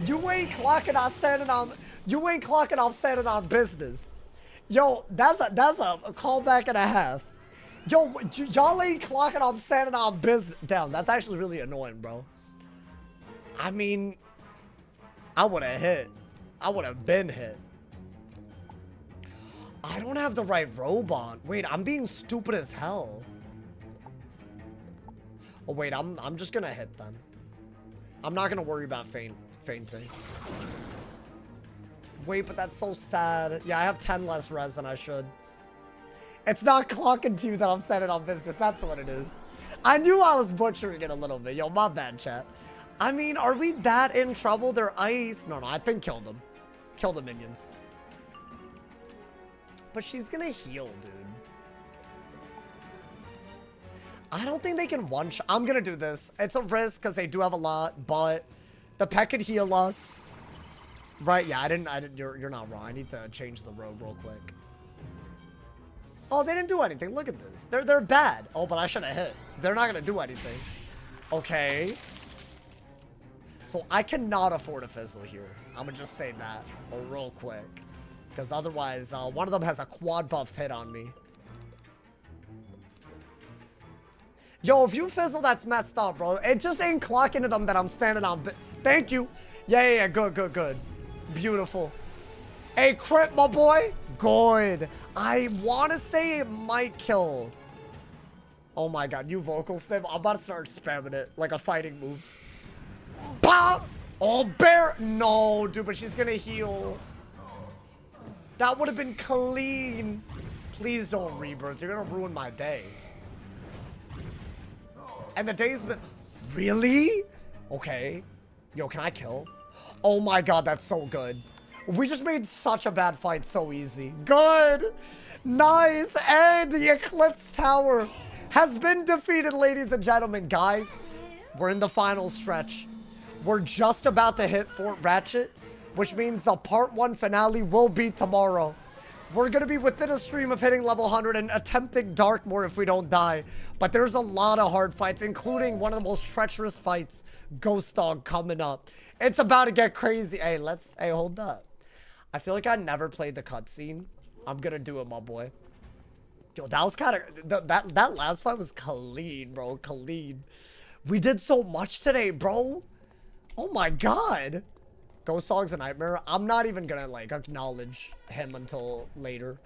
You ain't clocking, I'm standing on... You ain't clocking, I'm standing on business. Yo, that's a callback and a half. Yo, y'all ain't clocking, I'm standing on business. Damn, that's actually really annoying, bro. I mean... I would have hit. I would have been hit. I don't have the right robe on. Wait, I'm being stupid as hell. Oh, wait, I'm just gonna hit then. I'm not gonna worry about fainting. Wait, but that's so sad. Yeah, I have 10 less res than I should. It's not clocking to you that I'm standing on business. That's what it is. I knew I was butchering it a little bit. Yo, my bad, chat. I mean, are we that in trouble? They're ice. No, I think kill them. Kill the minions. But she's gonna heal, dude. I don't think they can one-shot. I'm gonna do this. It's a risk because they do have a lot, but the pet could heal us. Right, yeah, I didn't, you're not wrong. I need to change the robe real quick. Oh, they didn't do anything. Look at this. They're bad. Oh, but I should have hit. They're not gonna do anything. Okay. So I cannot afford a fizzle here. I'm gonna just say that real quick. Because otherwise, one of them has a quad buff hit on me. Yo, if you fizzle, that's messed up, bro. It just ain't clocking to them that I'm standing on. Thank you. Yeah. Good. Beautiful. Hey, crit, my boy. Good. I want to say it might kill. Oh my god, you vocal stim. I'm about to start spamming it like a fighting move. Pop! Oh, bear. No, dude, but she's gonna heal. That would have been clean. Please don't rebirth. You're gonna ruin my day. And the day's been... Really? Okay. Yo, can I kill? Oh my god, that's so good. We just made such a bad fight so easy. Good. Nice. And the Eclipse Tower has been defeated, ladies and gentlemen. Guys, we're in the final stretch. We're just about to hit Fort Ratchet, which means the part 1 finale will be tomorrow. We're going to be within a stream of hitting level 100 and attempting Darkmoor if we don't die. But there's a lot of hard fights, including one of the most treacherous fights, Ghost Dog, coming up. It's about to get crazy. Hey, hey, hold up. I feel like I never played the cutscene. I'm going to do it, my boy. Yo, that was kind of... That last fight was clean, bro. Clean. We did so much today, bro. Oh, my God. Ghost Dog's a nightmare. I'm not even going to, like, acknowledge him until later.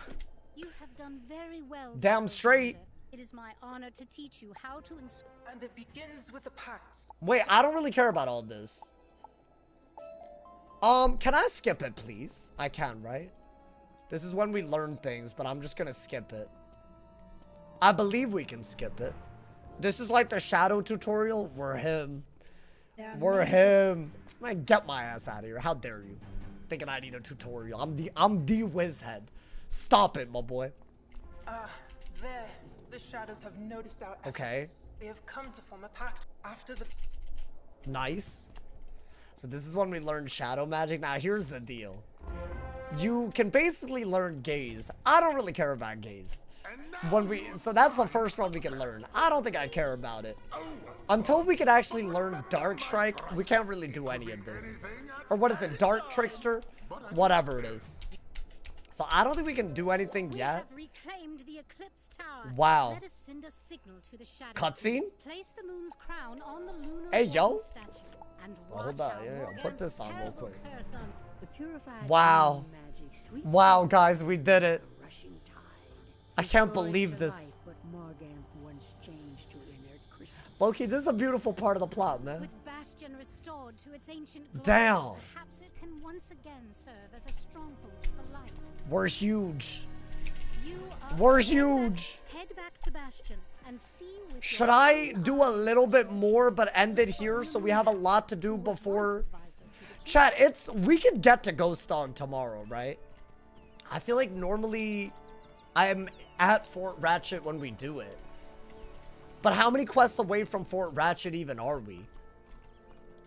You have done very well. Damn Soul straight. Commander. It is my honor to teach you how to And it begins with a pact. Wait, I don't really care about all this. Can I skip it, please? I can, right? This is when we learn things, but I'm just gonna skip it. I believe we can skip it. This is like the shadow tutorial. We're him. We're him. Man, get my ass out of here. How dare you? Thinking I need a tutorial. I'm the whiz head. Stop it, my boy. There. The shadows have noticed our efforts. Okay. They have come to form a pact after the... Nice. So this is when we learn shadow magic. Now, here's the deal. You can basically learn gaze. I don't really care about gaze. So that's the first one we can learn. I don't think I care about it. Until we can actually learn Dark Strike, we can't really do any of this. Or what is it? Dark Trickster? Whatever it is. So I don't think we can do anything yet. We have reclaimed the Eclipse Tower. Wow. Let us send a signal to the shadow. Cutscene? Place the moon's crown on the lunar Hey, yo. statue. And Hold watch on. our Yeah, Morgan's put this on real terrible quick. curse on- The purified Wow. magic, sweet Wow, guys, we did it. rushing tide. I can't Destroys believe the this. life what Morgan once changed to inert crystal. Loki, this is a beautiful part of the plot, man. With Bastion restored to its ancient glory, Damn. perhaps it can once again serve as a stronghold for light. We're huge. You are We're huge. Head back to Bastion and see with Should your I own do a eyes little the bit more but end it here so we have a lot to do who was before... once advisor to the Chat, we can get to Ghost Dog tomorrow, right? I feel like normally I'm at Fort Ratchet when we do it. But how many quests away from Fort Ratchet even are we?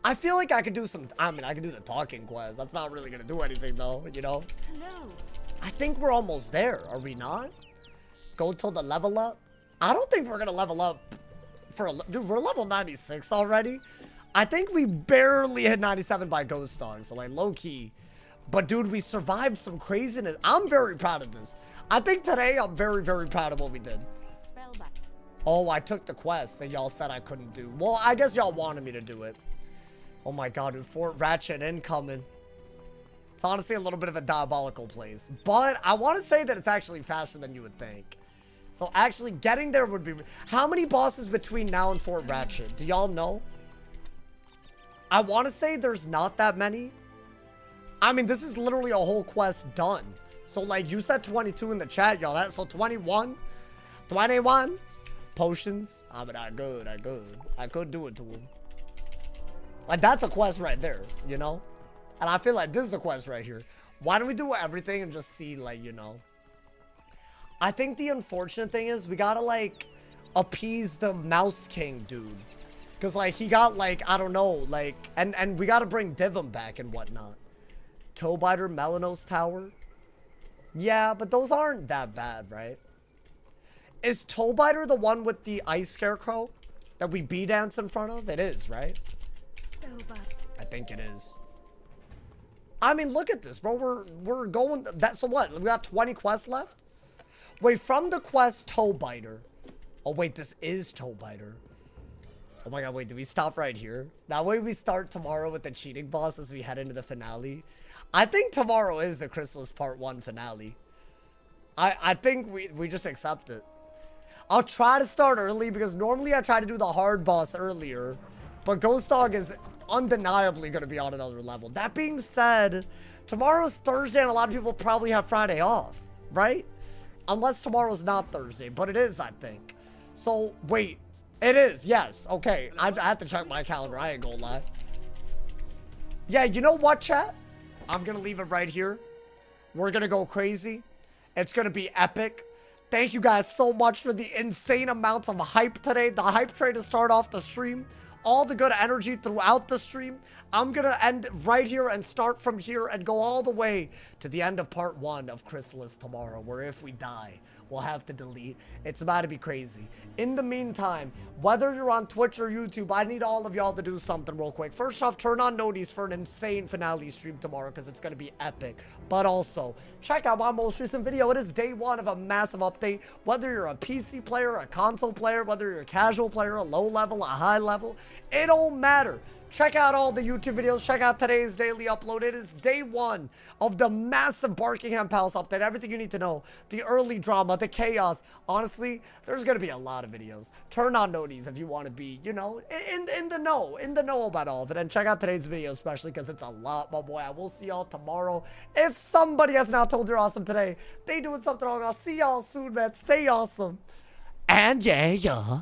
I feel like I could do some... I mean, I could do the talking quest. That's not really going to do anything, though, you know? Hello. I think we're almost there. Are we not? Go till the level up? I don't think we're going to level up for a... Dude, we're level 96 already. I think we barely hit 97 by Ghost Dog, so like low-key. But dude, we survived some craziness. I'm very proud of this. I think today I'm very, very proud of what we did. Spellback. Oh, I took the quest that y'all said I couldn't do. Well, I guess y'all wanted me to do it. Oh my god, dude, Fort Ratchet incoming. It's honestly a little bit of a diabolical place. But I want to say that it's actually faster than you would think. So actually getting there would be... How many bosses between now and Fort Ratchet? Do y'all know? I want to say there's not that many. I mean, this is literally a whole quest done. So, like, you said 22 in the chat, y'all. So, 21? 21? Potions? I mean, I could do it to him. Like, that's a quest right there, you know? And I feel like this is a quest right here. Why don't we do everything and just see, like, you know? I think the unfortunate thing is we gotta, like, appease the Mouse King dude. Because, like, he got, like, I don't know, like, and we gotta bring Divum back and whatnot. Toebiter, Melanos Tower. Yeah, but those aren't that bad, right? Is Toebiter the one with the ice scarecrow that we dance in front of? It is, right? I think it is. I mean, look at this, bro. We're going... So what? We got 20 quests left? Wait, from the quest Toebiter. Oh, wait, this is Toebiter. Oh my god, wait, did we stop right here? That way we start tomorrow with the cheating boss as we head into the finale. I think tomorrow is the Chrysalis Part 1 finale. I think we just accept it. I'll try to start early because normally I try to do the hard boss earlier. But Ghost Dog is undeniably going to be on another level. That being said, tomorrow's Thursday and a lot of people probably have Friday off, right? Unless tomorrow's not Thursday, but it is, I think. So, wait. It is, yes. Okay, I have to check my calendar. I ain't gonna lie. Yeah, you know what, chat? I'm gonna leave it right here. We're gonna go crazy. It's gonna be epic. Thank you guys so much for the insane amounts of hype today. The hype train to start off the stream. All the good energy throughout the stream. I'm gonna end right here and start from here and go all the way to the end of part 1 of Chrysalis tomorrow, where if we die, we'll have to delete. It's about to be crazy. In the meantime, whether you're on Twitch or YouTube, I need all of y'all to do something real quick. First off, turn on noties for an insane finale stream tomorrow because it's going to be epic. But also, check out my most recent video. It is day 1 of a massive update. Whether you're a PC player, a console player, whether you're a casual player, a low level, a high level, it don't matter. Check out all the YouTube videos. Check out today's daily upload. It is day 1 of the massive Barkingham Palace update. Everything you need to know. The early drama, the chaos. Honestly, there's going to be a lot of videos. Turn on noties if you want to be, you know, in the know. In the know about all of it. And check out today's video especially because it's a lot, my boy. I will see y'all tomorrow. If somebody has not told you're awesome today, they doing something wrong. I'll see y'all soon, man. Stay awesome. And yeah.